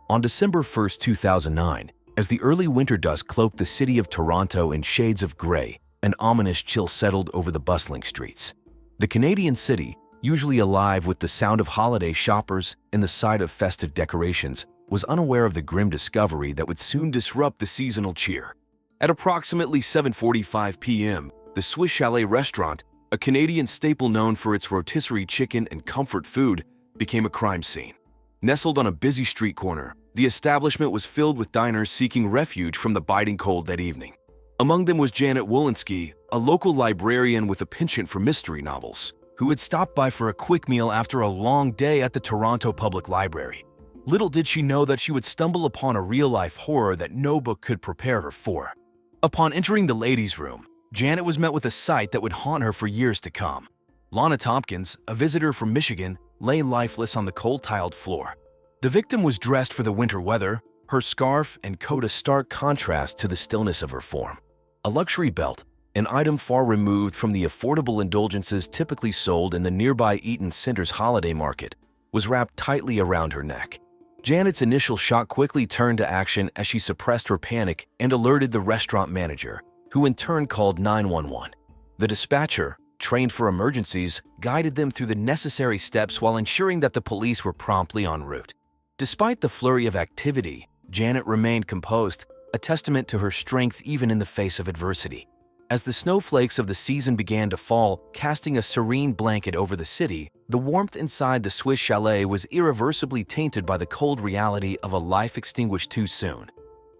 On December 1, 2009, as the early winter dusk cloaked the city of Toronto in shades of gray, an ominous chill settled over the bustling streets. The Canadian city, usually alive with the sound of holiday shoppers and the sight of festive decorations, was unaware of the grim discovery that would soon disrupt the seasonal cheer. At approximately 7:45 p.m., the Swiss Chalet restaurant, a Canadian staple known for its rotisserie chicken and comfort food, became a crime scene. Nestled on a busy street corner, the establishment was filled with diners seeking refuge from the biting cold that evening. Among them was Janet Wolinski, a local librarian with a penchant for mystery novels, who had stopped by for a quick meal after a long day at the Toronto Public Library. Little did she know that she would stumble upon a real-life horror that no book could prepare her for. Upon entering the ladies' room, Janet was met with a sight that would haunt her for years to come. Lana Tompkins, a visitor from Michigan, lay lifeless on the cold-tiled floor. The victim was dressed for the winter weather, her scarf and coat a stark contrast to the stillness of her form. A luxury belt, an item far removed from the affordable indulgences typically sold in the nearby Eaton Center's holiday market, was wrapped tightly around her neck. Janet's initial shock quickly turned to action as she suppressed her panic and alerted the restaurant manager, who in turn called 911. The dispatcher, trained for emergencies, guided them through the necessary steps while ensuring that the police were promptly en route. Despite the flurry of activity, Janet remained composed, a testament to her strength even in the face of adversity. As the snowflakes of the season began to fall, casting a serene blanket over the city, the warmth inside the Swiss Chalet was irreversibly tainted by the cold reality of a life extinguished too soon.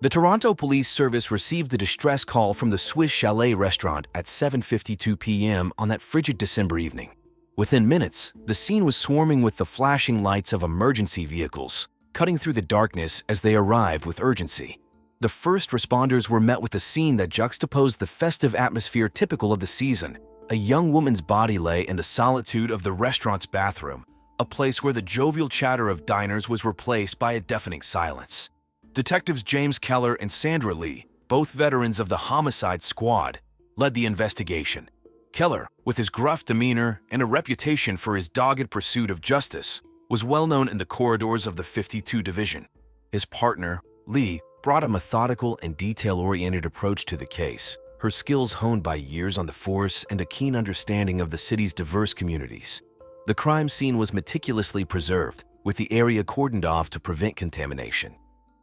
The Toronto Police Service received the distress call from the Swiss Chalet restaurant at 7:52 p.m. on that frigid December evening. Within minutes, the scene was swarming with the flashing lights of emergency vehicles, cutting through the darkness as they arrived with urgency. The first responders were met with a scene that juxtaposed the festive atmosphere typical of the season. A young woman's body lay in the solitude of the restaurant's bathroom, a place where the jovial chatter of diners was replaced by a deafening silence. Detectives James Keller and Sandra Lee, both veterans of the homicide squad, led the investigation. Keller, with his gruff demeanor and a reputation for his dogged pursuit of justice, was well known in the corridors of the 52 Division. His partner, Lee, brought a methodical and detail-oriented approach to the case, her skills honed by years on the force and a keen understanding of the city's diverse communities. The crime scene was meticulously preserved, with the area cordoned off to prevent contamination.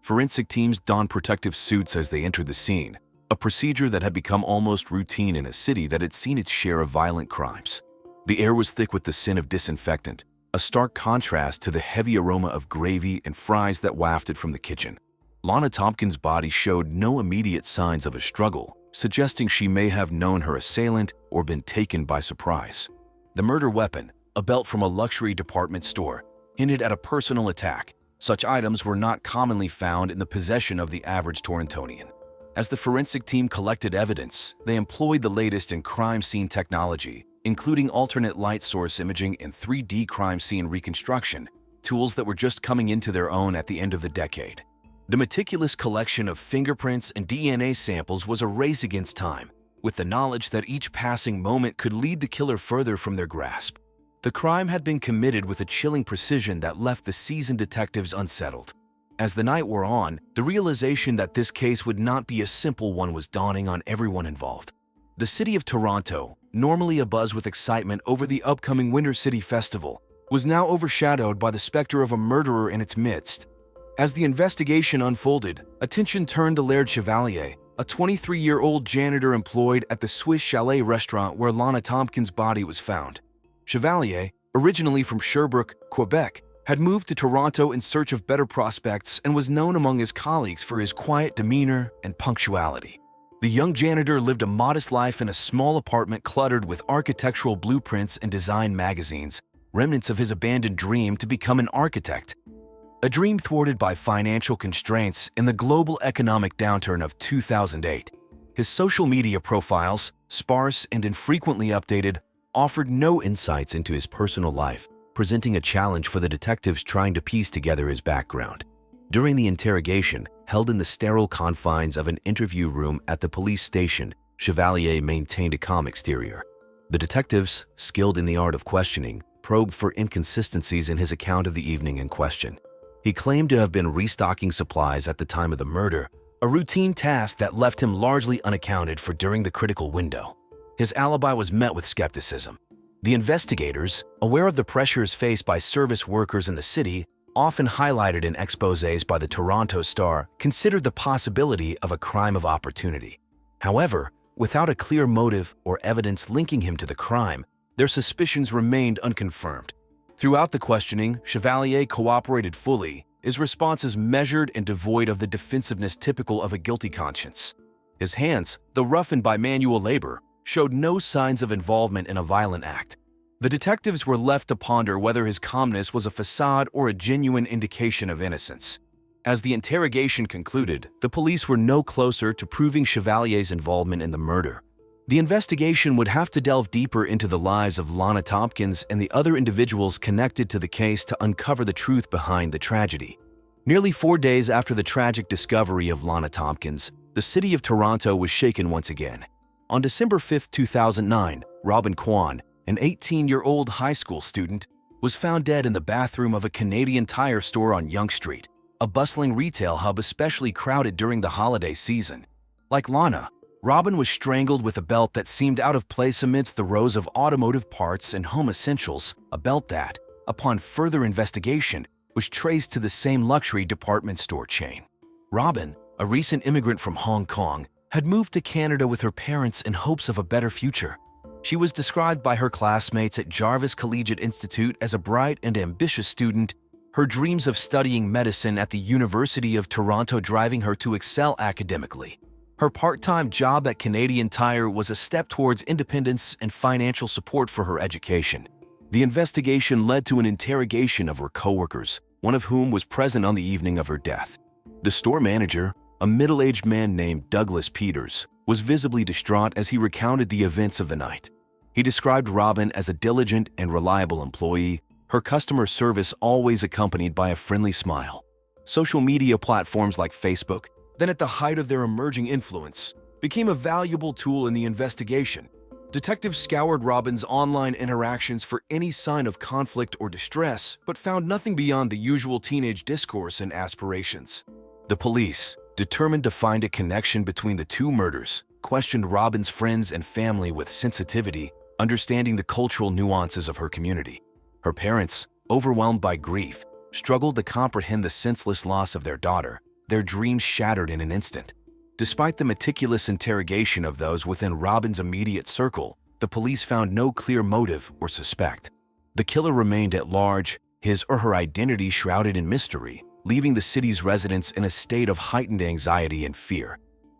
Forensic teams donned protective suits as they entered the scene, a procedure that had become almost routine in a city that had seen its share of violent crimes. The air was thick with the scent of disinfectant, a stark contrast to the heavy aroma of gravy and fries that wafted from the kitchen. Lana Tompkins' body showed no immediate signs of a struggle, suggesting she may have known her assailant or been taken by surprise. The murder weapon, a belt from a luxury department store, hinted at a personal attack. Such items were not commonly found in the possession of the average Torontonian. As the forensic team collected evidence, they employed the latest in crime scene technology, including alternate light source imaging and 3D crime scene reconstruction, tools that were just coming into their own at the end of the decade. The meticulous collection of fingerprints and DNA samples was a race against time, with the knowledge that each passing moment could lead the killer further from their grasp. The crime had been committed with a chilling precision that left the seasoned detectives unsettled. As the night wore on, the realization that this case would not be a simple one was dawning on everyone involved. The city of Toronto, normally abuzz with excitement over the upcoming Winter City Festival, was now overshadowed by the specter of a murderer in its midst. As the investigation unfolded, attention turned to Laird Chevalier, a 23-year-old janitor employed at the Swiss Chalet restaurant where Lana Tompkins' body was found. Chevalier, originally from Sherbrooke, Quebec, had moved to Toronto in search of better prospects and was known among his colleagues for his quiet demeanor and punctuality. The young janitor lived a modest life in a small apartment cluttered with architectural blueprints and design magazines, remnants of his abandoned dream to become an architect. A dream thwarted by financial constraints in the global economic downturn of 2008. His social media profiles, sparse and infrequently updated, offered no insights into his personal life, presenting a challenge for the detectives trying to piece together his background. During the interrogation, held in the sterile confines of an interview room at the police station, Chevalier maintained a calm exterior. The detectives, skilled in the art of questioning, probed for inconsistencies in his account of the evening in question. He claimed to have been restocking supplies at the time of the murder, a routine task that left him largely unaccounted for during the critical window. His alibi was met with skepticism. The investigators, aware of the pressures faced by service workers in the city, often highlighted in exposés by the Toronto Star, considered the possibility of a crime of opportunity. However, without a clear motive or evidence linking him to the crime, their suspicions remained unconfirmed. Throughout the questioning, Chevalier cooperated fully, his responses measured and devoid of the defensiveness typical of a guilty conscience. His hands, though roughened by manual labor, showed no signs of involvement in a violent act. The detectives were left to ponder whether his calmness was a facade or a genuine indication of innocence. As the interrogation concluded, the police were no closer to proving Chevalier's involvement in the murder. The investigation would have to delve deeper into the lives of Lana Tompkins and the other individuals connected to the case to uncover the truth behind the tragedy. Nearly 4 days after the tragic discovery of Lana Tompkins, the city of Toronto was shaken once again. On December 5, 2009, Robin Kwan, an 18-year-old high school student, was found dead in the bathroom of a Canadian Tire store on Yonge Street, a bustling retail hub especially crowded during the holiday season. Like Lana, Robin was strangled with a belt that seemed out of place amidst the rows of automotive parts and home essentials, a belt that, upon further investigation, was traced to the same luxury department store chain. Robin, a recent immigrant from Hong Kong, had moved to Canada with her parents in hopes of a better future. She was described by her classmates at Jarvis Collegiate Institute as a bright and ambitious student, her dreams of studying medicine at the University of Toronto driving her to excel academically. Her part-time job at Canadian Tire was a step towards independence and financial support for her education. The investigation led to an interrogation of her coworkers, one of whom was present on the evening of her death. The store manager, a middle-aged man named Douglas Peters, was visibly distraught as he recounted the events of the night. He described Robin as a diligent and reliable employee, her customer service always accompanied by a friendly smile. Social media platforms like Facebook, then at the height of their emerging influence, became a valuable tool in the investigation. Detectives scoured Robin's online interactions for any sign of conflict or distress, but found nothing beyond the usual teenage discourse and aspirations. The police, determined to find a connection between the two murders, questioned Robin's friends and family with sensitivity, understanding the cultural nuances of her community. Her parents, overwhelmed by grief, struggled to comprehend the senseless loss of their daughter, their dreams shattered in an instant. Despite the meticulous interrogation of those within Robin's immediate circle, the police found no clear motive or suspect. The killer remained at large, his or her identity shrouded in mystery, leaving the city's residents in a state of heightened anxiety and fear.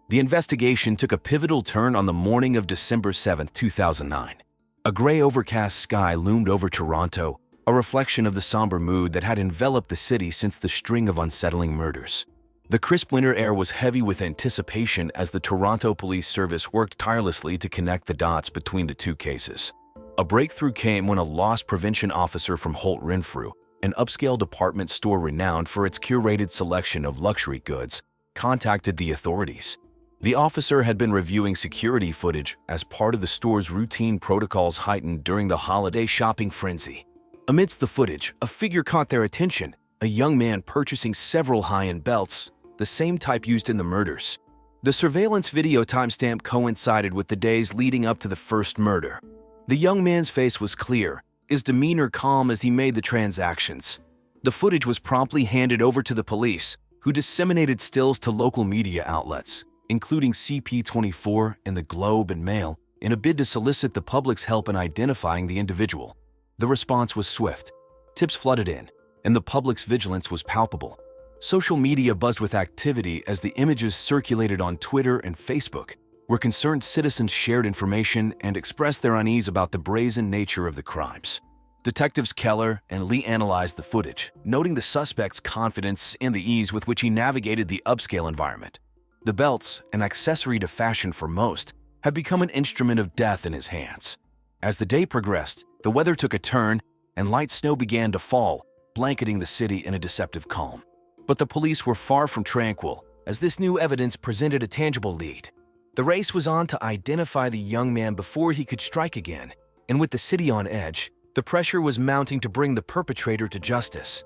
The investigation took a pivotal turn on the morning of December 7, 2009. A gray overcast sky loomed over Toronto, a reflection of the somber mood that had enveloped the city since the string of unsettling murders. The crisp winter air was heavy with anticipation as the Toronto Police Service worked tirelessly to connect the dots between the two cases. A breakthrough came when a loss prevention officer from Holt Renfrew, an upscale department store renowned for its curated selection of luxury goods, contacted the authorities. The officer had been reviewing security footage as part of the store's routine protocols heightened during the holiday shopping frenzy. Amidst the footage, a figure caught their attention, a young man purchasing several high-end belts, the same type used in the murders. The surveillance video timestamp coincided with the days leading up to the first murder. The young man's face was clear, his demeanor calm as he made the transactions. The footage was promptly handed over to the police, who disseminated stills to local media outlets, including CP24 and the Globe and Mail, in a bid to solicit the public's help in identifying the individual. The response was swift. Tips flooded in, and the public's vigilance was palpable. Social media buzzed with activity as the images circulated on Twitter and Facebook, where concerned citizens shared information and expressed their unease about the brazen nature of the crimes. Detectives Keller and Lee analyzed the footage, noting the suspect's confidence and the ease with which he navigated the upscale environment. The belts, an accessory to fashion for most, had become an instrument of death in his hands. As the day progressed, the weather took a turn and light snow began to fall, blanketing the city in a deceptive calm. But the police were far from tranquil, as this new evidence presented a tangible lead. The race was on to identify the young man before he could strike again, and with the city on edge, the pressure was mounting to bring the perpetrator to justice.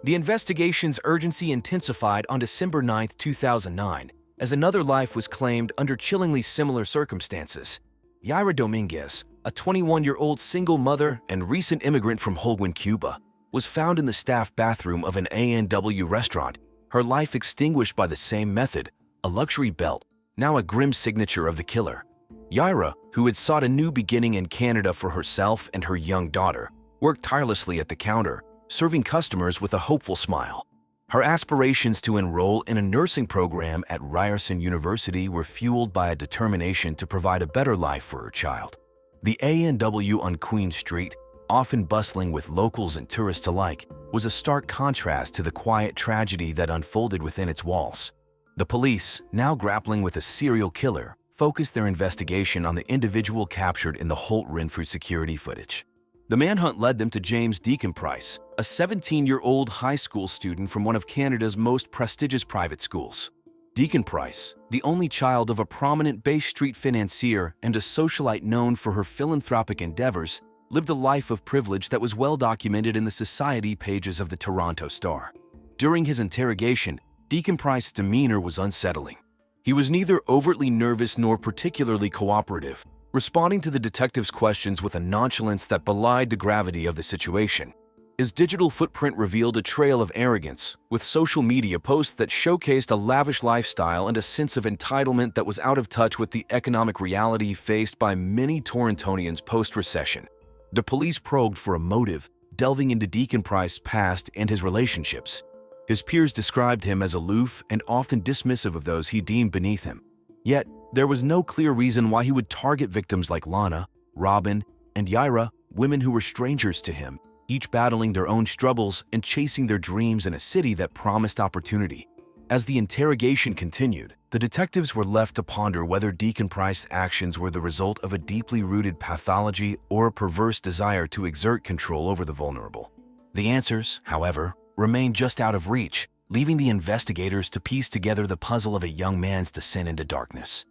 The investigation's urgency intensified on December 9, 2009, as another life was claimed under chillingly similar circumstances. Yaira Dominguez, a 21-year-old single mother and recent immigrant from Holguin, Cuba, was found in the staff bathroom of an A&W restaurant, her life extinguished by the same method, a luxury belt, now a grim signature of the killer. Yaira, who had sought a new beginning in Canada for herself and her young daughter, worked tirelessly at the counter, serving customers with a hopeful smile. Her aspirations to enroll in a nursing program at Ryerson University were fueled by a determination to provide a better life for her child. The A&W on Queen Street, often bustling with locals and tourists alike, was a stark contrast to the quiet tragedy that unfolded within its walls. The police, now grappling with a serial killer, focused their investigation on the individual captured in the Holt Renfrew security footage. The manhunt led them to James Deacon Price, a 17-year-old high school student from one of Canada's most prestigious private schools. Deacon Price, the only child of a prominent Bay Street financier and a socialite known for her philanthropic endeavors, lived a life of privilege that was well documented in the society pages of the Toronto Star. During his interrogation, Deacon Price's demeanor was unsettling. He was neither overtly nervous nor particularly cooperative, responding to the detective's questions with a nonchalance that belied the gravity of the situation. His digital footprint revealed a trail of arrogance, with social media posts that showcased a lavish lifestyle and a sense of entitlement that was out of touch with the economic reality faced by many Torontonians post-recession. The police probed for a motive, delving into Deacon Price's past and his relationships. His peers described him as aloof and often dismissive of those he deemed beneath him. Yet, there was no clear reason why he would target victims like Lana, Robin, and Yaira, women who were strangers to him, each battling their own struggles and chasing their dreams in a city that promised opportunity. As the interrogation continued, the detectives were left to ponder whether Deacon Price's actions were the result of a deeply rooted pathology or a perverse desire to exert control over the vulnerable. The answers, however, remained just out of reach, leaving the investigators to piece together the puzzle of a young man's descent into darkness.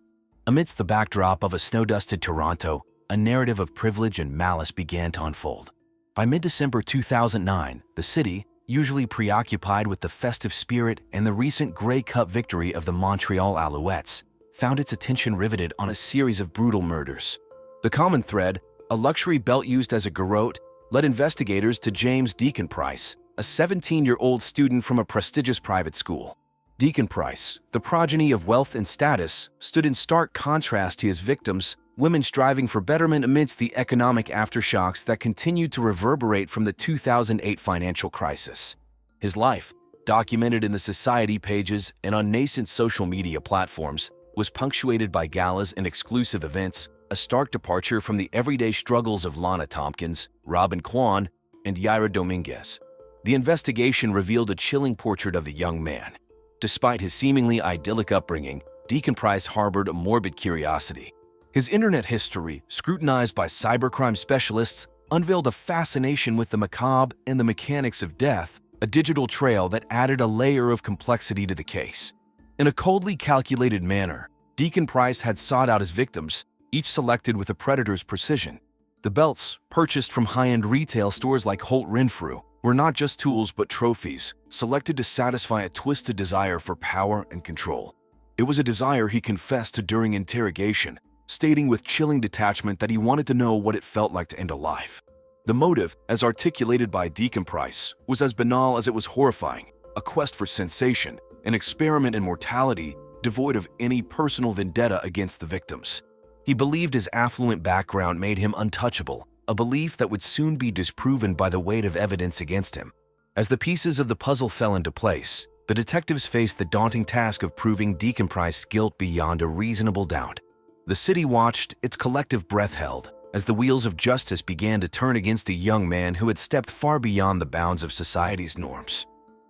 Amidst the backdrop of a snow-dusted Toronto, a narrative of privilege and malice began to unfold. By mid-December 2009, the city, usually preoccupied with the festive spirit and the recent Grey Cup victory of the Montreal Alouettes, found its attention riveted on a series of brutal murders. The common thread, a luxury belt used as a garrote, led investigators to James Deacon Price, a 17-year-old student from a prestigious private school. Deacon Price, the progeny of wealth and status, stood in stark contrast to his victims, women striving for betterment amidst the economic aftershocks that continued to reverberate from the 2008 financial crisis. His life, documented in the society pages and on nascent social media platforms, was punctuated by galas and exclusive events, a stark departure from the everyday struggles of Lana Tompkins, Robin Kwan, and Yaira Dominguez. The investigation revealed a chilling portrait of the young man. Despite his seemingly idyllic upbringing, Deacon Price harbored a morbid curiosity. His internet history, scrutinized by cybercrime specialists, unveiled a fascination with the macabre and the mechanics of death, a digital trail that added a layer of complexity to the case. In a coldly calculated manner, Deacon Price had sought out his victims, each selected with a predator's precision. The belts, purchased from high-end retail stores like Holt Renfrew, were not just tools but trophies, selected to satisfy a twisted desire for power and control. It was a desire he confessed to during interrogation, stating with chilling detachment that he wanted to know what it felt like to end a life. The motive, as articulated by Deacon Price, was as banal as it was horrifying, a quest for sensation, an experiment in mortality devoid of any personal vendetta against the victims. He believed his affluent background made him untouchable, a belief that would soon be disproven by the weight of evidence against him. As the pieces of the puzzle fell into place, the detectives faced the daunting task of proving Deacon Price's guilt beyond a reasonable doubt. The city watched, its collective breath held, as the wheels of justice began to turn against a young man who had stepped far beyond the bounds of society's norms.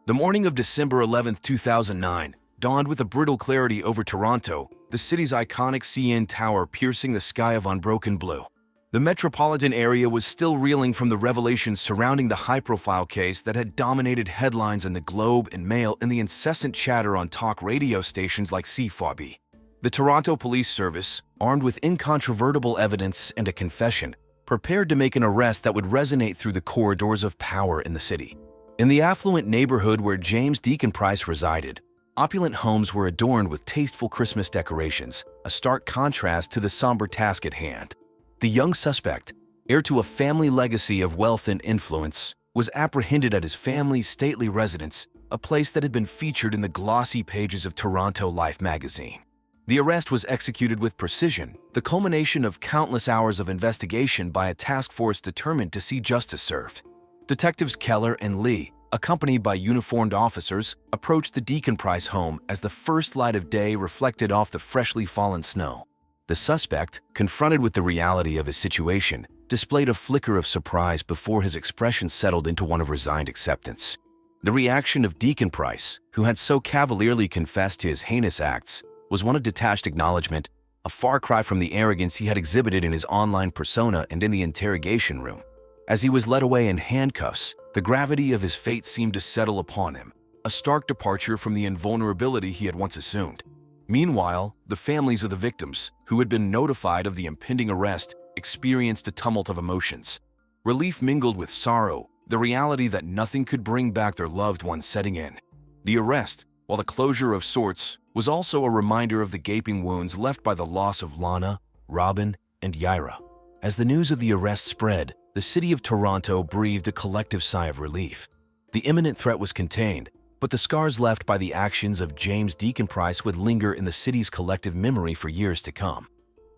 The morning of December 11, 2009, dawned with a brittle clarity over Toronto, the city's iconic CN Tower piercing the sky of unbroken blue. The metropolitan area was still reeling from the revelations surrounding the high-profile case that had dominated headlines in the Globe and Mail and the incessant chatter on talk radio stations like CFOB. The Toronto Police Service, armed with incontrovertible evidence and a confession, prepared to make an arrest that would resonate through the corridors of power in the city. In the affluent neighborhood where James Deacon Price resided, opulent homes were adorned with tasteful Christmas decorations, a stark contrast to the somber task at hand. The young suspect, heir to a family legacy of wealth and influence, was apprehended at his family's stately residence, a place that had been featured in the glossy pages of Toronto Life magazine. The arrest was executed with precision, the culmination of countless hours of investigation by a task force determined to see justice served. Detectives Keller and Lee, accompanied by uniformed officers, approached the Deacon Price home as the first light of day reflected off the freshly fallen snow. The suspect, confronted with the reality of his situation, displayed a flicker of surprise before his expression settled into one of resigned acceptance. The reaction of Deacon Price, who had so cavalierly confessed to his heinous acts, was one of detached acknowledgement, a far cry from the arrogance he had exhibited in his online persona and in the interrogation room. As he was led away in handcuffs, the gravity of his fate seemed to settle upon him, a stark departure from the invulnerability he had once assumed. Meanwhile, the families of the victims, who had been notified of the impending arrest, experienced a tumult of emotions. Relief mingled with sorrow, the reality that nothing could bring back their loved ones setting in. The arrest, while a closure of sorts, was also a reminder of the gaping wounds left by the loss of Lana, Robin, and Yaira. As the news of the arrest spread, the city of Toronto breathed a collective sigh of relief. The imminent threat was contained, but the scars left by the actions of James Deacon Price would linger in the city's collective memory for years to come.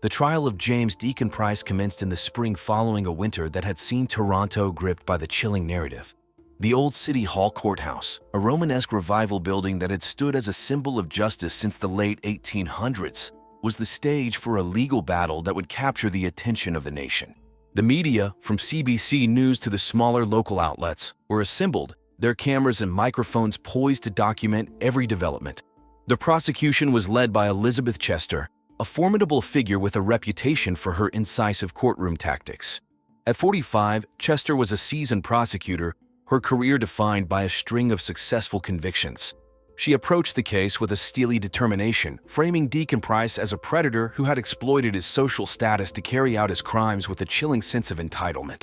The trial of James Deacon Price commenced in the spring following a winter that had seen Toronto gripped by the chilling narrative. The old City Hall Courthouse, a Romanesque revival building that had stood as a symbol of justice since the late 1800s, was the stage for a legal battle that would capture the attention of the nation. The media, from CBC News to the smaller local outlets, were assembled, their cameras and microphones poised to document every development. The prosecution was led by Elizabeth Chester, a formidable figure with a reputation for her incisive courtroom tactics. At 45, Chester was a seasoned prosecutor, her career defined by a string of successful convictions. She approached the case with a steely determination, framing Deacon Price as a predator who had exploited his social status to carry out his crimes with a chilling sense of entitlement.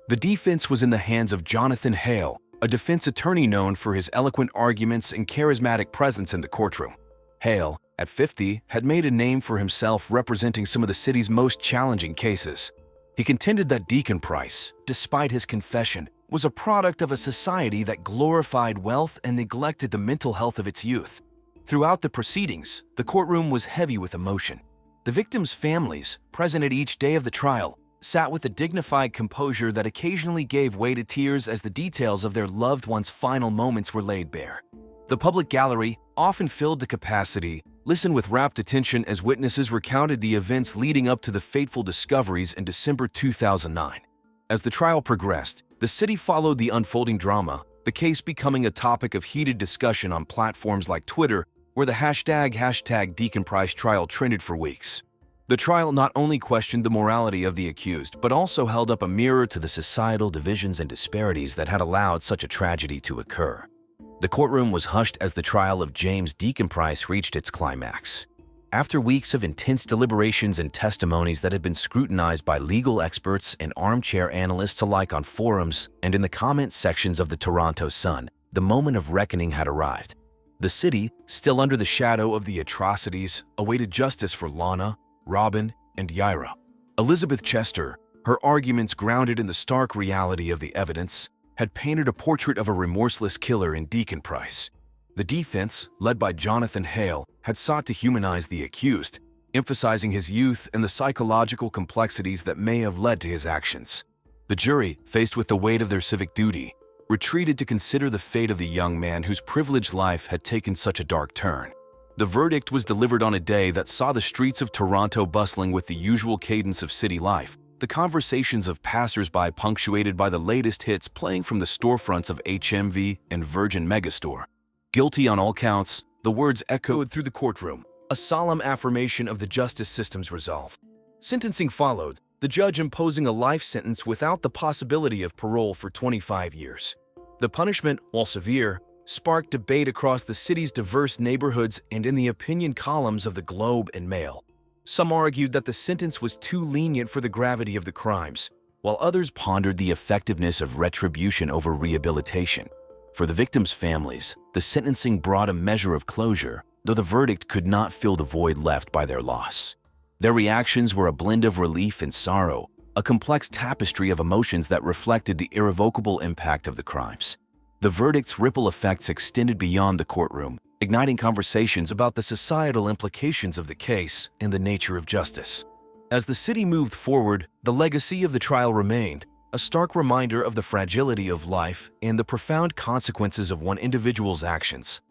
The defense was in the hands of Jonathan Hale, a defense attorney known for his eloquent arguments and charismatic presence in the courtroom. Hale, at 50, had made a name for himself representing some of the city's most challenging cases. He contended that Deacon Price, despite his confession, was a product of a society that glorified wealth and neglected the mental health of its youth. Throughout the proceedings, the courtroom was heavy with emotion. The victims' families, present at each day of the trial, sat with a dignified composure that occasionally gave way to tears as the details of their loved ones' final moments were laid bare. The public gallery, often filled to capacity, listened with rapt attention as witnesses recounted the events leading up to the fateful discoveries in December 2009. As the trial progressed, the city followed the unfolding drama, the case becoming a topic of heated discussion on platforms like Twitter, where the hashtag Deacon Price trial trended for weeks. The trial not only questioned the morality of the accused, but also held up a mirror to the societal divisions and disparities that had allowed such a tragedy to occur. The courtroom was hushed as the trial of James Deacon Price reached its climax. After weeks of intense deliberations and testimonies that had been scrutinized by legal experts and armchair analysts alike on forums and in the comment sections of the Toronto Sun, the moment of reckoning had arrived. The city, still under the shadow of the atrocities, awaited justice for Lana, Robin, and Yaira. Elizabeth Chester, her arguments grounded in the stark reality of the evidence, had painted a portrait of a remorseless killer in Deacon Price. The defense, led by Jonathan Hale, had sought to humanize the accused, emphasizing his youth and the psychological complexities that may have led to his actions. The jury, faced with the weight of their civic duty, retreated to consider the fate of the young man whose privileged life had taken such a dark turn. The verdict was delivered on a day that saw the streets of Toronto bustling with the usual cadence of city life, the conversations of passers-by punctuated by the latest hits playing from the storefronts of HMV and Virgin Megastore. Guilty on all counts, the words echoed through the courtroom, a solemn affirmation of the justice system's resolve. Sentencing followed, the judge imposing a life sentence without the possibility of parole for 25 years. The punishment, while severe, sparked debate across the city's diverse neighborhoods and in the opinion columns of the Globe and Mail. Some argued that the sentence was too lenient for the gravity of the crimes, while others pondered the effectiveness of retribution over rehabilitation. For the victims' families, the sentencing brought a measure of closure, though the verdict could not fill the void left by their loss. Their reactions were a blend of relief and sorrow, a complex tapestry of emotions that reflected the irrevocable impact of the crimes. The verdict's ripple effects extended beyond the courtroom, igniting conversations about the societal implications of the case and the nature of justice. As the city moved forward, the legacy of the trial remained, a stark reminder of the fragility of life and the profound consequences of one individual's actions.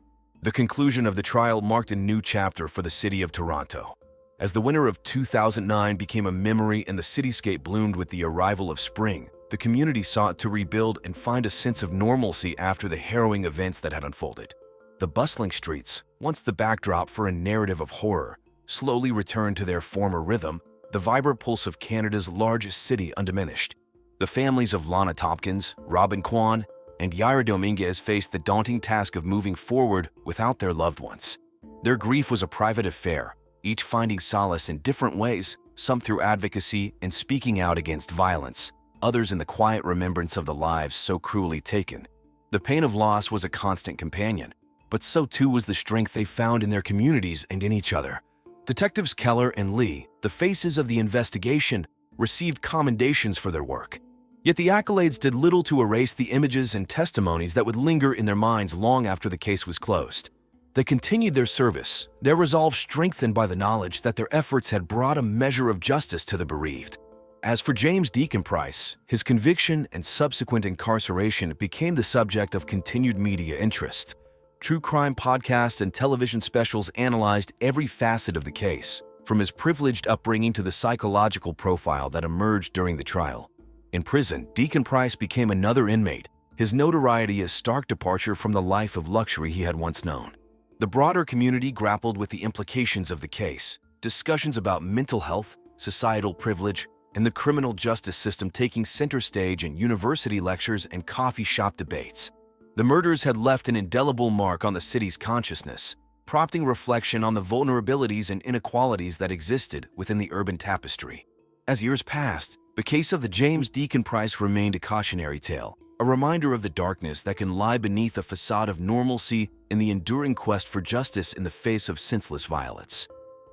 The conclusion of the trial marked a new chapter for the city of Toronto. As the winter of 2009 became a memory and the cityscape bloomed with the arrival of spring, the community sought to rebuild and find a sense of normalcy after the harrowing events that had unfolded. The bustling streets, once the backdrop for a narrative of horror, slowly returned to their former rhythm, the vibrant pulse of Canada's largest city undiminished. The families of Lana Tompkins, Robin Kwan, and Yair Dominguez faced the daunting task of moving forward without their loved ones. Their grief was a private affair, each finding solace in different ways, some through advocacy and speaking out against violence, others in the quiet remembrance of the lives so cruelly taken. The pain of loss was a constant companion, but so too was the strength they found in their communities and in each other. Detectives Keller and Lee, the faces of the investigation, received commendations for their work. Yet the accolades did little to erase the images and testimonies that would linger in their minds long after the case was closed. They continued their service, their resolve strengthened by the knowledge that their efforts had brought a measure of justice to the bereaved. As for James Deacon Price, his conviction and subsequent incarceration became the subject of continued media interest. True crime podcasts and television specials analyzed every facet of the case, from his privileged upbringing to the psychological profile that emerged during the trial. In prison, Deacon Price became another inmate, his notoriety a stark departure from the life of luxury he had once known. The broader community grappled with the implications of the case, discussions about mental health, societal privilege, and the criminal justice system taking center stage in university lectures and coffee shop debates. The murders had left an indelible mark on the city's consciousness, prompting reflection on the vulnerabilities and inequalities that existed within the urban tapestry. As years passed, the case of the James Deacon Price remained a cautionary tale, a reminder of the darkness that can lie beneath a facade of normalcy and the enduring quest for justice in the face of senseless violence.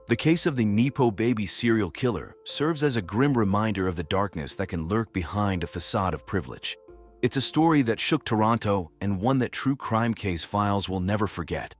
The case of the Nepo baby serial killer serves as a grim reminder of the darkness that can lurk behind a facade of privilege. It's a story that shook Toronto and one that true crime case files will never forget.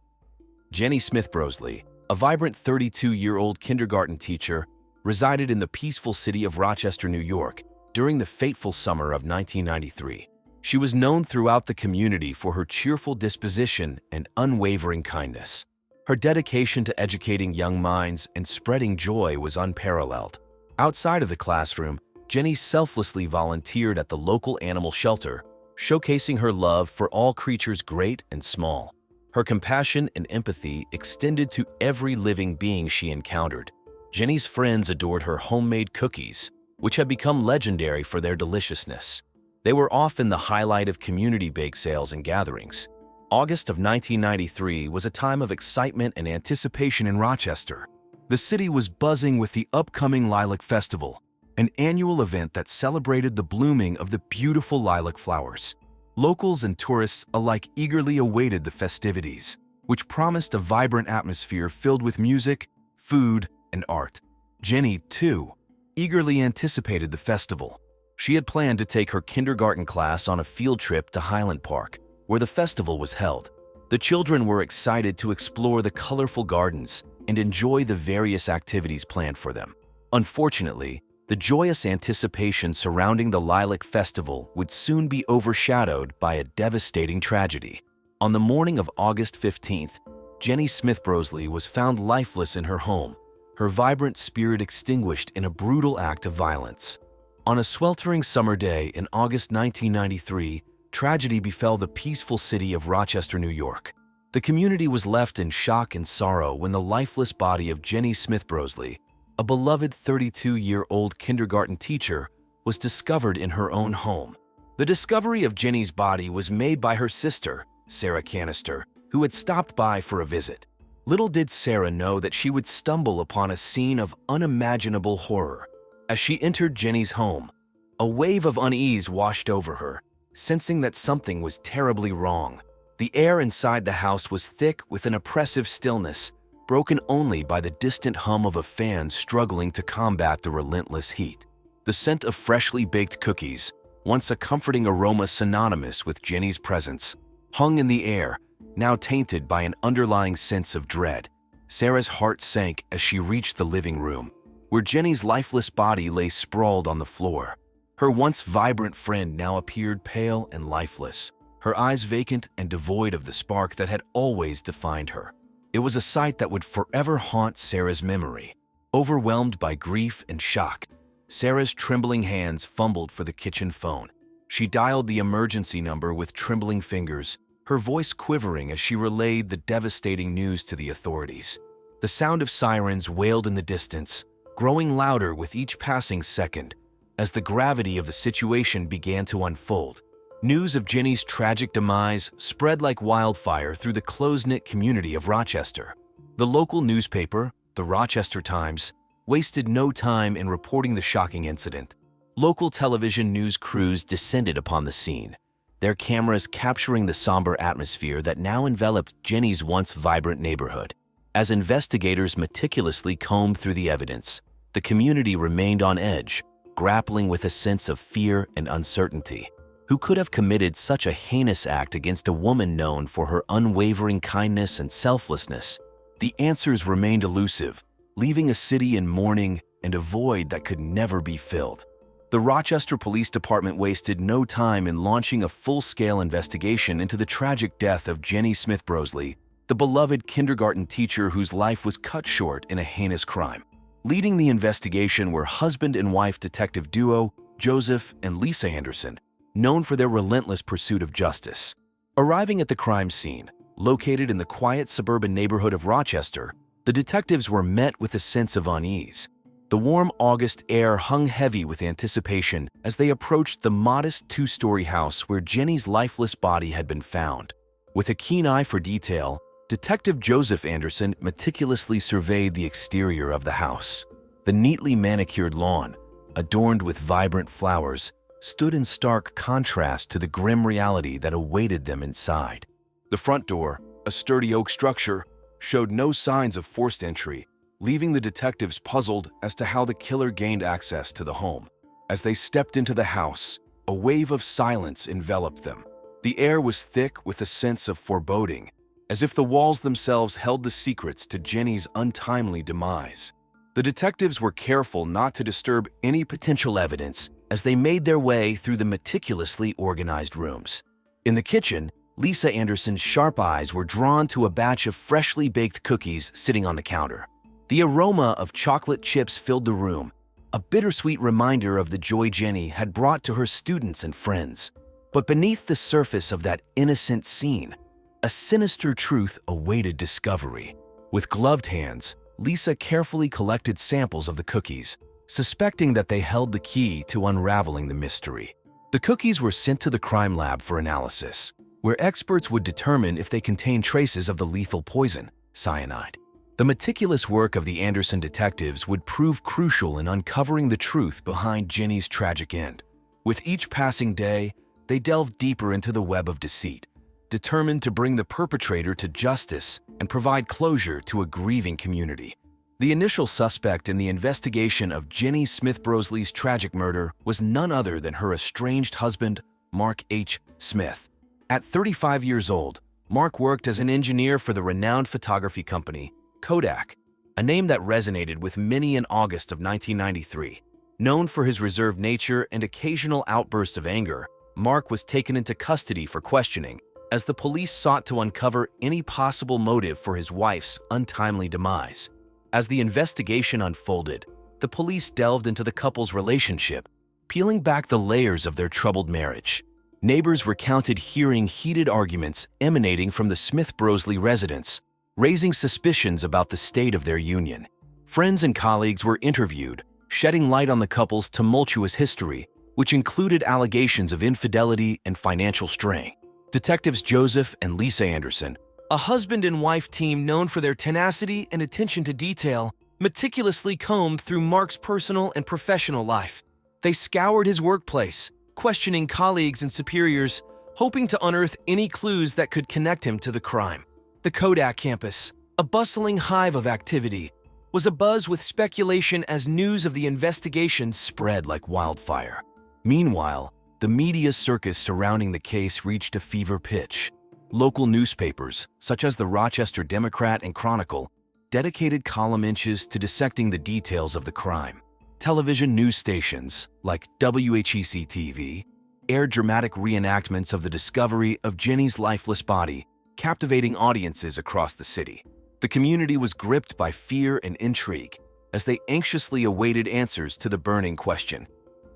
Jenny Smith Brosley, a vibrant 32-year-old kindergarten teacher, resided in the peaceful city of Rochester, New York, during the fateful summer of 1993. She was known throughout the community for her cheerful disposition and unwavering kindness. Her dedication to educating young minds and spreading joy was unparalleled. Outside of the classroom, Jenny selflessly volunteered at the local animal shelter, showcasing her love for all creatures great and small. Her compassion and empathy extended to every living being she encountered. Jenny's friends adored her homemade cookies, which had become legendary for their deliciousness. They were often the highlight of community bake sales and gatherings. August of 1993 was a time of excitement and anticipation in Rochester. The city was buzzing with the upcoming Lilac Festival, an annual event that celebrated the blooming of the beautiful lilac flowers. Locals and tourists alike eagerly awaited the festivities, which promised a vibrant atmosphere filled with music, food, and art. Jenny, too, eagerly anticipated the festival. She had planned to take her kindergarten class on a field trip to Highland Park, where the festival was held. The children were excited to explore the colorful gardens and enjoy the various activities planned for them. Unfortunately, the joyous anticipation surrounding the Lilac Festival would soon be overshadowed by a devastating tragedy. On the morning of August 15th, Jenny Smith Brosley was found lifeless in her home, her vibrant spirit extinguished in a brutal act of violence. On a sweltering summer day in August 1993, tragedy befell the peaceful city of Rochester, New York. The community was left in shock and sorrow when the lifeless body of Jenny Smith Brosley, a beloved 32-year-old kindergarten teacher, was discovered in her own home. The discovery of Jenny's body was made by her sister, Sarah Canister, who had stopped by for a visit. Little did Sarah know that she would stumble upon a scene of unimaginable horror. As she entered Jenny's home, a wave of unease washed over her, sensing that something was terribly wrong. The air inside the house was thick with an oppressive stillness, broken only by the distant hum of a fan struggling to combat the relentless heat. The scent of freshly baked cookies, once a comforting aroma synonymous with Jenny's presence, hung in the air, now tainted by an underlying sense of dread. Sarah's heart sank as she reached the living room, where Jenny's lifeless body lay sprawled on the floor. Her once vibrant friend now appeared pale and lifeless, her eyes vacant and devoid of the spark that had always defined her. It was a sight that would forever haunt Sarah's memory. Overwhelmed by grief and shock, Sarah's trembling hands fumbled for the kitchen phone. She dialed the emergency number with trembling fingers, her voice quivering as she relayed the devastating news to the authorities. The sound of sirens wailed in the distance, growing louder with each passing second. As the gravity of the situation began to unfold, news of Jenny's tragic demise spread like wildfire through the close-knit community of Rochester. The local newspaper, the Rochester Times, wasted no time in reporting the shocking incident. Local television news crews descended upon the scene, their cameras capturing the somber atmosphere that now enveloped Jenny's once vibrant neighborhood. As investigators meticulously combed through the evidence, the community remained on edge, grappling with a sense of fear and uncertainty. Who could have committed such a heinous act against a woman known for her unwavering kindness and selflessness? The answers remained elusive, leaving a city in mourning and a void that could never be filled. The Rochester Police Department wasted no time in launching a full-scale investigation into the tragic death of Jenny Smith-Brosley, the beloved kindergarten teacher whose life was cut short in a heinous crime. Leading the investigation were husband and wife detective duo Joseph and Lisa Anderson, known for their relentless pursuit of justice. Arriving at the crime scene, located in the quiet suburban neighborhood of Rochester, the detectives were met with a sense of unease. The warm August air hung heavy with anticipation as they approached the modest two-story house where Jenny's lifeless body had been found. With a keen eye for detail, Detective Joseph Anderson meticulously surveyed the exterior of the house. The neatly manicured lawn, adorned with vibrant flowers, stood in stark contrast to the grim reality that awaited them inside. The front door, a sturdy oak structure, showed no signs of forced entry, leaving the detectives puzzled as to how the killer gained access to the home. As they stepped into the house, a wave of silence enveloped them. The air was thick with a sense of foreboding, as if the walls themselves held the secrets to Jenny's untimely demise. The detectives were careful not to disturb any potential evidence as they made their way through the meticulously organized rooms. In the kitchen, Lisa Anderson's sharp eyes were drawn to a batch of freshly baked cookies sitting on the counter. The aroma of chocolate chips filled the room, a bittersweet reminder of the joy Jenny had brought to her students and friends. But beneath the surface of that innocent scene, a sinister truth awaited discovery. With gloved hands, Lisa carefully collected samples of the cookies, suspecting that they held the key to unraveling the mystery. The cookies were sent to the crime lab for analysis, where experts would determine if they contained traces of the lethal poison, cyanide. The meticulous work of the Anderson detectives would prove crucial in uncovering the truth behind Jenny's tragic end. With each passing day, they delved deeper into the web of deceit, determined to bring the perpetrator to justice and provide closure to a grieving community. The initial suspect in the investigation of Jenny Smith-Brosley's tragic murder was none other than her estranged husband, Mark H. Smith. At 35 years old, Mark worked as an engineer for the renowned photography company, Kodak, a name that resonated with many in August of 1993. Known for his reserved nature and occasional outbursts of anger, Mark was taken into custody for questioning, as the police sought to uncover any possible motive for his wife's untimely demise. As the investigation unfolded, the police delved into the couple's relationship, peeling back the layers of their troubled marriage. Neighbors recounted hearing heated arguments emanating from the Smith-Brosley residence, raising suspicions about the state of their union. Friends and colleagues were interviewed, shedding light on the couple's tumultuous history, which included allegations of infidelity and financial strain. Detectives Joseph and Lisa Anderson, a husband and wife team known for their tenacity and attention to detail, meticulously combed through Mark's personal and professional life. They scoured his workplace, questioning colleagues and superiors, hoping to unearth any clues that could connect him to the crime. The Kodak campus, a bustling hive of activity, was abuzz with speculation as news of the investigation spread like wildfire. Meanwhile, the media circus surrounding the case reached a fever pitch. Local newspapers, such as the Rochester Democrat and Chronicle, dedicated column inches to dissecting the details of the crime. Television news stations, like WHEC-TV, aired dramatic reenactments of the discovery of Jenny's lifeless body, captivating audiences across the city. The community was gripped by fear and intrigue as they anxiously awaited answers to the burning question: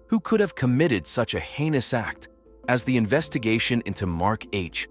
who could have committed such a heinous act? As the investigation into Mark H.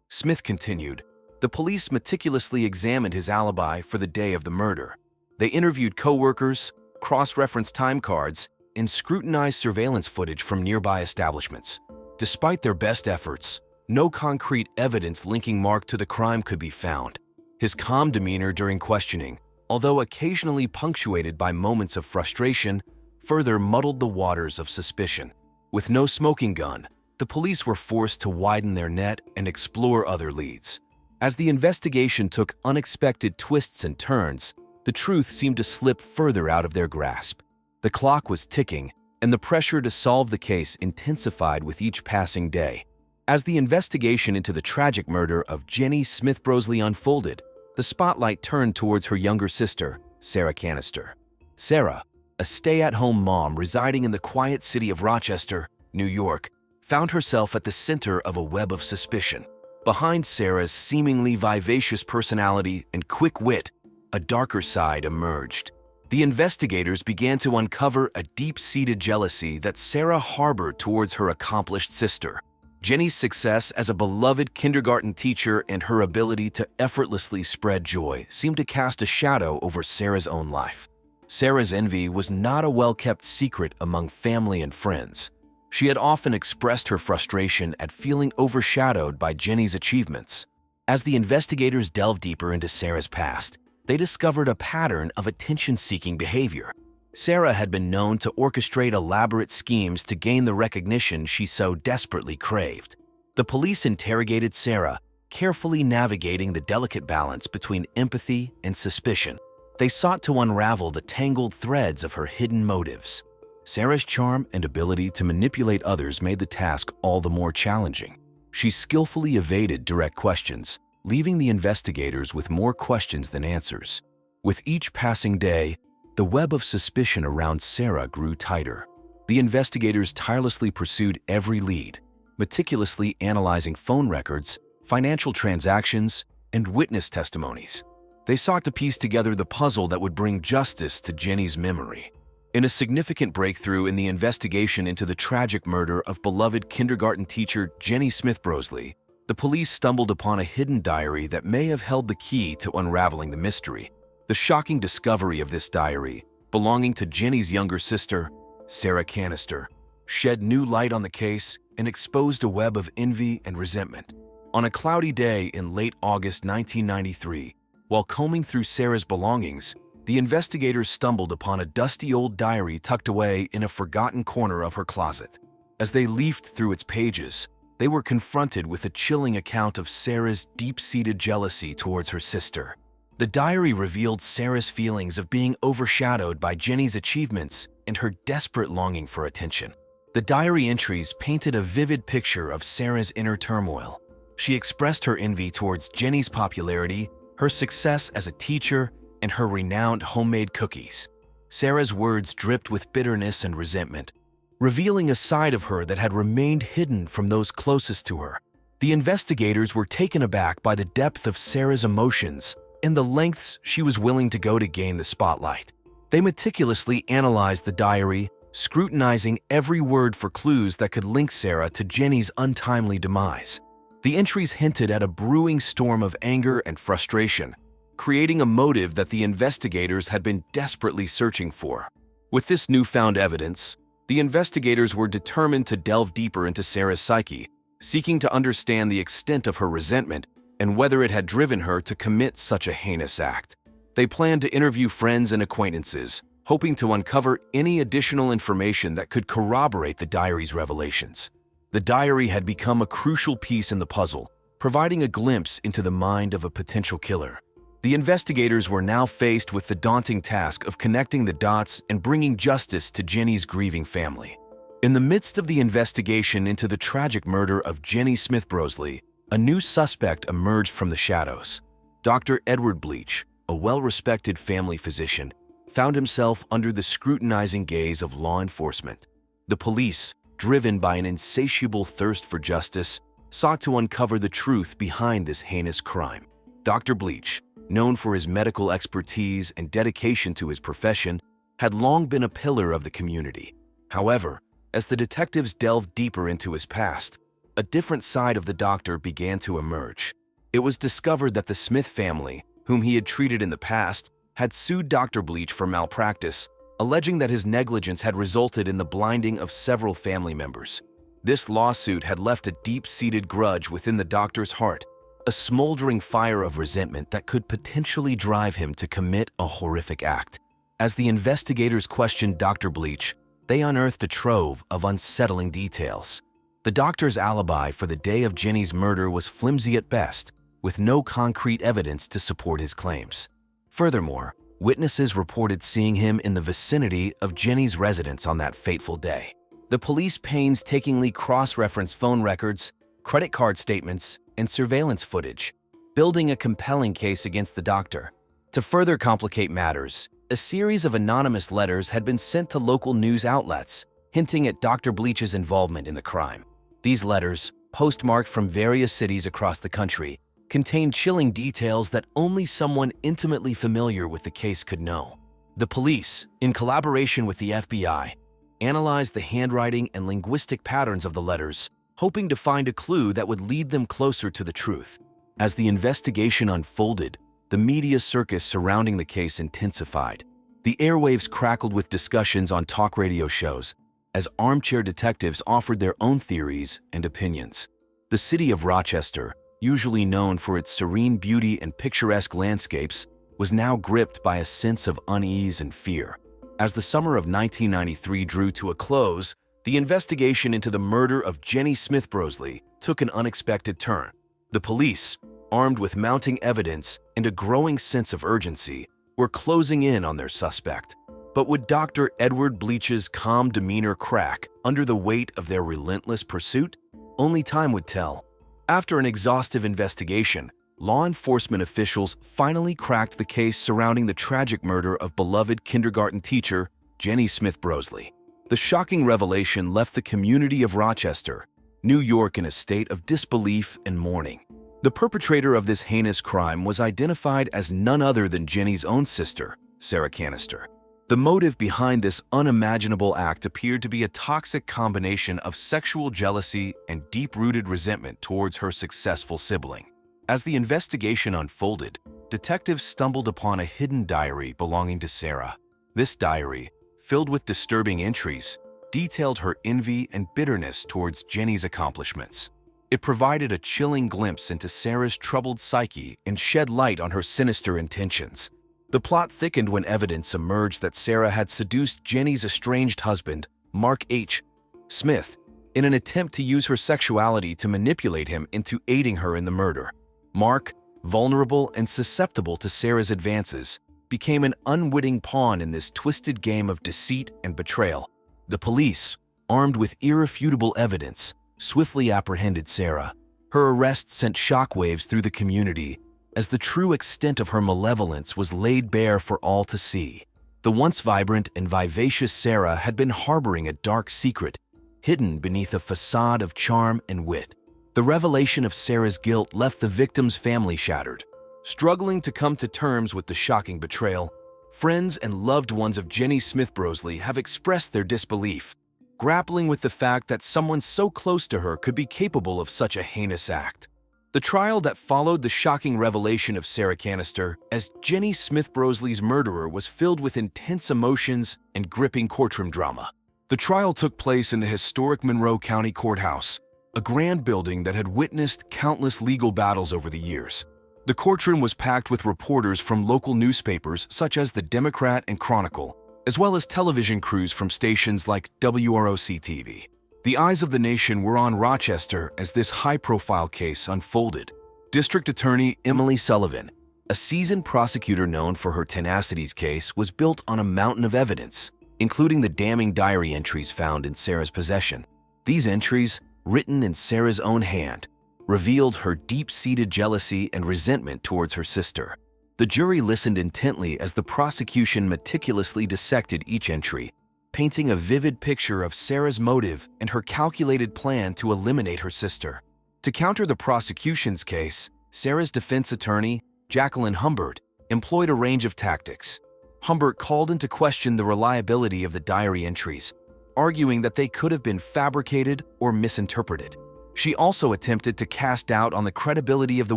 Smith continued, the police meticulously examined his alibi for the day of the murder. They interviewed co-workers, cross-referenced time cards, and scrutinized surveillance footage from nearby establishments. Despite their best efforts, no concrete evidence linking Mark to the crime could be found. His calm demeanor during questioning, although occasionally punctuated by moments of frustration, further muddled the waters of suspicion. With no smoking gun, the police were forced to widen their net and explore other leads. As the investigation took unexpected twists and turns, the truth seemed to slip further out of their grasp. The clock was ticking, and the pressure to solve the case intensified with each passing day. As the investigation into the tragic murder of Jenny Smith-Brosley unfolded, the spotlight turned towards her younger sister, Sarah Canister. Sarah, a stay-at-home mom residing in the quiet city of Rochester, New York, found herself at the center of a web of suspicion. Behind Sarah's seemingly vivacious personality and quick wit, a darker side emerged. The investigators began to uncover a deep-seated jealousy that Sarah harbored towards her accomplished sister. Jenny's success as a beloved kindergarten teacher and her ability to effortlessly spread joy seemed to cast a shadow over Sarah's own life. Sarah's envy was not a well-kept secret among family and friends. She had often expressed her frustration at feeling overshadowed by Jenny's achievements. As the investigators delved deeper into Sarah's past, they discovered a pattern of attention-seeking behavior. Sarah had been known to orchestrate elaborate schemes to gain the recognition she so desperately craved. The police interrogated Sarah, carefully navigating the delicate balance between empathy and suspicion. They sought to unravel the tangled threads of her hidden motives. Sarah's charm and ability to manipulate others made the task all the more challenging. She skillfully evaded direct questions, leaving the investigators with more questions than answers. With each passing day, the web of suspicion around Sarah grew tighter. The investigators tirelessly pursued every lead, meticulously analyzing phone records, financial transactions, and witness testimonies. They sought to piece together the puzzle that would bring justice to Jenny's memory. In a significant breakthrough in the investigation into the tragic murder of beloved kindergarten teacher Jenny Smith-Brosley, the police stumbled upon a hidden diary that may have held the key to unraveling the mystery. The shocking discovery of this diary, belonging to Jenny's younger sister, Sarah Canister, shed new light on the case and exposed a web of envy and resentment. On a cloudy day in late August 1993, while combing through Sarah's belongings, the investigators stumbled upon a dusty old diary tucked away in a forgotten corner of her closet. As they leafed through its pages, they were confronted with a chilling account of Sarah's deep-seated jealousy towards her sister. The diary revealed Sarah's feelings of being overshadowed by Jenny's achievements and her desperate longing for attention. The diary entries painted a vivid picture of Sarah's inner turmoil. She expressed her envy towards Jenny's popularity, her success as a teacher, and her renowned homemade cookies. Sarah's words dripped with bitterness and resentment, revealing a side of her that had remained hidden from those closest to her. The investigators were taken aback by the depth of Sarah's emotions and the lengths she was willing to go to gain the spotlight. They meticulously analyzed the diary, scrutinizing every word for clues that could link Sarah to Jenny's untimely demise. The entries hinted at a brewing storm of anger and frustration, creating a motive that the investigators had been desperately searching for. With this newfound evidence, the investigators were determined to delve deeper into Sarah's psyche, seeking to understand the extent of her resentment and whether it had driven her to commit such a heinous act. They planned to interview friends and acquaintances, hoping to uncover any additional information that could corroborate the diary's revelations. The diary had become a crucial piece in the puzzle, providing a glimpse into the mind of a potential killer. The investigators were now faced with the daunting task of connecting the dots and bringing justice to Jenny's grieving family. In the midst of the investigation into the tragic murder of Jenny Smith Brosley, a new suspect emerged from the shadows. Dr. Edward Bleach, a well-respected family physician, found himself under the scrutinizing gaze of law enforcement. The police, driven by an insatiable thirst for justice, sought to uncover the truth behind this heinous crime. Dr. Bleach, known for his medical expertise and dedication to his profession, had long been a pillar of the community. However, as the detectives delved deeper into his past, a different side of the doctor began to emerge. It was discovered that the Smith family, whom he had treated in the past, had sued Dr. Bleach for malpractice, alleging that his negligence had resulted in the blinding of several family members. This lawsuit had left a deep-seated grudge within the doctor's heart, a smoldering fire of resentment that could potentially drive him to commit a horrific act. As the investigators questioned Dr. Bleach, they unearthed a trove of unsettling details. The doctor's alibi for the day of Jenny's murder was flimsy at best, with no concrete evidence to support his claims. Furthermore, witnesses reported seeing him in the vicinity of Jenny's residence on that fateful day. The police painstakingly cross-referenced phone records, credit card statements, and surveillance footage, building a compelling case against the doctor. To further complicate matters, a series of anonymous letters had been sent to local news outlets, hinting at Dr. Bleach's involvement in the crime. These letters, postmarked from various cities across the country, contained chilling details that only someone intimately familiar with the case could know. The police, in collaboration with the FBI, analyzed the handwriting and linguistic patterns of the letters, hoping to find a clue that would lead them closer to the truth. As the investigation unfolded, the media circus surrounding the case intensified. The airwaves crackled with discussions on talk radio shows, as armchair detectives offered their own theories and opinions. The city of Rochester, usually known for its serene beauty and picturesque landscapes, was now gripped by a sense of unease and fear. As the summer of 1993 drew to a close, the investigation into the murder of Jenny Smith Brosley took an unexpected turn. The police, armed with mounting evidence and a growing sense of urgency, were closing in on their suspect. But would Dr. Edward Bleach's calm demeanor crack under the weight of their relentless pursuit? Only time would tell. After an exhaustive investigation, law enforcement officials finally cracked the case surrounding the tragic murder of beloved kindergarten teacher Jenny Smith Brosley. The shocking revelation left the community of Rochester, New York, in a state of disbelief and mourning. The perpetrator of this heinous crime was identified as none other than Jenny's own sister, Sarah Canister. The motive behind this unimaginable act appeared to be a toxic combination of sexual jealousy and deep-rooted resentment towards her successful sibling. As the investigation unfolded, detectives stumbled upon a hidden diary belonging to Sarah. This diary, filled with disturbing entries, detailed her envy and bitterness towards Jenny's accomplishments. It provided a chilling glimpse into Sarah's troubled psyche and shed light on her sinister intentions. The plot thickened when evidence emerged that Sarah had seduced Jenny's estranged husband, Mark H. Smith, in an attempt to use her sexuality to manipulate him into aiding her in the murder. Mark, vulnerable and susceptible to Sarah's advances, became an unwitting pawn in this twisted game of deceit and betrayal. The police, armed with irrefutable evidence, swiftly apprehended Sarah. Her arrest sent shockwaves through the community, as the true extent of her malevolence was laid bare for all to see. The once vibrant and vivacious Sarah had been harboring a dark secret, hidden beneath a facade of charm and wit. The revelation of Sarah's guilt left the victim's family shattered. Struggling to come to terms with the shocking betrayal, friends and loved ones of Jenny Smith Brosley have expressed their disbelief, grappling with the fact that someone so close to her could be capable of such a heinous act. The trial that followed the shocking revelation of Sarah Canister as Jenny Smith Brosley's murderer was filled with intense emotions and gripping courtroom drama. The trial took place in the historic Monroe County Courthouse, a grand building that had witnessed countless legal battles over the years. The courtroom was packed with reporters from local newspapers such as the Democrat and Chronicle, as well as television crews from stations like WROC-TV. The eyes of the nation were on Rochester as this high-profile case unfolded. District Attorney Emily Sullivan, A seasoned prosecutor known for her tenacity's case was built on a mountain of evidence, including the damning diary entries found in Sarah's possession. These entries, written in Sarah's own hand, revealed her deep-seated jealousy and resentment towards her sister. The jury listened intently as the prosecution meticulously dissected each entry, painting a vivid picture of Sarah's motive and her calculated plan to eliminate her sister. To counter the prosecution's case, Sarah's defense attorney, Jacqueline Humbert, employed a range of tactics. Humbert called into question the reliability of the diary entries, arguing that they could have been fabricated or misinterpreted. She also attempted to cast doubt on the credibility of the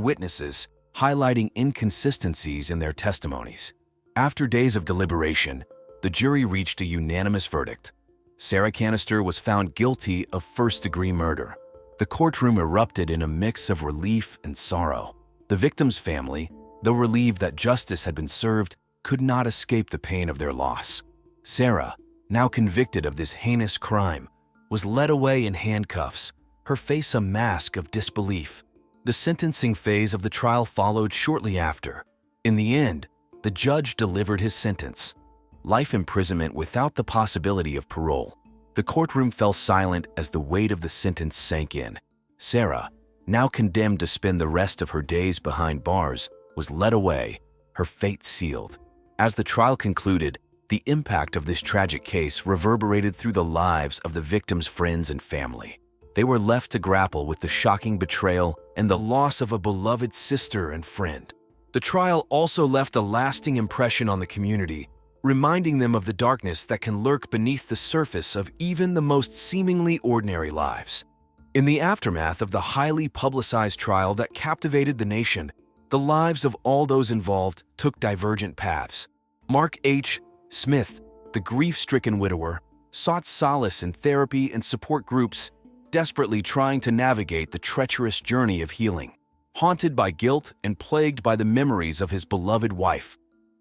witnesses, highlighting inconsistencies in their testimonies. After days of deliberation, the jury reached a unanimous verdict. Sarah Canister was found guilty of first-degree murder. The courtroom erupted in a mix of relief and sorrow. The victim's family, though relieved that justice had been served, could not escape the pain of their loss. Sarah, now convicted of this heinous crime, was led away in handcuffs, her face a mask of disbelief. The sentencing phase of the trial followed shortly after. In the end, the judge delivered his sentence: life imprisonment without the possibility of parole. The courtroom fell silent as the weight of the sentence sank in. Sarah, now condemned to spend the rest of her days behind bars, was led away, her fate sealed. As the trial concluded, the impact of this tragic case reverberated through the lives of the victim's friends and family. They were left to grapple with the shocking betrayal and the loss of a beloved sister and friend. The trial also left a lasting impression on the community, reminding them of the darkness that can lurk beneath the surface of even the most seemingly ordinary lives. In the aftermath of the highly publicized trial that captivated the nation, the lives of all those involved took divergent paths. Mark H. Smith, the grief-stricken widower, sought solace in therapy and support groups, desperately trying to navigate the treacherous journey of healing. Haunted by guilt and plagued by the memories of his beloved wife,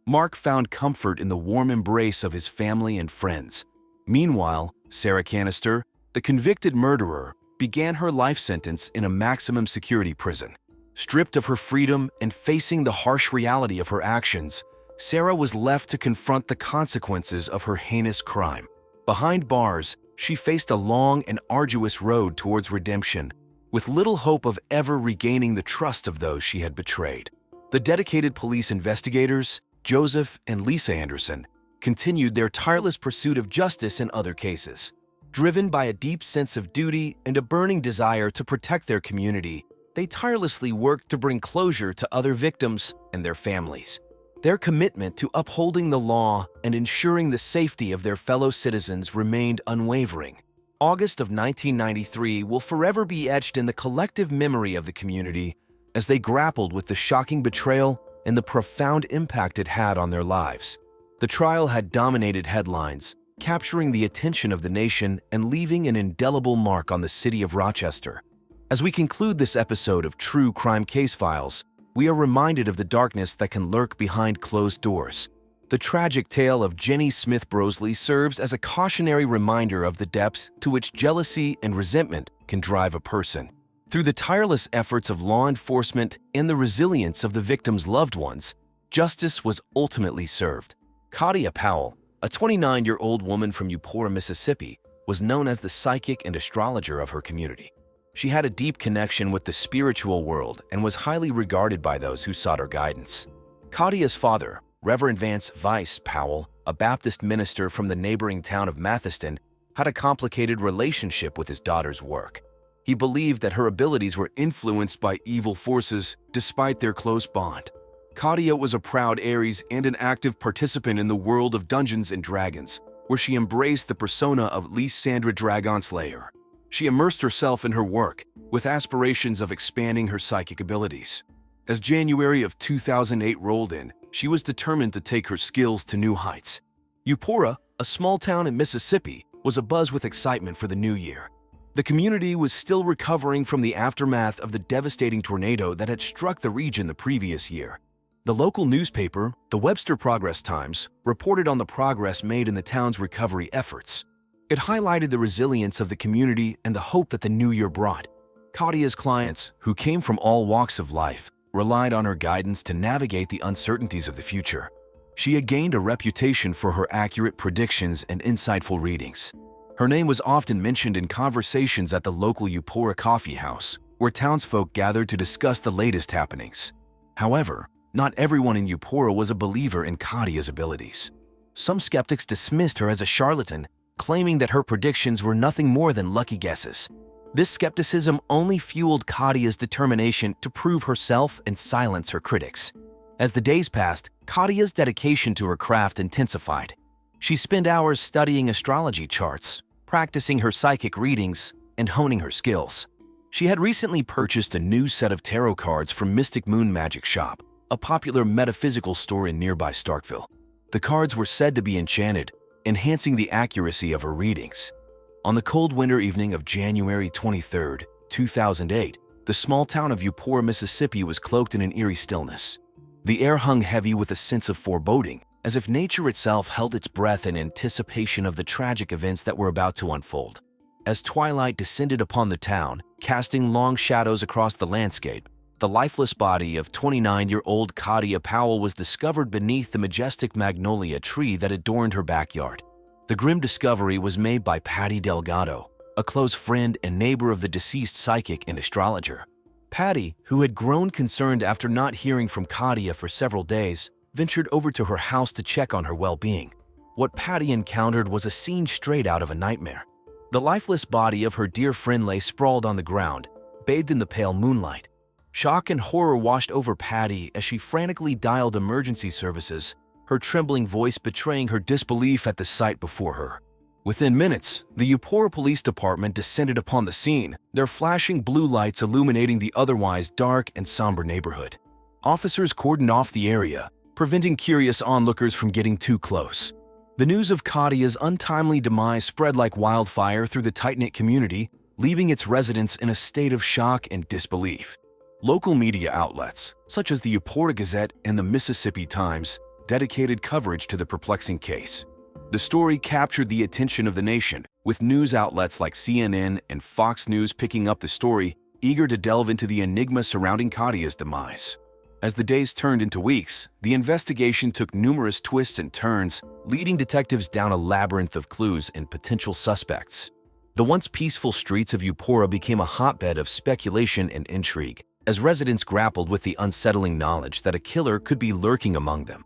Mark found comfort in the warm embrace of his family and friends. Meanwhile, Sarah Canister, the convicted murderer, began her life sentence in a maximum security prison. Stripped of her freedom and facing the harsh reality of her actions, Sarah was left to confront the consequences of her heinous crime. Behind bars, she faced a long and arduous road towards redemption, with little hope of ever regaining the trust of those she had betrayed. The dedicated police investigators, Joseph and Lisa Anderson, continued their tireless pursuit of justice in other cases. Driven by a deep sense of duty and a burning desire to protect their community, they tirelessly worked to bring closure to other victims and their families. Their commitment to upholding the law and ensuring the safety of their fellow citizens remained unwavering. August of 1993 will forever be etched in the collective memory of the community as they grappled with the shocking betrayal and the profound impact it had on their lives. The trial had dominated headlines, capturing the attention of the nation and leaving an indelible mark on the city of Rochester. As we conclude this episode of True Crime Case Files, we are reminded of the darkness that can lurk behind closed doors. The tragic tale of Jenny Smith Brosley serves as a cautionary reminder of the depths to which jealousy and resentment can drive a person. Through the tireless efforts of law enforcement and the resilience of the victim's loved ones, justice was ultimately served. Claudia Powell, a 29-year-old woman from Eupora, Mississippi, was known as the psychic and astrologer of her community. She had a deep connection with the spiritual world and was highly regarded by those who sought her guidance. Claudia's father, Reverend Vance Weiss Powell, a Baptist minister from the neighboring town of Mathiston, had a complicated relationship with his daughter's work. He believed that her abilities were influenced by evil forces despite their close bond. Claudia was a proud Aries and an active participant in the world of Dungeons & Dragons, where she embraced the persona of Lysandra Dragonslayer. She immersed herself in her work, with aspirations of expanding her psychic abilities. As January of 2008 rolled in, she was determined to take her skills to new heights. Eupora, a small town in Mississippi, was abuzz with excitement for the new year. The community was still recovering from the aftermath of the devastating tornado that had struck the region the previous year. The local newspaper, the Webster Progress-Times, reported on the progress made in the town's recovery efforts. It highlighted the resilience of the community and the hope that the new year brought. Claudia's clients, who came from all walks of life, relied on her guidance to navigate the uncertainties of the future. She had gained a reputation for her accurate predictions and insightful readings. Her name was often mentioned in conversations at the local Upora coffee house, where townsfolk gathered to discuss the latest happenings. However, not everyone in Upora was a believer in Kadia's abilities. Some skeptics dismissed her as a charlatan, claiming that her predictions were nothing more than lucky guesses. This skepticism only fueled Kadia's determination to prove herself and silence her critics. As the days passed, Kadia's dedication to her craft intensified. She spent hours studying astrology charts, practicing her psychic readings, and honing her skills. She had recently purchased a new set of tarot cards from Mystic Moon Magic Shop, a popular metaphysical store in nearby Starkville. The cards were said to be enchanted, enhancing the accuracy of her readings. On the cold winter evening of January 23, 2008, the small town of Upora, Mississippi was cloaked in an eerie stillness. The air hung heavy with a sense of foreboding, as if nature itself held its breath in anticipation of the tragic events that were about to unfold. As twilight descended upon the town, casting long shadows across the landscape, the lifeless body of 29-year-old Kadia Powell was discovered beneath the majestic Magnolia tree that adorned her backyard. The grim discovery was made by Patty Delgado, a close friend and neighbor of the deceased psychic and astrologer. Patty, who had grown concerned after not hearing from Kadia for several days, ventured over to her house to check on her well-being. What Patty encountered was a scene straight out of a nightmare. The lifeless body of her dear friend lay sprawled on the ground, bathed in the pale moonlight. Shock and horror washed over Patty as she frantically dialed emergency services, her trembling voice betraying her disbelief at the sight before her. Within minutes, the Upora Police Department descended upon the scene, their flashing blue lights illuminating the otherwise dark and somber neighborhood. Officers cordoned off the area, preventing curious onlookers from getting too close. The news of Kadia's untimely demise spread like wildfire through the tight-knit community, leaving its residents in a state of shock and disbelief. Local media outlets, such as the Upora Gazette and the Mississippi Times, dedicated coverage to the perplexing case. The story captured the attention of the nation, with news outlets like CNN and Fox News picking up the story, eager to delve into the enigma surrounding Kadia's demise. As the days turned into weeks, the investigation took numerous twists and turns, leading detectives down a labyrinth of clues and potential suspects. The once peaceful streets of Upora became a hotbed of speculation and intrigue, as residents grappled with the unsettling knowledge that a killer could be lurking among them.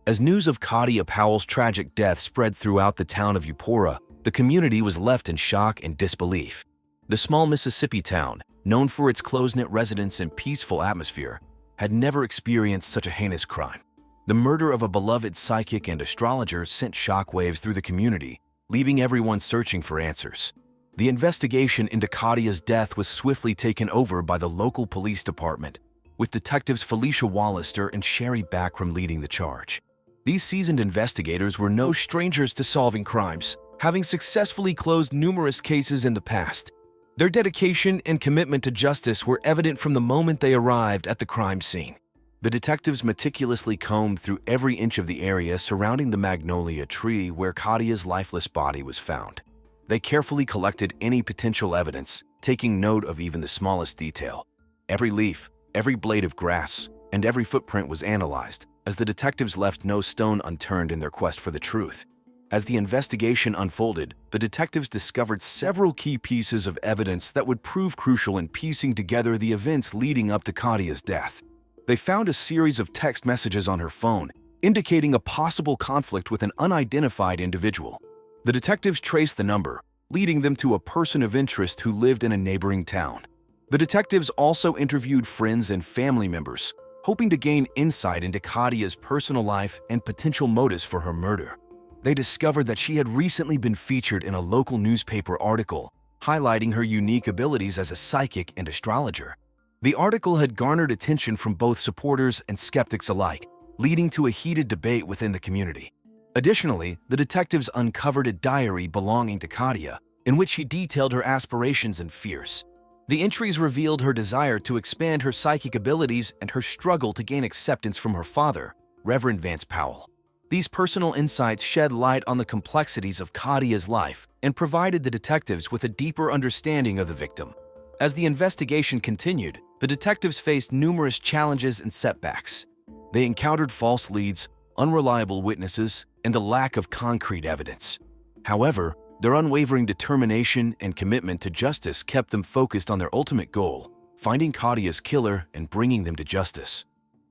As news of Kadia Powell's tragic death spread throughout the town of Upora, the community was left in shock and disbelief. The small Mississippi town, known for its close-knit residents and peaceful atmosphere, had never experienced such a heinous crime. The murder of a beloved psychic and astrologer sent shockwaves through the community, leaving everyone searching for answers. The investigation into Kadia's death was swiftly taken over by the local police department, with detectives Felicia Wallister and Sherry Backram leading the charge. These seasoned investigators were no strangers to solving crimes, having successfully closed numerous cases in the past. Their dedication and commitment to justice were evident from the moment they arrived at the crime scene. The detectives meticulously combed through every inch of the area surrounding the Magnolia tree where Kadia's lifeless body was found. They carefully collected any potential evidence, taking note of even the smallest detail. Every leaf, every blade of grass, and every footprint was analyzed, as the detectives left no stone unturned in their quest for the truth. As the investigation unfolded, the detectives discovered several key pieces of evidence that would prove crucial in piecing together the events leading up to Kadia's death. They found a series of text messages on her phone, indicating a possible conflict with an unidentified individual. The detectives traced the number, leading them to a person of interest who lived in a neighboring town. The detectives also interviewed friends and family members, hoping to gain insight into Kadia's personal life and potential motives for her murder. They discovered that she had recently been featured in a local newspaper article, highlighting her unique abilities as a psychic and astrologer. The article had garnered attention from both supporters and skeptics alike, leading to a heated debate within the community. Additionally, the detectives uncovered a diary belonging to Kadia, in which she detailed her aspirations and fears. The entries revealed her desire to expand her psychic abilities and her struggle to gain acceptance from her father, Reverend Vance Powell. These personal insights shed light on the complexities of Kadia's life and provided the detectives with a deeper understanding of the victim. As the investigation continued, The detectives faced numerous challenges and setbacks. They encountered false leads, unreliable witnesses, and a lack of concrete evidence. However, their unwavering determination and commitment to justice kept them focused on their ultimate goal, finding Kadia's killer and bringing them to justice.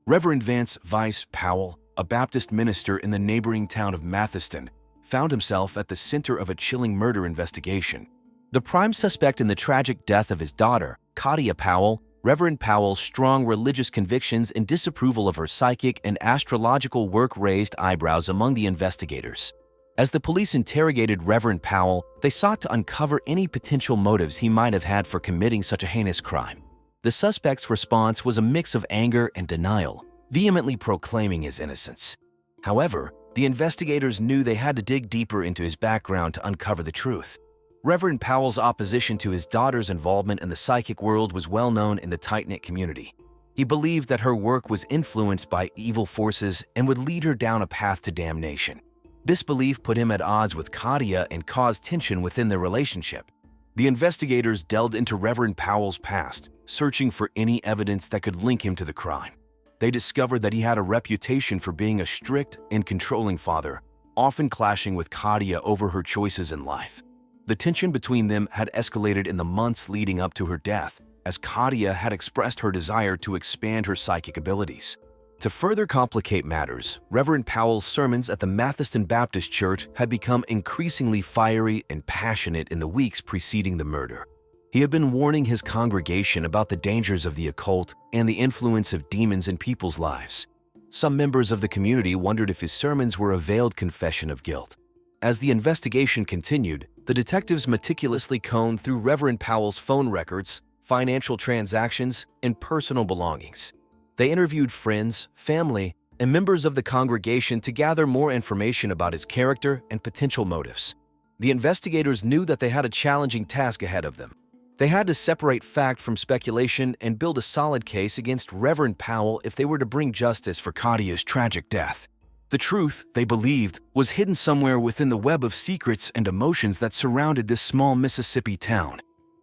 Reverend Vance Vice Powell, a Baptist minister in the neighboring town of Mathiston, found himself at the center of a chilling murder investigation. The prime suspect in the tragic death of his daughter, Kadia Powell, Reverend Powell's strong religious convictions and disapproval of her psychic and astrological work raised eyebrows among the investigators. As the police interrogated Reverend Powell, they sought to uncover any potential motives he might have had for committing such a heinous crime. The suspect's response was a mix of anger and denial, vehemently proclaiming his innocence. However, the investigators knew they had to dig deeper into his background to uncover the truth. Reverend Powell's opposition to his daughter's involvement in the psychic world was well known in the tight-knit community. He believed that her work was influenced by evil forces and would lead her down a path to damnation. This belief put him at odds with Kadia and caused tension within their relationship. The investigators delved into Reverend Powell's past, searching for any evidence that could link him to the crime. They discovered that he had a reputation for being a strict and controlling father, often clashing with Kadia over her choices in life. The tension between them had escalated in the months leading up to her death, as Kadia had expressed her desire to expand her psychic abilities. To further complicate matters, Reverend Powell's sermons at the Mathiston Baptist Church had become increasingly fiery and passionate in the weeks preceding the murder. He had been warning his congregation about the dangers of the occult and the influence of demons in people's lives. Some members of the community wondered if his sermons were a veiled confession of guilt. As the investigation continued, the detectives meticulously combed through Reverend Powell's phone records, financial transactions, and personal belongings. They interviewed friends, family, and members of the congregation to gather more information about his character and potential motives. The investigators knew that they had a challenging task ahead of them. They had to separate fact from speculation and build a solid case against Reverend Powell if they were to bring justice for Kadia's tragic death. The truth, they believed, was hidden somewhere within the web of secrets and emotions that surrounded this small Mississippi town.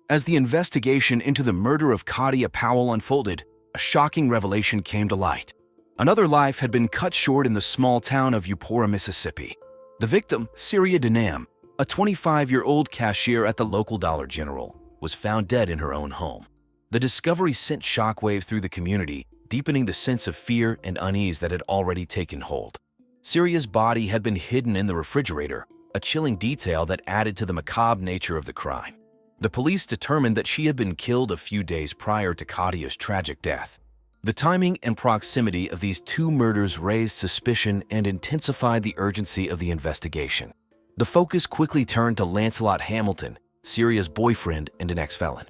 As the investigation into the murder of Kadia Powell unfolded, a shocking revelation came to light. Another life had been cut short in the small town of Eupora, Mississippi. The victim, Syria Denham, a 25-year-old cashier at the local Dollar General, was found dead in her own home. The discovery sent shockwaves through the community, deepening the sense of fear and unease that had already taken hold. Syria's body had been hidden in the refrigerator, a chilling detail that added to the macabre nature of the crime. The police determined that she had been killed a few days prior to Kadia's tragic death. The timing and proximity of these two murders raised suspicion and intensified the urgency of the investigation. The focus quickly turned to Lancelot Hamilton, Syria's boyfriend and an ex-felon.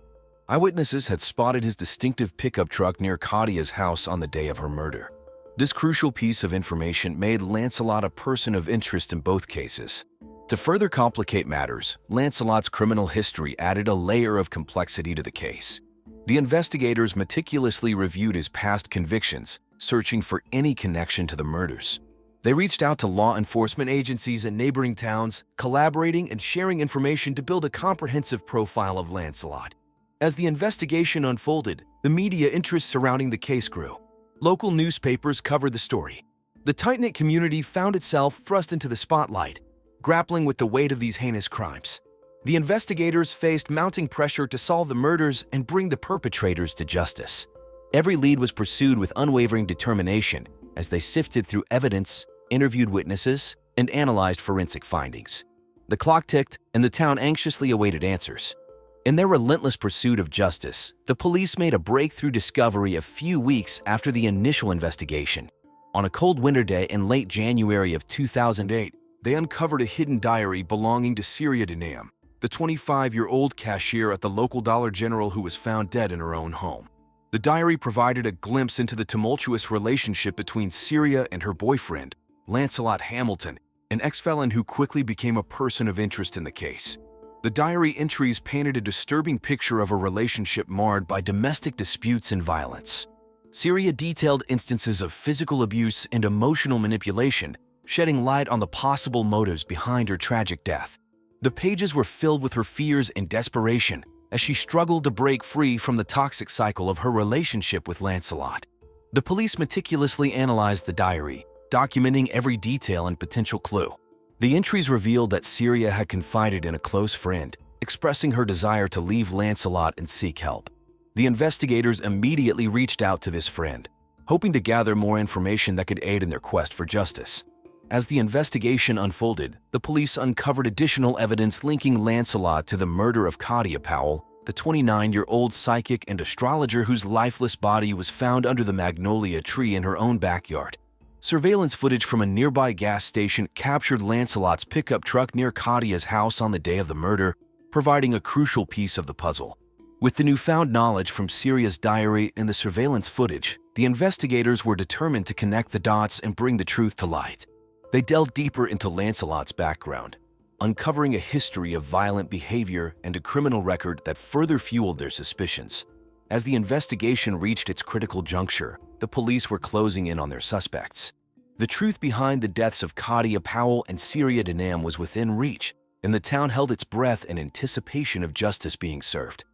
Eyewitnesses had spotted his distinctive pickup truck near Kadia's house on the day of her murder. This crucial piece of information made Lancelot a person of interest in both cases. To further complicate matters, Lancelot's criminal history added a layer of complexity to the case. The investigators meticulously reviewed his past convictions, searching for any connection to the murders. They reached out to law enforcement agencies in neighboring towns, collaborating and sharing information to build a comprehensive profile of Lancelot. As the investigation unfolded, the media interest surrounding the case grew. Local newspapers covered the story. The tight-knit community found itself thrust into the spotlight, grappling with the weight of these heinous crimes. The investigators faced mounting pressure to solve the murders and bring the perpetrators to justice. Every lead was pursued with unwavering determination as they sifted through evidence, interviewed witnesses, and analyzed forensic findings. The clock ticked, and the town anxiously awaited answers. In their relentless pursuit of justice, the police made a breakthrough discovery a few weeks after the initial investigation. On a cold winter day in late January of 2008, they uncovered a hidden diary belonging to Syria Denham, the 25-year-old cashier at the local Dollar General who was found dead in her own home. The diary provided a glimpse into the tumultuous relationship between Syria and her boyfriend, Lancelot Hamilton, an ex-felon who quickly became a person of interest in the case. The diary entries painted a disturbing picture of a relationship marred by domestic disputes and violence. Syria detailed instances of physical abuse and emotional manipulation, shedding light on the possible motives behind her tragic death. The pages were filled with her fears and desperation, as she struggled to break free from the toxic cycle of her relationship with Lancelot. The police meticulously analyzed the diary, documenting every detail and potential clue. The entries revealed that Syria had confided in a close friend, expressing her desire to leave Lancelot and seek help. The investigators immediately reached out to this friend, hoping to gather more information that could aid in their quest for justice. As the investigation unfolded, the police uncovered additional evidence linking Lancelot to the murder of Claudia Powell, the 29-year-old psychic and astrologer whose lifeless body was found under the Magnolia tree in her own backyard. Surveillance footage from a nearby gas station captured Lancelot's pickup truck near Claudia's house on the day of the murder, providing a crucial piece of the puzzle. With the newfound knowledge from Syria's diary and the surveillance footage, the investigators were determined to connect the dots and bring the truth to light. They delved deeper into Lancelot's background, uncovering a history of violent behavior and a criminal record that further fueled their suspicions. As the investigation reached its critical juncture, the police were closing in on their suspects. The truth behind the deaths of Claudia Powell and Syria Denham was within reach, and the town held its breath in anticipation of justice being served.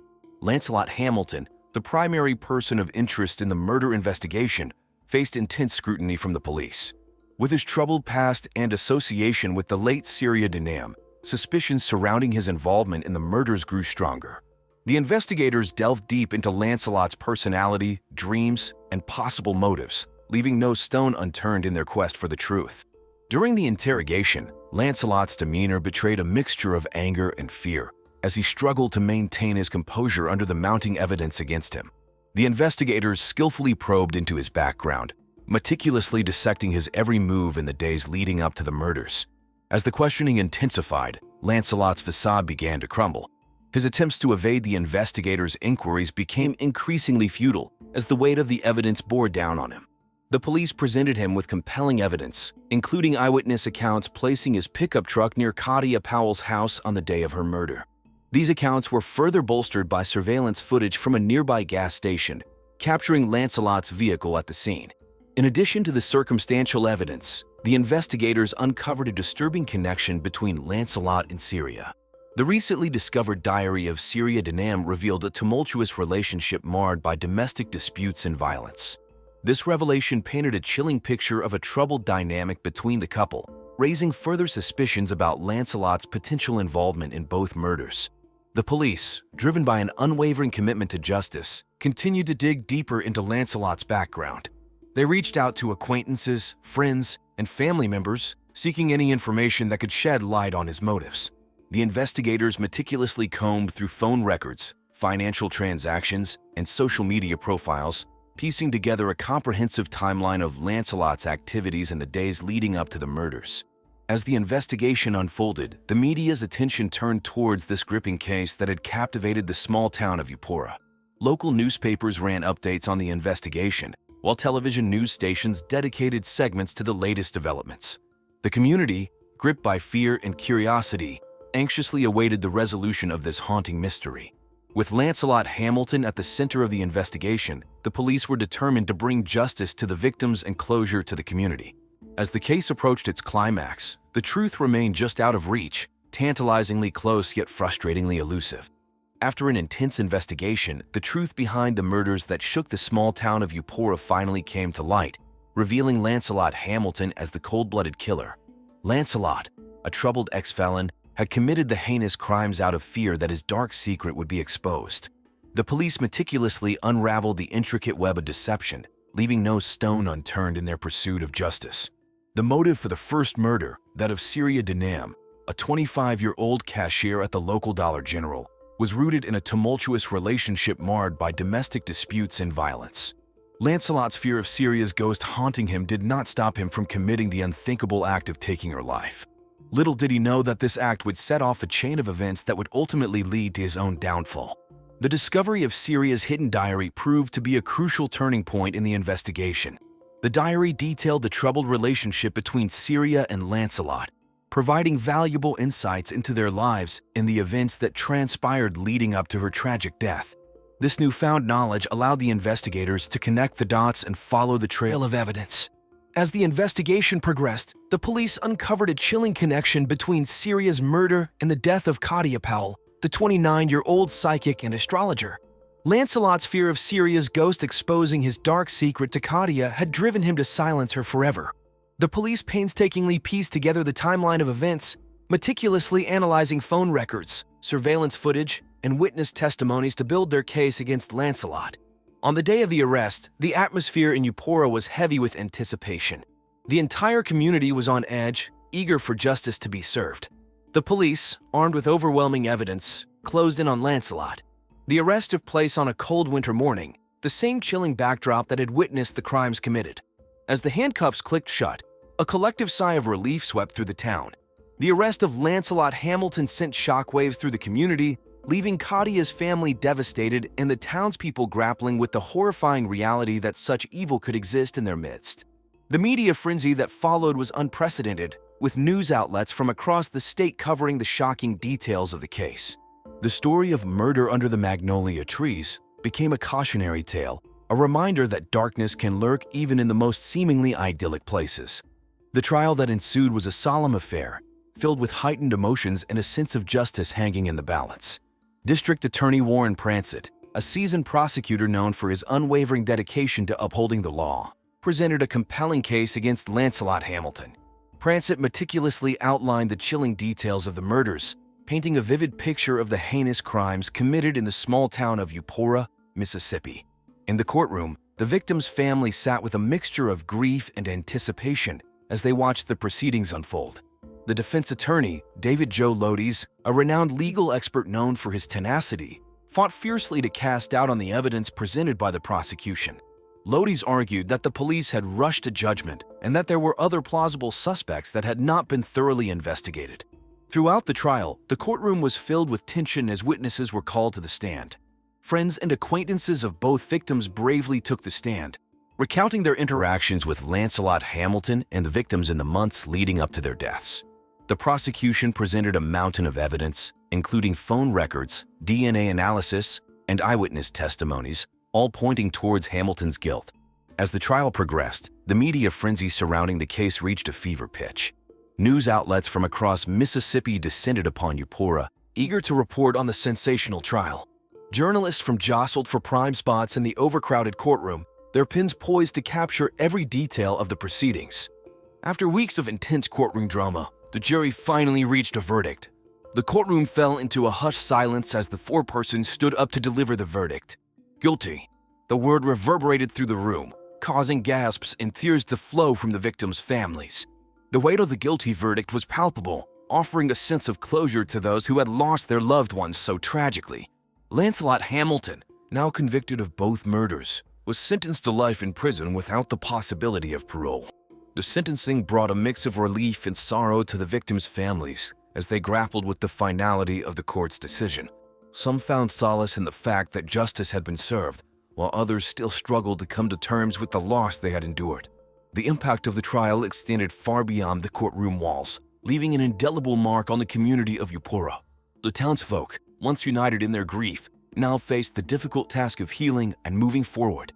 Lancelot Hamilton, the primary person of interest in the murder investigation, faced intense scrutiny from the police. With his troubled past and association with the late Syria Denham, suspicions surrounding his involvement in the murders grew stronger. The investigators delved deep into Lancelot's personality, dreams, and possible motives, leaving no stone unturned in their quest for the truth. During the interrogation, Lancelot's demeanor betrayed a mixture of anger and fear, as he struggled to maintain his composure under the mounting evidence against him. The investigators skillfully probed into his background, meticulously dissecting his every move in the days leading up to the murders. As the questioning intensified, Lancelot's facade began to crumble. His attempts to evade the investigators' inquiries became increasingly futile as the weight of the evidence bore down on him. The police presented him with compelling evidence, including eyewitness accounts placing his pickup truck near Claudia Powell's house on the day of her murder. These accounts were further bolstered by surveillance footage from a nearby gas station, capturing Lancelot's vehicle at the scene. In addition to the circumstantial evidence, the investigators uncovered a disturbing connection between Lancelot and Syria. The recently discovered diary of Syria Denham revealed a tumultuous relationship marred by domestic disputes and violence. This revelation painted a chilling picture of a troubled dynamic between the couple, raising further suspicions about Lancelot's potential involvement in both murders. The police, driven by an unwavering commitment to justice, continued to dig deeper into Lancelot's background. They reached out to acquaintances, friends, and family members, seeking any information that could shed light on his motives. The investigators meticulously combed through phone records, financial transactions, and social media profiles, piecing together a comprehensive timeline of Lancelot's activities in the days leading up to the murders. As the investigation unfolded, the media's attention turned towards this gripping case that had captivated the small town of Upora. Local newspapers ran updates on the investigation, while television news stations dedicated segments to the latest developments. The community, gripped by fear and curiosity, anxiously awaited the resolution of this haunting mystery. With Lancelot Hamilton at the center of the investigation, the police were determined to bring justice to the victims and closure to the community. As the case approached its climax, the truth remained just out of reach, tantalizingly close yet frustratingly elusive. After an intense investigation, the truth behind the murders that shook the small town of Upora finally came to light, revealing Lancelot Hamilton as the cold-blooded killer. Lancelot, a troubled ex-felon, had committed the heinous crimes out of fear that his dark secret would be exposed. The police meticulously unraveled the intricate web of deception, leaving no stone unturned in their pursuit of justice. The motive for the first murder, that of Syria Denham, a 25-year-old cashier at the local Dollar General, was rooted in a tumultuous relationship marred by domestic disputes and violence. Lancelot's fear of Syria's ghost haunting him did not stop him from committing the unthinkable act of taking her life. Little did he know that this act would set off a chain of events that would ultimately lead to his own downfall. The discovery of Syria's hidden diary proved to be a crucial turning point in the investigation. The diary detailed the troubled relationship between Syria and Lancelot, providing valuable insights into their lives and the events that transpired leading up to her tragic death. This newfound knowledge allowed the investigators to connect the dots and follow the trail of evidence. As the investigation progressed, the police uncovered a chilling connection between Syria's murder and the death of Claudia Powell, the the 29-year-old psychic and astrologer. Lancelot's fear of Syria's ghost exposing his dark secret to Katia had driven him to silence her forever. The police painstakingly pieced together the timeline of events, meticulously analyzing phone records, surveillance footage, and witness testimonies to build their case against Lancelot. On the day of the arrest, the atmosphere in Eupora was heavy with anticipation. The entire community was on edge, eager for justice to be served. The police, armed with overwhelming evidence, closed in on Lancelot. The arrest took place on a cold winter morning, the same chilling backdrop that had witnessed the crimes committed. As the handcuffs clicked shut, a collective sigh of relief swept through the town. The arrest of Lancelot Hamilton sent shockwaves through the community, leaving Katia's family devastated and the townspeople grappling with the horrifying reality that such evil could exist in their midst. The media frenzy that followed was unprecedented, with news outlets from across the state covering the shocking details of the case. The story of murder under the Magnolia trees became a cautionary tale, a reminder that darkness can lurk even in the most seemingly idyllic places. The trial that ensued was a solemn affair, filled with heightened emotions and a sense of justice hanging in the balance. District Attorney Warren Prancett, a seasoned prosecutor known for his unwavering dedication to upholding the law, presented a compelling case against Lancelot Hamilton. Prancett meticulously outlined the chilling details of the murders, painting a vivid picture of the heinous crimes committed in the small town of Eupora, Mississippi. In the courtroom, the victim's family sat with a mixture of grief and anticipation as they watched the proceedings unfold. The defense attorney, David Joe Lodies, a renowned legal expert known for his tenacity, fought fiercely to cast doubt on the evidence presented by the prosecution. Lodies argued that the police had rushed to judgment and that there were other plausible suspects that had not been thoroughly investigated. Throughout the trial, the courtroom was filled with tension as witnesses were called to the stand. Friends and acquaintances of both victims bravely took the stand, recounting their interactions with Lancelot Hamilton and the victims in the months leading up to their deaths. The prosecution presented a mountain of evidence, including phone records, DNA analysis, and eyewitness testimonies, all pointing towards Hamilton's guilt. As the trial progressed, the media frenzy surrounding the case reached a fever pitch. News outlets from across Mississippi descended upon Eupora, eager to report on the sensational trial. Journalists from jostled for prime spots in the overcrowded courtroom, their pens poised to capture every detail of the proceedings. After weeks of intense courtroom drama, the jury finally reached a verdict. The courtroom fell into a hushed silence as the forepersons stood up to deliver the verdict. Guilty. The word reverberated through the room, causing gasps and tears to flow from the victims' families. The weight of the guilty verdict was palpable, offering a sense of closure to those who had lost their loved ones so tragically. Lancelot Hamilton, now convicted of both murders, was sentenced to life in prison without the possibility of parole. The sentencing brought a mix of relief and sorrow to the victims' families as they grappled with the finality of the court's decision. Some found solace in the fact that justice had been served, while others still struggled to come to terms with the loss they had endured. The impact of the trial extended far beyond the courtroom walls, leaving an indelible mark on the community of Eupora. The townsfolk, once united in their grief, now faced the difficult task of healing and moving forward.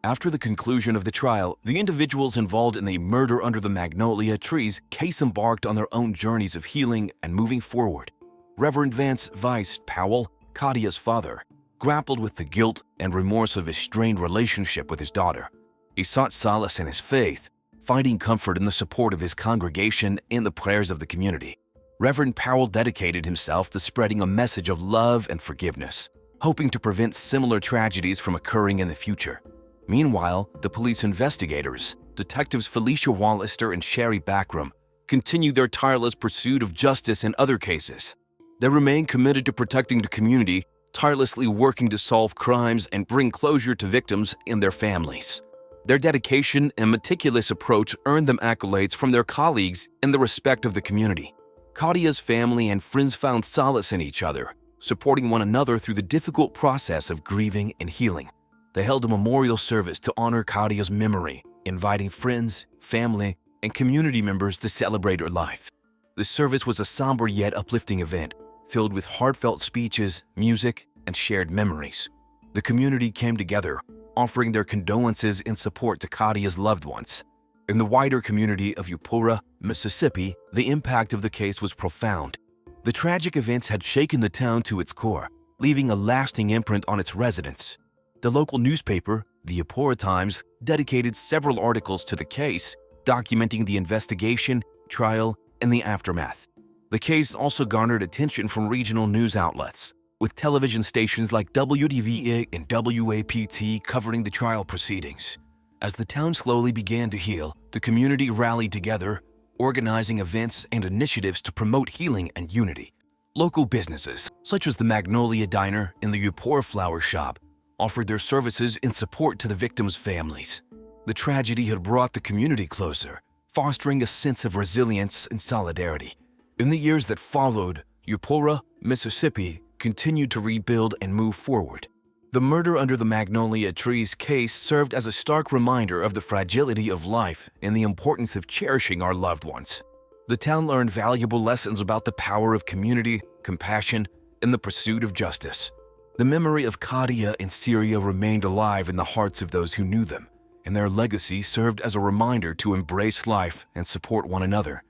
After the conclusion of the trial, the individuals involved in the murder under the Magnolia trees case embarked on their own journeys of healing and moving forward. Reverend Vance Weiss Powell, Katia's father, grappled with the guilt and remorse of his strained relationship with his daughter. He sought solace in his faith, finding comfort in the support of his congregation and the prayers of the community. Reverend Powell dedicated himself to spreading a message of love and forgiveness, hoping to prevent similar tragedies from occurring in the future. Meanwhile, the police investigators, Detectives Felicia Wallister and Sherry Backram, continued their tireless pursuit of justice in other cases. They remain committed to protecting the community, tirelessly working to solve crimes and bring closure to victims and their families. Their dedication and meticulous approach earned them accolades from their colleagues and the respect of the community. Katia's family and friends found solace in each other, supporting one another through the difficult process of grieving and healing. They held a memorial service to honor Katia's memory, inviting friends, family, and community members to celebrate her life. The service was a somber yet uplifting event, filled with heartfelt speeches, music, and shared memories. The community came together, offering their condolences and support to Katia's loved ones. In the wider community of Eupora, Mississippi, the impact of the case was profound. The tragic events had shaken the town to its core, leaving a lasting imprint on its residents. The local newspaper, the Yupora Times, dedicated several articles to the case, documenting the investigation, trial, and the aftermath. The case also garnered attention from regional news outlets, with television stations like WDVA and WAPT covering the trial proceedings. As the town slowly began to heal, the community rallied together, organizing events and initiatives to promote healing and unity. Local businesses, such as the Magnolia Diner and the Yupora Flower Shop, offered their services in support to the victims' families. The tragedy had brought the community closer, fostering a sense of resilience and solidarity. In the years that followed, Yupora, Mississippi, continued to rebuild and move forward. The murder under the Magnolia trees case served as a stark reminder of the fragility of life and the importance of cherishing our loved ones. The town learned valuable lessons about the power of community, compassion, and the pursuit of justice. The memory of Kadia and Syria remained alive in the hearts of those who knew them, and their legacy served as a reminder to embrace life and support one another.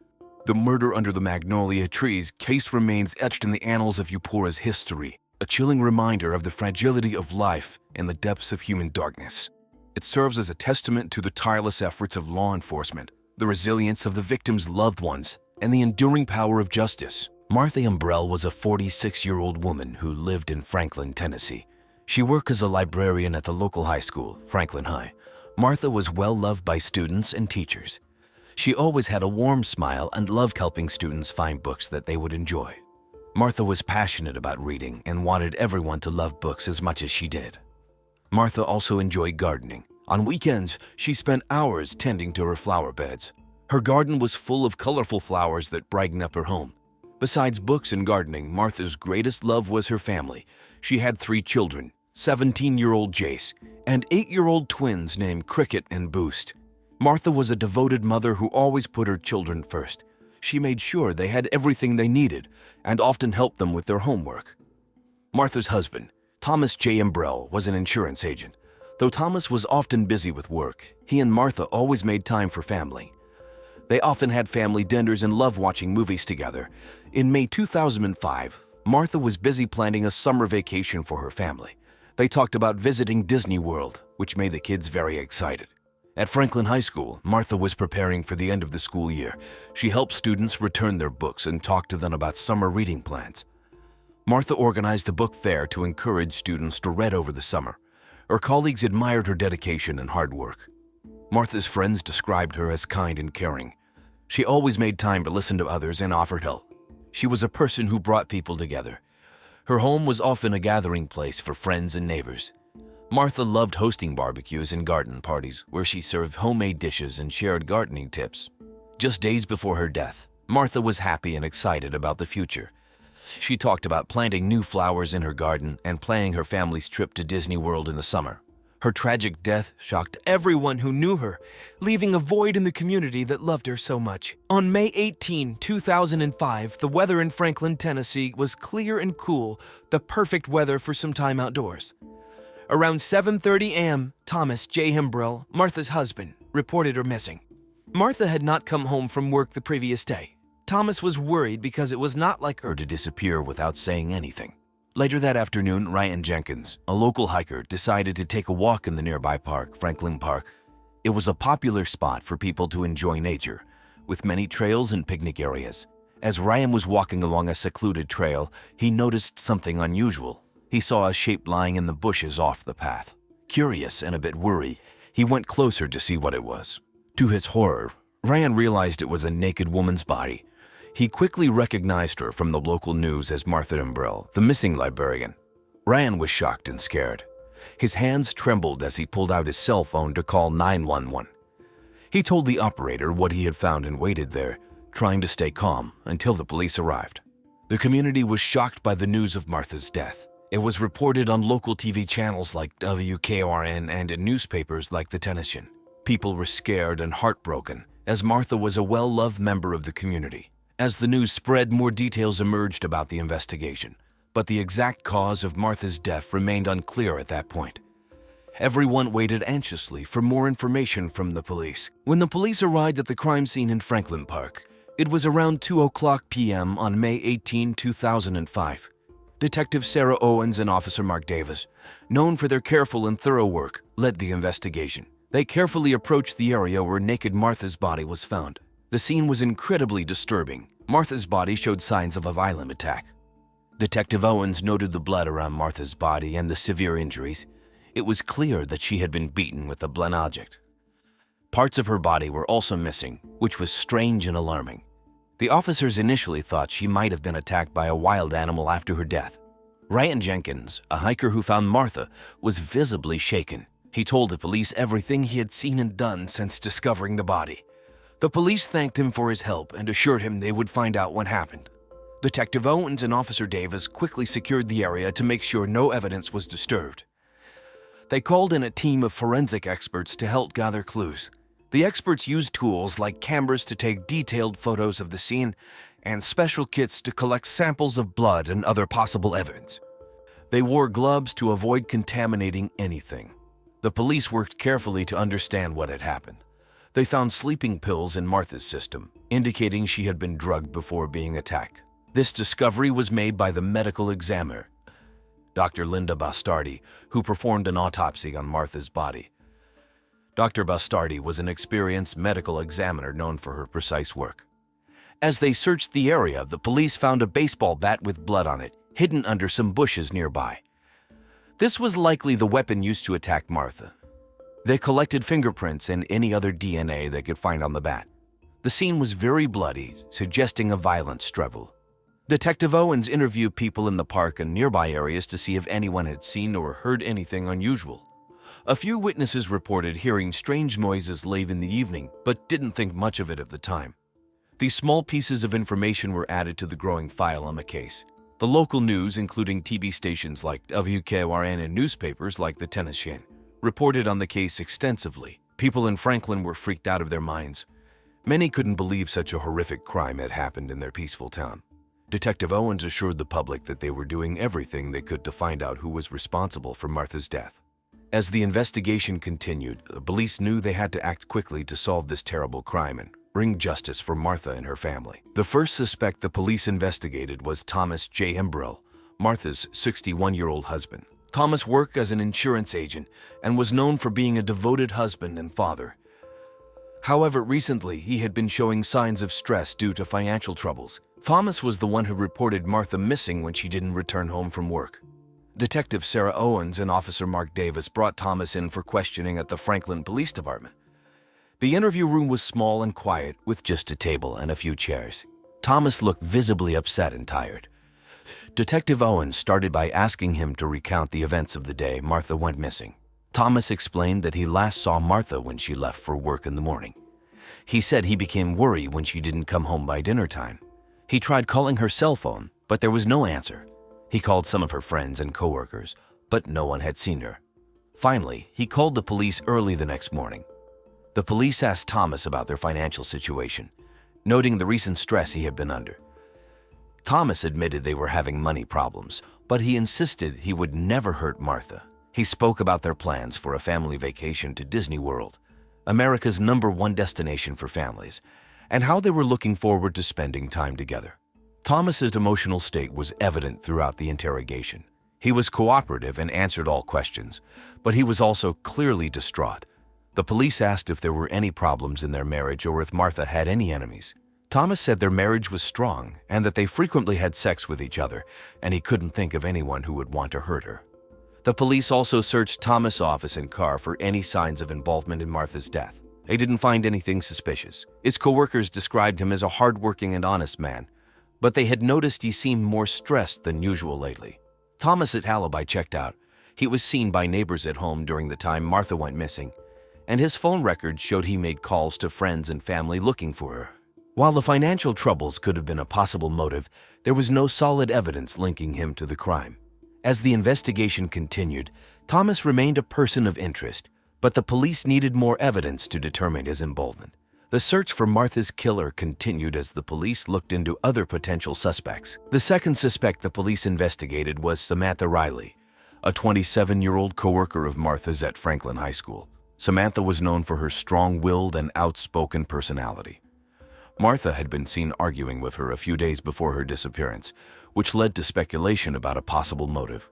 The murder under the Magnolia trees case remains etched in the annals of Yupora's history, a chilling reminder of the fragility of life and the depths of human darkness. It serves as a testament to the tireless efforts of law enforcement, the resilience of the victims' loved ones, and the enduring power of justice. Martha Umbrell was a 46-year-old woman who lived in Franklin, Tennessee. She worked as a librarian at the local high school, Franklin High. Martha was well loved by students and teachers. She always had a warm smile and loved helping students find books that they would enjoy. Martha was passionate about reading and wanted everyone to love books as much as she did. Martha also enjoyed gardening. On weekends, she spent hours tending to her flower beds. Her garden was full of colorful flowers that brightened up her home. Besides books and gardening, Martha's greatest love was her family. She had 3 children, 17-year-old Jace, and 8-year-old twins named Cricket and Boost. Martha was a devoted mother who always put her children first. She made sure they had everything they needed and often helped them with their homework. Martha's husband, Thomas J. Umbrell, was an insurance agent. Though Thomas was often busy with work, he and Martha always made time for family. They often had family dinners and loved watching movies together. In May 2005, Martha was busy planning a summer vacation for her family. They talked about visiting Disney World, which made the kids very excited. At Franklin High School, Martha was preparing for the end of the school year. She helped students return their books and talked to them about summer reading plans. Martha organized a book fair to encourage students to read over the summer. Her colleagues admired her dedication and hard work. Martha's friends described her as kind and caring. She always made time to listen to others and offered help. She was a person who brought people together. Her home was often a gathering place for friends and neighbors. Martha loved hosting barbecues and garden parties where she served homemade dishes and shared gardening tips. Just days before her death, Martha was happy and excited about the future. She talked about planting new flowers in her garden and planning her family's trip to Disney World in the summer. Her tragic death shocked everyone who knew her, leaving a void in the community that loved her so much. On May 18, 2005, the weather in Franklin, Tennessee was clear and cool, the perfect weather for some time outdoors. Around 7:30 a.m., Thomas J. Umbrell, Martha's husband, reported her missing. Martha had not come home from work the previous day. Thomas was worried because it was not like her to disappear without saying anything. Later that afternoon, Ryan Jenkins, a local hiker, decided to take a walk in the nearby park, Franklin Park. It was a popular spot for people to enjoy nature, with many trails and picnic areas. As Ryan was walking along a secluded trail, he noticed something unusual. He saw a shape lying in the bushes off the path. Curious and a bit worried, he went closer to see what it was. To his horror, Ryan realized it was a naked woman's body. He quickly recognized her from the local news as Martha Umbrell, the missing librarian. Ryan was shocked and scared. His hands trembled as he pulled out his cell phone to call 911. He told the operator what he had found and waited there, trying to stay calm until the police arrived. The community was shocked by the news of Martha's death. It was reported on local TV channels like WKRN and in newspapers like the Tennessean. People were scared and heartbroken, as Martha was a well-loved member of the community. As the news spread, more details emerged about the investigation, but the exact cause of Martha's death remained unclear at that point. Everyone waited anxiously for more information from the police. When the police arrived at the crime scene in Franklin Park, It was around 2:00 p.m. on May 18, 2005. Detective Sarah Owens and Officer Mark Davis, known for their careful and thorough work, led the investigation. They carefully approached the area where naked Martha's body was found. The scene was incredibly disturbing. Martha's body showed signs of a violent attack. Detective Owens noted the blood around Martha's body and the severe injuries. It was clear that she had been beaten with a blunt object. Parts of her body were also missing, which was strange and alarming. The officers initially thought she might have been attacked by a wild animal after her death. Ryan Jenkins, a hiker who found Martha, was visibly shaken. He told the police everything he had seen and done since discovering the body. The police thanked him for his help and assured him they would find out what happened. Detective Owens and Officer Davis quickly secured the area to make sure no evidence was disturbed. They called in a team of forensic experts to help gather clues. The experts used tools like cameras to take detailed photos of the scene and special kits to collect samples of blood and other possible evidence. They wore gloves to avoid contaminating anything. The police worked carefully to understand what had happened. They found sleeping pills in Martha's system, indicating she had been drugged before being attacked. This discovery was made by the medical examiner, Dr. Linda Bastardi, who performed an autopsy on Martha's body. Dr. Bastardi was an experienced medical examiner known for her precise work. As they searched the area, the police found a baseball bat with blood on it, hidden under some bushes nearby. This was likely the weapon used to attack Martha. They collected fingerprints and any other DNA they could find on the bat. The scene was very bloody, suggesting a violent struggle. Detective Owens interviewed people in the park and nearby areas to see if anyone had seen or heard anything unusual. A few witnesses reported hearing strange noises late in the evening, but didn't think much of it at the time. These small pieces of information were added to the growing file on the case. The local news, including TV stations like WKRN and newspapers like the Tennessean, reported on the case extensively. People in Franklin were freaked out of their minds. Many couldn't believe such a horrific crime had happened in their peaceful town. Detective Owens assured the public that they were doing everything they could to find out who was responsible for Martha's death. As the investigation continued, the police knew they had to act quickly to solve this terrible crime and bring justice for Martha and her family. The first suspect the police investigated was Thomas J. Embrill, Martha's 61-year-old husband. Thomas worked as an insurance agent and was known for being a devoted husband and father. However, recently he had been showing signs of stress due to financial troubles. Thomas was the one who reported Martha missing when she didn't return home from work. Detective Sarah Owens and Officer Mark Davis brought Thomas in for questioning at the Franklin Police Department. The interview room was small and quiet, with just a table and a few chairs. Thomas looked visibly upset and tired. Detective Owens started by asking him to recount the events of the day Martha went missing. Thomas explained that he last saw Martha when she left for work in the morning. He said he became worried when she didn't come home by dinner time. He tried calling her cell phone, but there was no answer. He called some of her friends and coworkers, but no one had seen her. Finally, he called the police early the next morning. The police asked Thomas about their financial situation, noting the recent stress he had been under. Thomas admitted they were having money problems, but he insisted he would never hurt Martha. He spoke about their plans for a family vacation to Disney World, America's #1 destination for families, and how they were looking forward to spending time together. Thomas's emotional state was evident throughout the interrogation. He was cooperative and answered all questions, but he was also clearly distraught. The police asked if there were any problems in their marriage or if Martha had any enemies. Thomas said their marriage was strong and that they frequently had sex with each other, and he couldn't think of anyone who would want to hurt her. The police also searched Thomas' office and car for any signs of involvement in Martha's death. They didn't find anything suspicious. His coworkers described him as a hardworking and honest man, but they had noticed he seemed more stressed than usual lately. Thomas' alibi checked out. He was seen by neighbors at home during the time Martha went missing, and his phone records showed he made calls to friends and family looking for her. While the financial troubles could have been a possible motive, there was no solid evidence linking him to the crime. As the investigation continued, Thomas remained a person of interest, but the police needed more evidence to determine his involvement. The search for Martha's killer continued as the police looked into other potential suspects. The second suspect the police investigated was Samantha Riley, a 27-year-old coworker of Martha's at Franklin High School. Samantha was known for her strong-willed and outspoken personality. Martha had been seen arguing with her a few days before her disappearance, which led to speculation about a possible motive.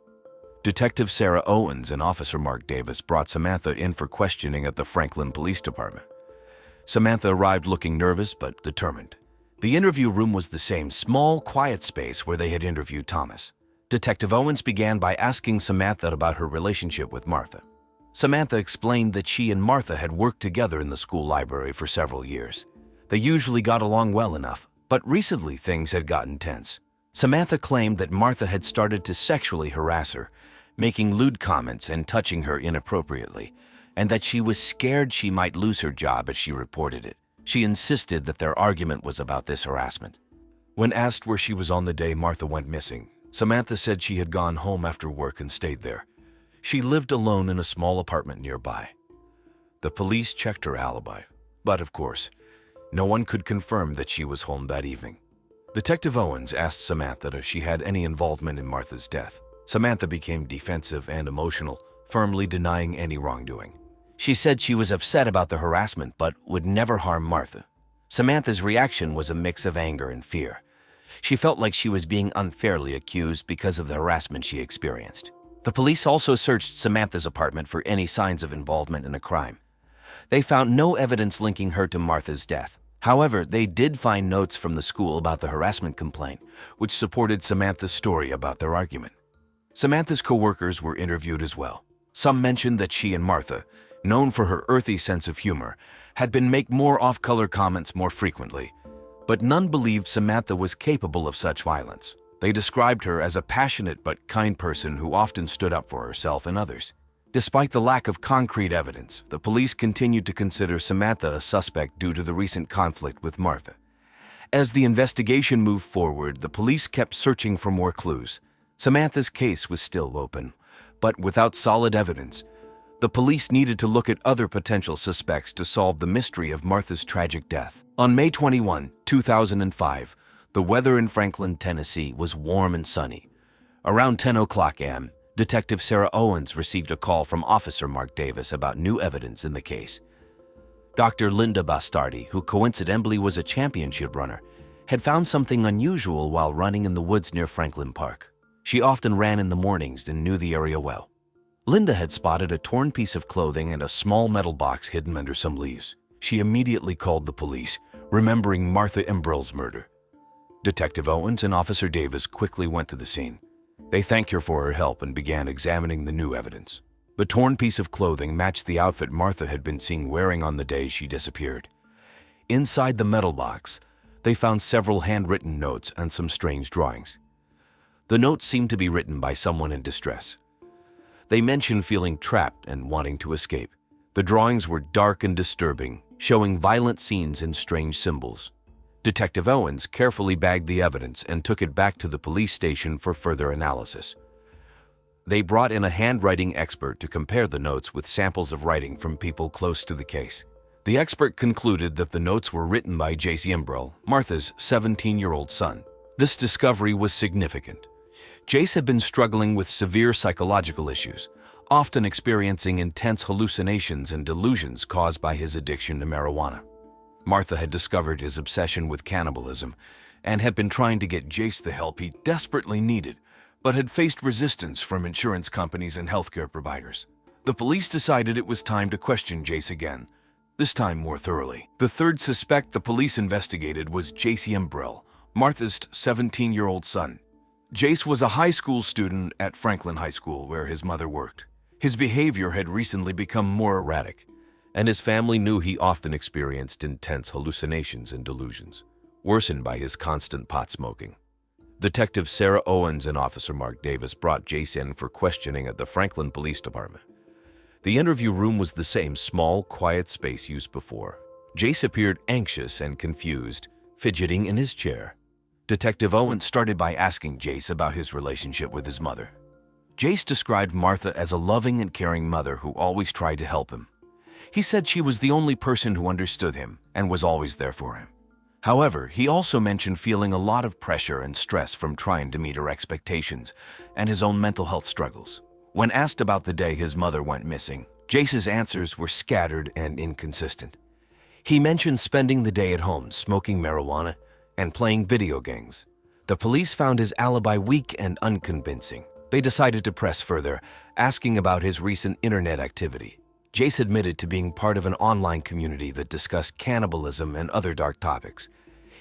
Detective Sarah Owens and Officer Mark Davis brought Samantha in for questioning at the Franklin Police Department. Samantha arrived looking nervous but determined. The interview room was the same small, quiet space where they had interviewed Thomas. Detective Owens began by asking Samantha about her relationship with Martha. Samantha explained that she and Martha had worked together in the school library for several years. They usually got along well enough, but recently things had gotten tense. Samantha claimed that Martha had started to sexually harass her, making lewd comments and touching her inappropriately, and that she was scared she might lose her job as she reported it. She insisted that their argument was about this harassment. When asked where she was on the day Martha went missing, Samantha said she had gone home after work and stayed there. She lived alone in a small apartment nearby. The police checked her alibi, but of course, no one could confirm that she was home that evening. Detective Owens asked Samantha if she had any involvement in Martha's death. Samantha became defensive and emotional, firmly denying any wrongdoing. She said she was upset about the harassment but would never harm Martha. Samantha's reaction was a mix of anger and fear. She felt like she was being unfairly accused because of the harassment she experienced. The police also searched Samantha's apartment for any signs of involvement in a crime. They found no evidence linking her to Martha's death. However, they did find notes from the school about the harassment complaint, which supported Samantha's story about their argument. Samantha's co-workers were interviewed as well. Some mentioned that she and Martha, known for her earthy sense of humor, had been make more off-color comments more frequently, but none believed Samantha was capable of such violence. They described her as a passionate but kind person who often stood up for herself and others. Despite the lack of concrete evidence, the police continued to consider Samantha a suspect due to the recent conflict with Martha. As the investigation moved forward, the police kept searching for more clues. Samantha's case was still open, but without solid evidence, the police needed to look at other potential suspects to solve the mystery of Martha's tragic death. On May 21, 2005, the weather in Franklin, Tennessee was warm and sunny. Around 10 o'clock a.m., Detective Sarah Owens received a call from Officer Mark Davis about new evidence in the case. Dr. Linda Bastardi, who coincidentally was a championship runner, had found something unusual while running in the woods near Franklin Park. She often ran in the mornings and knew the area well. Linda had spotted a torn piece of clothing and a small metal box hidden under some leaves. She immediately called the police, remembering Martha Imbrell's murder. Detective Owens and Officer Davis quickly went to the scene. They thanked her for her help and began examining the new evidence. The torn piece of clothing matched the outfit Martha had been seen wearing on the day she disappeared. Inside the metal box, they found several handwritten notes and some strange drawings. The notes seemed to be written by someone in distress. They mentioned feeling trapped and wanting to escape. The drawings were dark and disturbing, showing violent scenes and strange symbols. Detective Owens carefully bagged the evidence and took it back to the police station for further analysis. They brought in a handwriting expert to compare the notes with samples of writing from people close to the case. The expert concluded that the notes were written by Jace Imbrell, Martha's 17-year-old son. This discovery was significant. Jace had been struggling with severe psychological issues, often experiencing intense hallucinations and delusions caused by his addiction to marijuana. Martha had discovered his obsession with cannibalism and had been trying to get Jace the help he desperately needed, but had faced resistance from insurance companies and healthcare providers. The police decided it was time to question Jace again, this time more thoroughly. The third suspect the police investigated was Jace Imbrell, Martha's 17-year-old son. Jace was a high school student at Franklin High School where his mother worked. His behavior had recently become more erratic, and his family knew he often experienced intense hallucinations and delusions, worsened by his constant pot smoking. Detective Sarah Owens and Officer Mark Davis brought Jace in for questioning at the Franklin Police Department. The interview room was the same small, quiet space used before. Jace appeared anxious and confused, fidgeting in his chair. Detective Owens started by asking Jace about his relationship with his mother. Jace described Martha as a loving and caring mother who always tried to help him. He said she was the only person who understood him and was always there for him. However, he also mentioned feeling a lot of pressure and stress from trying to meet her expectations and his own mental health struggles. When asked about the day his mother went missing, Jace's answers were scattered and inconsistent. He mentioned spending the day at home smoking marijuana and playing video games. The police found his alibi weak and unconvincing. They decided to press further, asking about his recent internet activity. Jace admitted to being part of an online community that discussed cannibalism and other dark topics.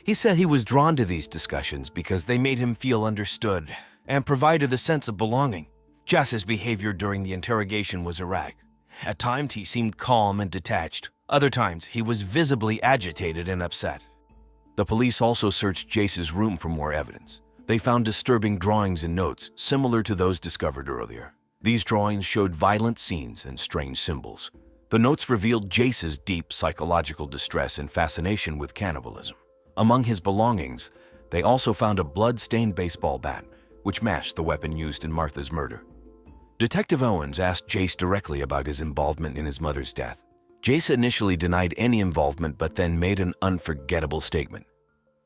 He said he was drawn to these discussions because they made him feel understood and provided a sense of belonging. Jace's behavior during the interrogation was erratic. At times, he seemed calm and detached. Other times, he was visibly agitated and upset. The police also searched Jace's room for more evidence. They found disturbing drawings and notes similar to those discovered earlier. These drawings showed violent scenes and strange symbols. The notes revealed Jace's deep psychological distress and fascination with cannibalism. Among his belongings, they also found a blood-stained baseball bat, which matched the weapon used in Martha's murder. Detective Owens asked Jace directly about his involvement in his mother's death. Jace initially denied any involvement but then made an unforgettable statement.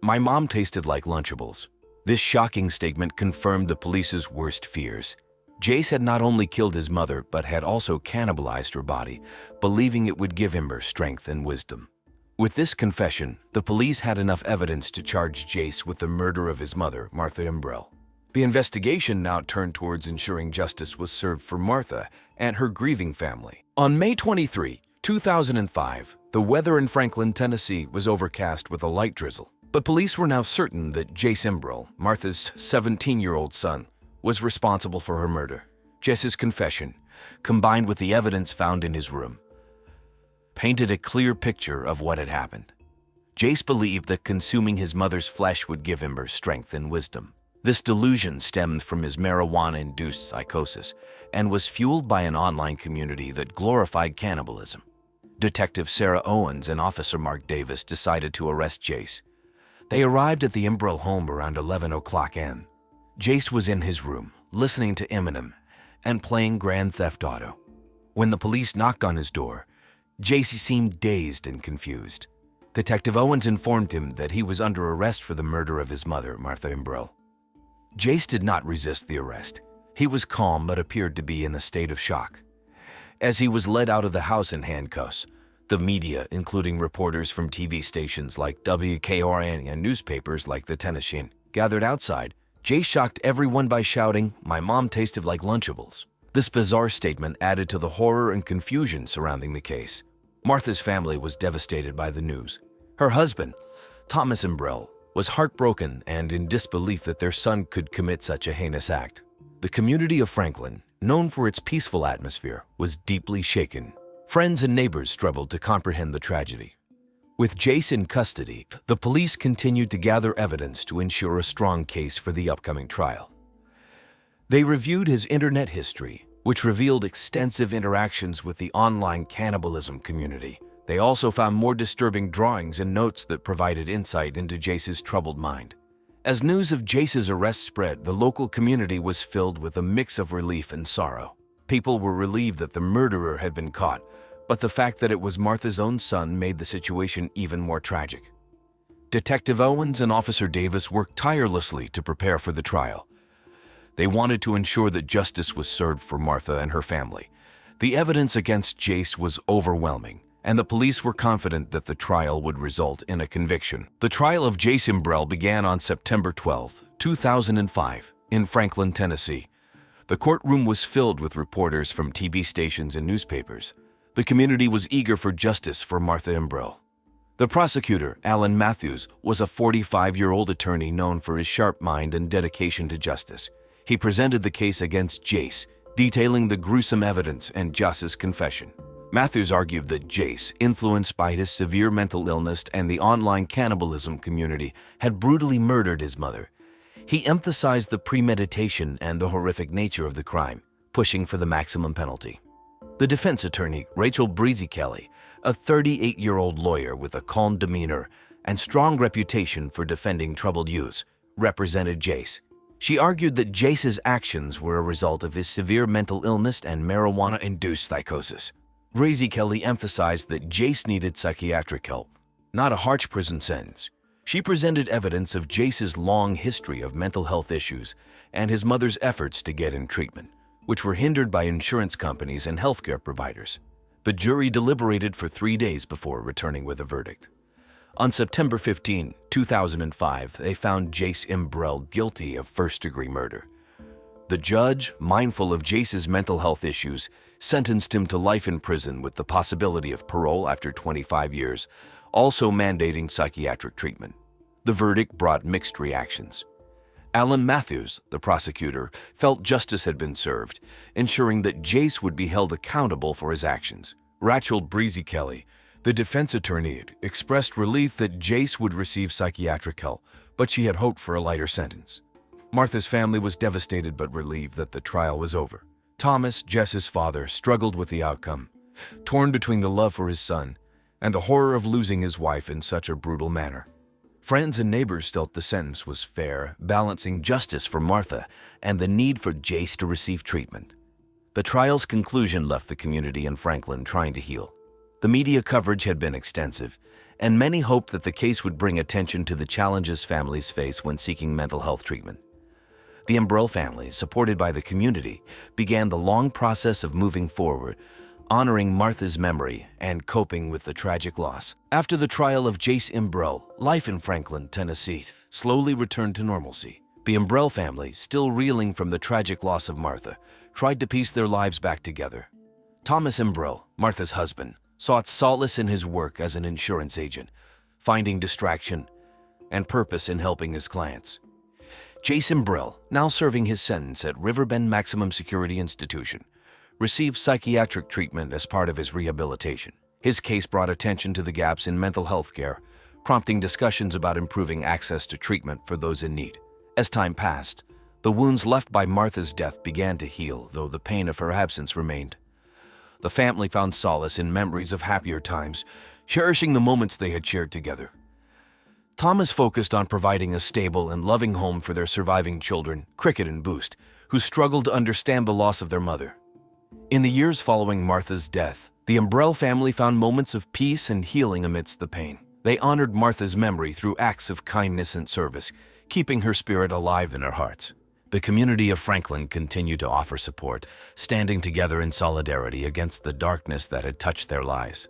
"My mom tasted like Lunchables." This shocking statement confirmed the police's worst fears. Jace had not only killed his mother but had also cannibalized her body, believing it would give him her strength and wisdom. With this confession, the police had enough evidence to charge Jace with the murder of his mother, Martha Imbrell. The investigation now turned towards ensuring justice was served for Martha and her grieving family. On May 23, 2005, the weather in Franklin, Tennessee was overcast with a light drizzle. But police were now certain that Jace Imbrell, Martha's 17-year-old son, was responsible for her murder. Jace's confession, combined with the evidence found in his room, painted a clear picture of what had happened. Jace believed that consuming his mother's flesh would give him her strength and wisdom. This delusion stemmed from his marijuana-induced psychosis and was fueled by an online community that glorified cannibalism. Detective Sarah Owens and Officer Mark Davis decided to arrest Jace. They arrived at the Imbrell home around 11 o'clock a.m. Jace was in his room, listening to Eminem and playing Grand Theft Auto. When the police knocked on his door, Jace seemed dazed and confused. Detective Owens informed him that he was under arrest for the murder of his mother, Martha Imbrell. Jace did not resist the arrest. He was calm but appeared to be in a state of shock. As he was led out of the house in handcuffs, the media, including reporters from TV stations like WKRN and newspapers like the Tennessean, gathered outside. Jace shocked everyone by shouting, "My mom tasted like Lunchables." This bizarre statement added to the horror and confusion surrounding the case. Martha's family was devastated by the news. Her husband, Thomas Imbrell, was heartbroken and in disbelief that their son could commit such a heinous act. The community of Franklin, known for its peaceful atmosphere, was deeply shaken. Friends and neighbors struggled to comprehend the tragedy. With Jace in custody, the police continued to gather evidence to ensure a strong case for the upcoming trial. They reviewed his internet history, which revealed extensive interactions with the online cannibalism community. They also found more disturbing drawings and notes that provided insight into Jace's troubled mind. As news of Jace's arrest spread, the local community was filled with a mix of relief and sorrow. People were relieved that the murderer had been caught, but the fact that it was Martha's own son made the situation even more tragic. Detective Owens and Officer Davis worked tirelessly to prepare for the trial. They wanted to ensure that justice was served for Martha and her family. The evidence against Jace was overwhelming, and the police were confident that the trial would result in a conviction. The trial of Jace Imbrell began on September 12, 2005, in Franklin, Tennessee. The courtroom was filled with reporters from TV stations and newspapers. The community was eager for justice for Martha Imbrell. The prosecutor, Alan Matthews, was a 45-year-old attorney known for his sharp mind and dedication to justice. He presented the case against Jace, detailing the gruesome evidence and Jace's confession. Matthews argued that Jace, influenced by his severe mental illness and the online cannibalism community, had brutally murdered his mother. He emphasized the premeditation and the horrific nature of the crime, pushing for the maximum penalty. The defense attorney, Rachel Breezy Kelly, a 38-year-old lawyer with a calm demeanor and strong reputation for defending troubled youths, represented Jace. She argued that Jace's actions were a result of his severe mental illness and marijuana-induced psychosis. Breezy Kelly emphasized that Jace needed psychiatric help, not a harsh prison sentence. She presented evidence of Jace's long history of mental health issues and his mother's efforts to get in treatment, which were hindered by insurance companies and healthcare providers. The jury deliberated for 3 days before returning with a verdict. On September 15, 2005, they found Jace Imbrell guilty of first-degree murder. The judge, mindful of Jace's mental health issues, sentenced him to life in prison with the possibility of parole after 25 years, also mandating psychiatric treatment. The verdict brought mixed reactions. Alan Matthews, the prosecutor, felt justice had been served, ensuring that Jace would be held accountable for his actions. Rachel Breezy Kelly, the defense attorney, expressed relief that Jace would receive psychiatric help, but she had hoped for a lighter sentence. Martha's family was devastated but relieved that the trial was over. Thomas, Jess's father, struggled with the outcome, torn between the love for his son and the horror of losing his wife in such a brutal manner. Friends and neighbors felt the sentence was fair, balancing justice for Martha and the need for Jace to receive treatment. The trial's conclusion left the community in Franklin trying to heal. The media coverage had been extensive, and many hoped that the case would bring attention to the challenges families face when seeking mental health treatment. The Imbrell family, supported by the community, began the long process of moving forward, honoring Martha's memory and coping with the tragic loss. After the trial of Jace Imbrell, life in Franklin, Tennessee, slowly returned to normalcy. The Imbrell family, still reeling from the tragic loss of Martha, tried to piece their lives back together. Thomas Imbrell, Martha's husband, sought solace in his work as an insurance agent, finding distraction and purpose in helping his clients. Jace Imbrell, now serving his sentence at Riverbend Maximum Security Institution, received psychiatric treatment as part of his rehabilitation. His case brought attention to the gaps in mental health care, prompting discussions about improving access to treatment for those in need. As time passed, the wounds left by Martha's death began to heal, though the pain of her absence remained. The family found solace in memories of happier times, cherishing the moments they had shared together. Thomas focused on providing a stable and loving home for their surviving children, Cricket and Boost, who struggled to understand the loss of their mother. In the years following Martha's death, the Imbrell family found moments of peace and healing amidst the pain. They honored Martha's memory through acts of kindness and service, keeping her spirit alive in their hearts. The community of Franklin continued to offer support, standing together in solidarity against the darkness that had touched their lives.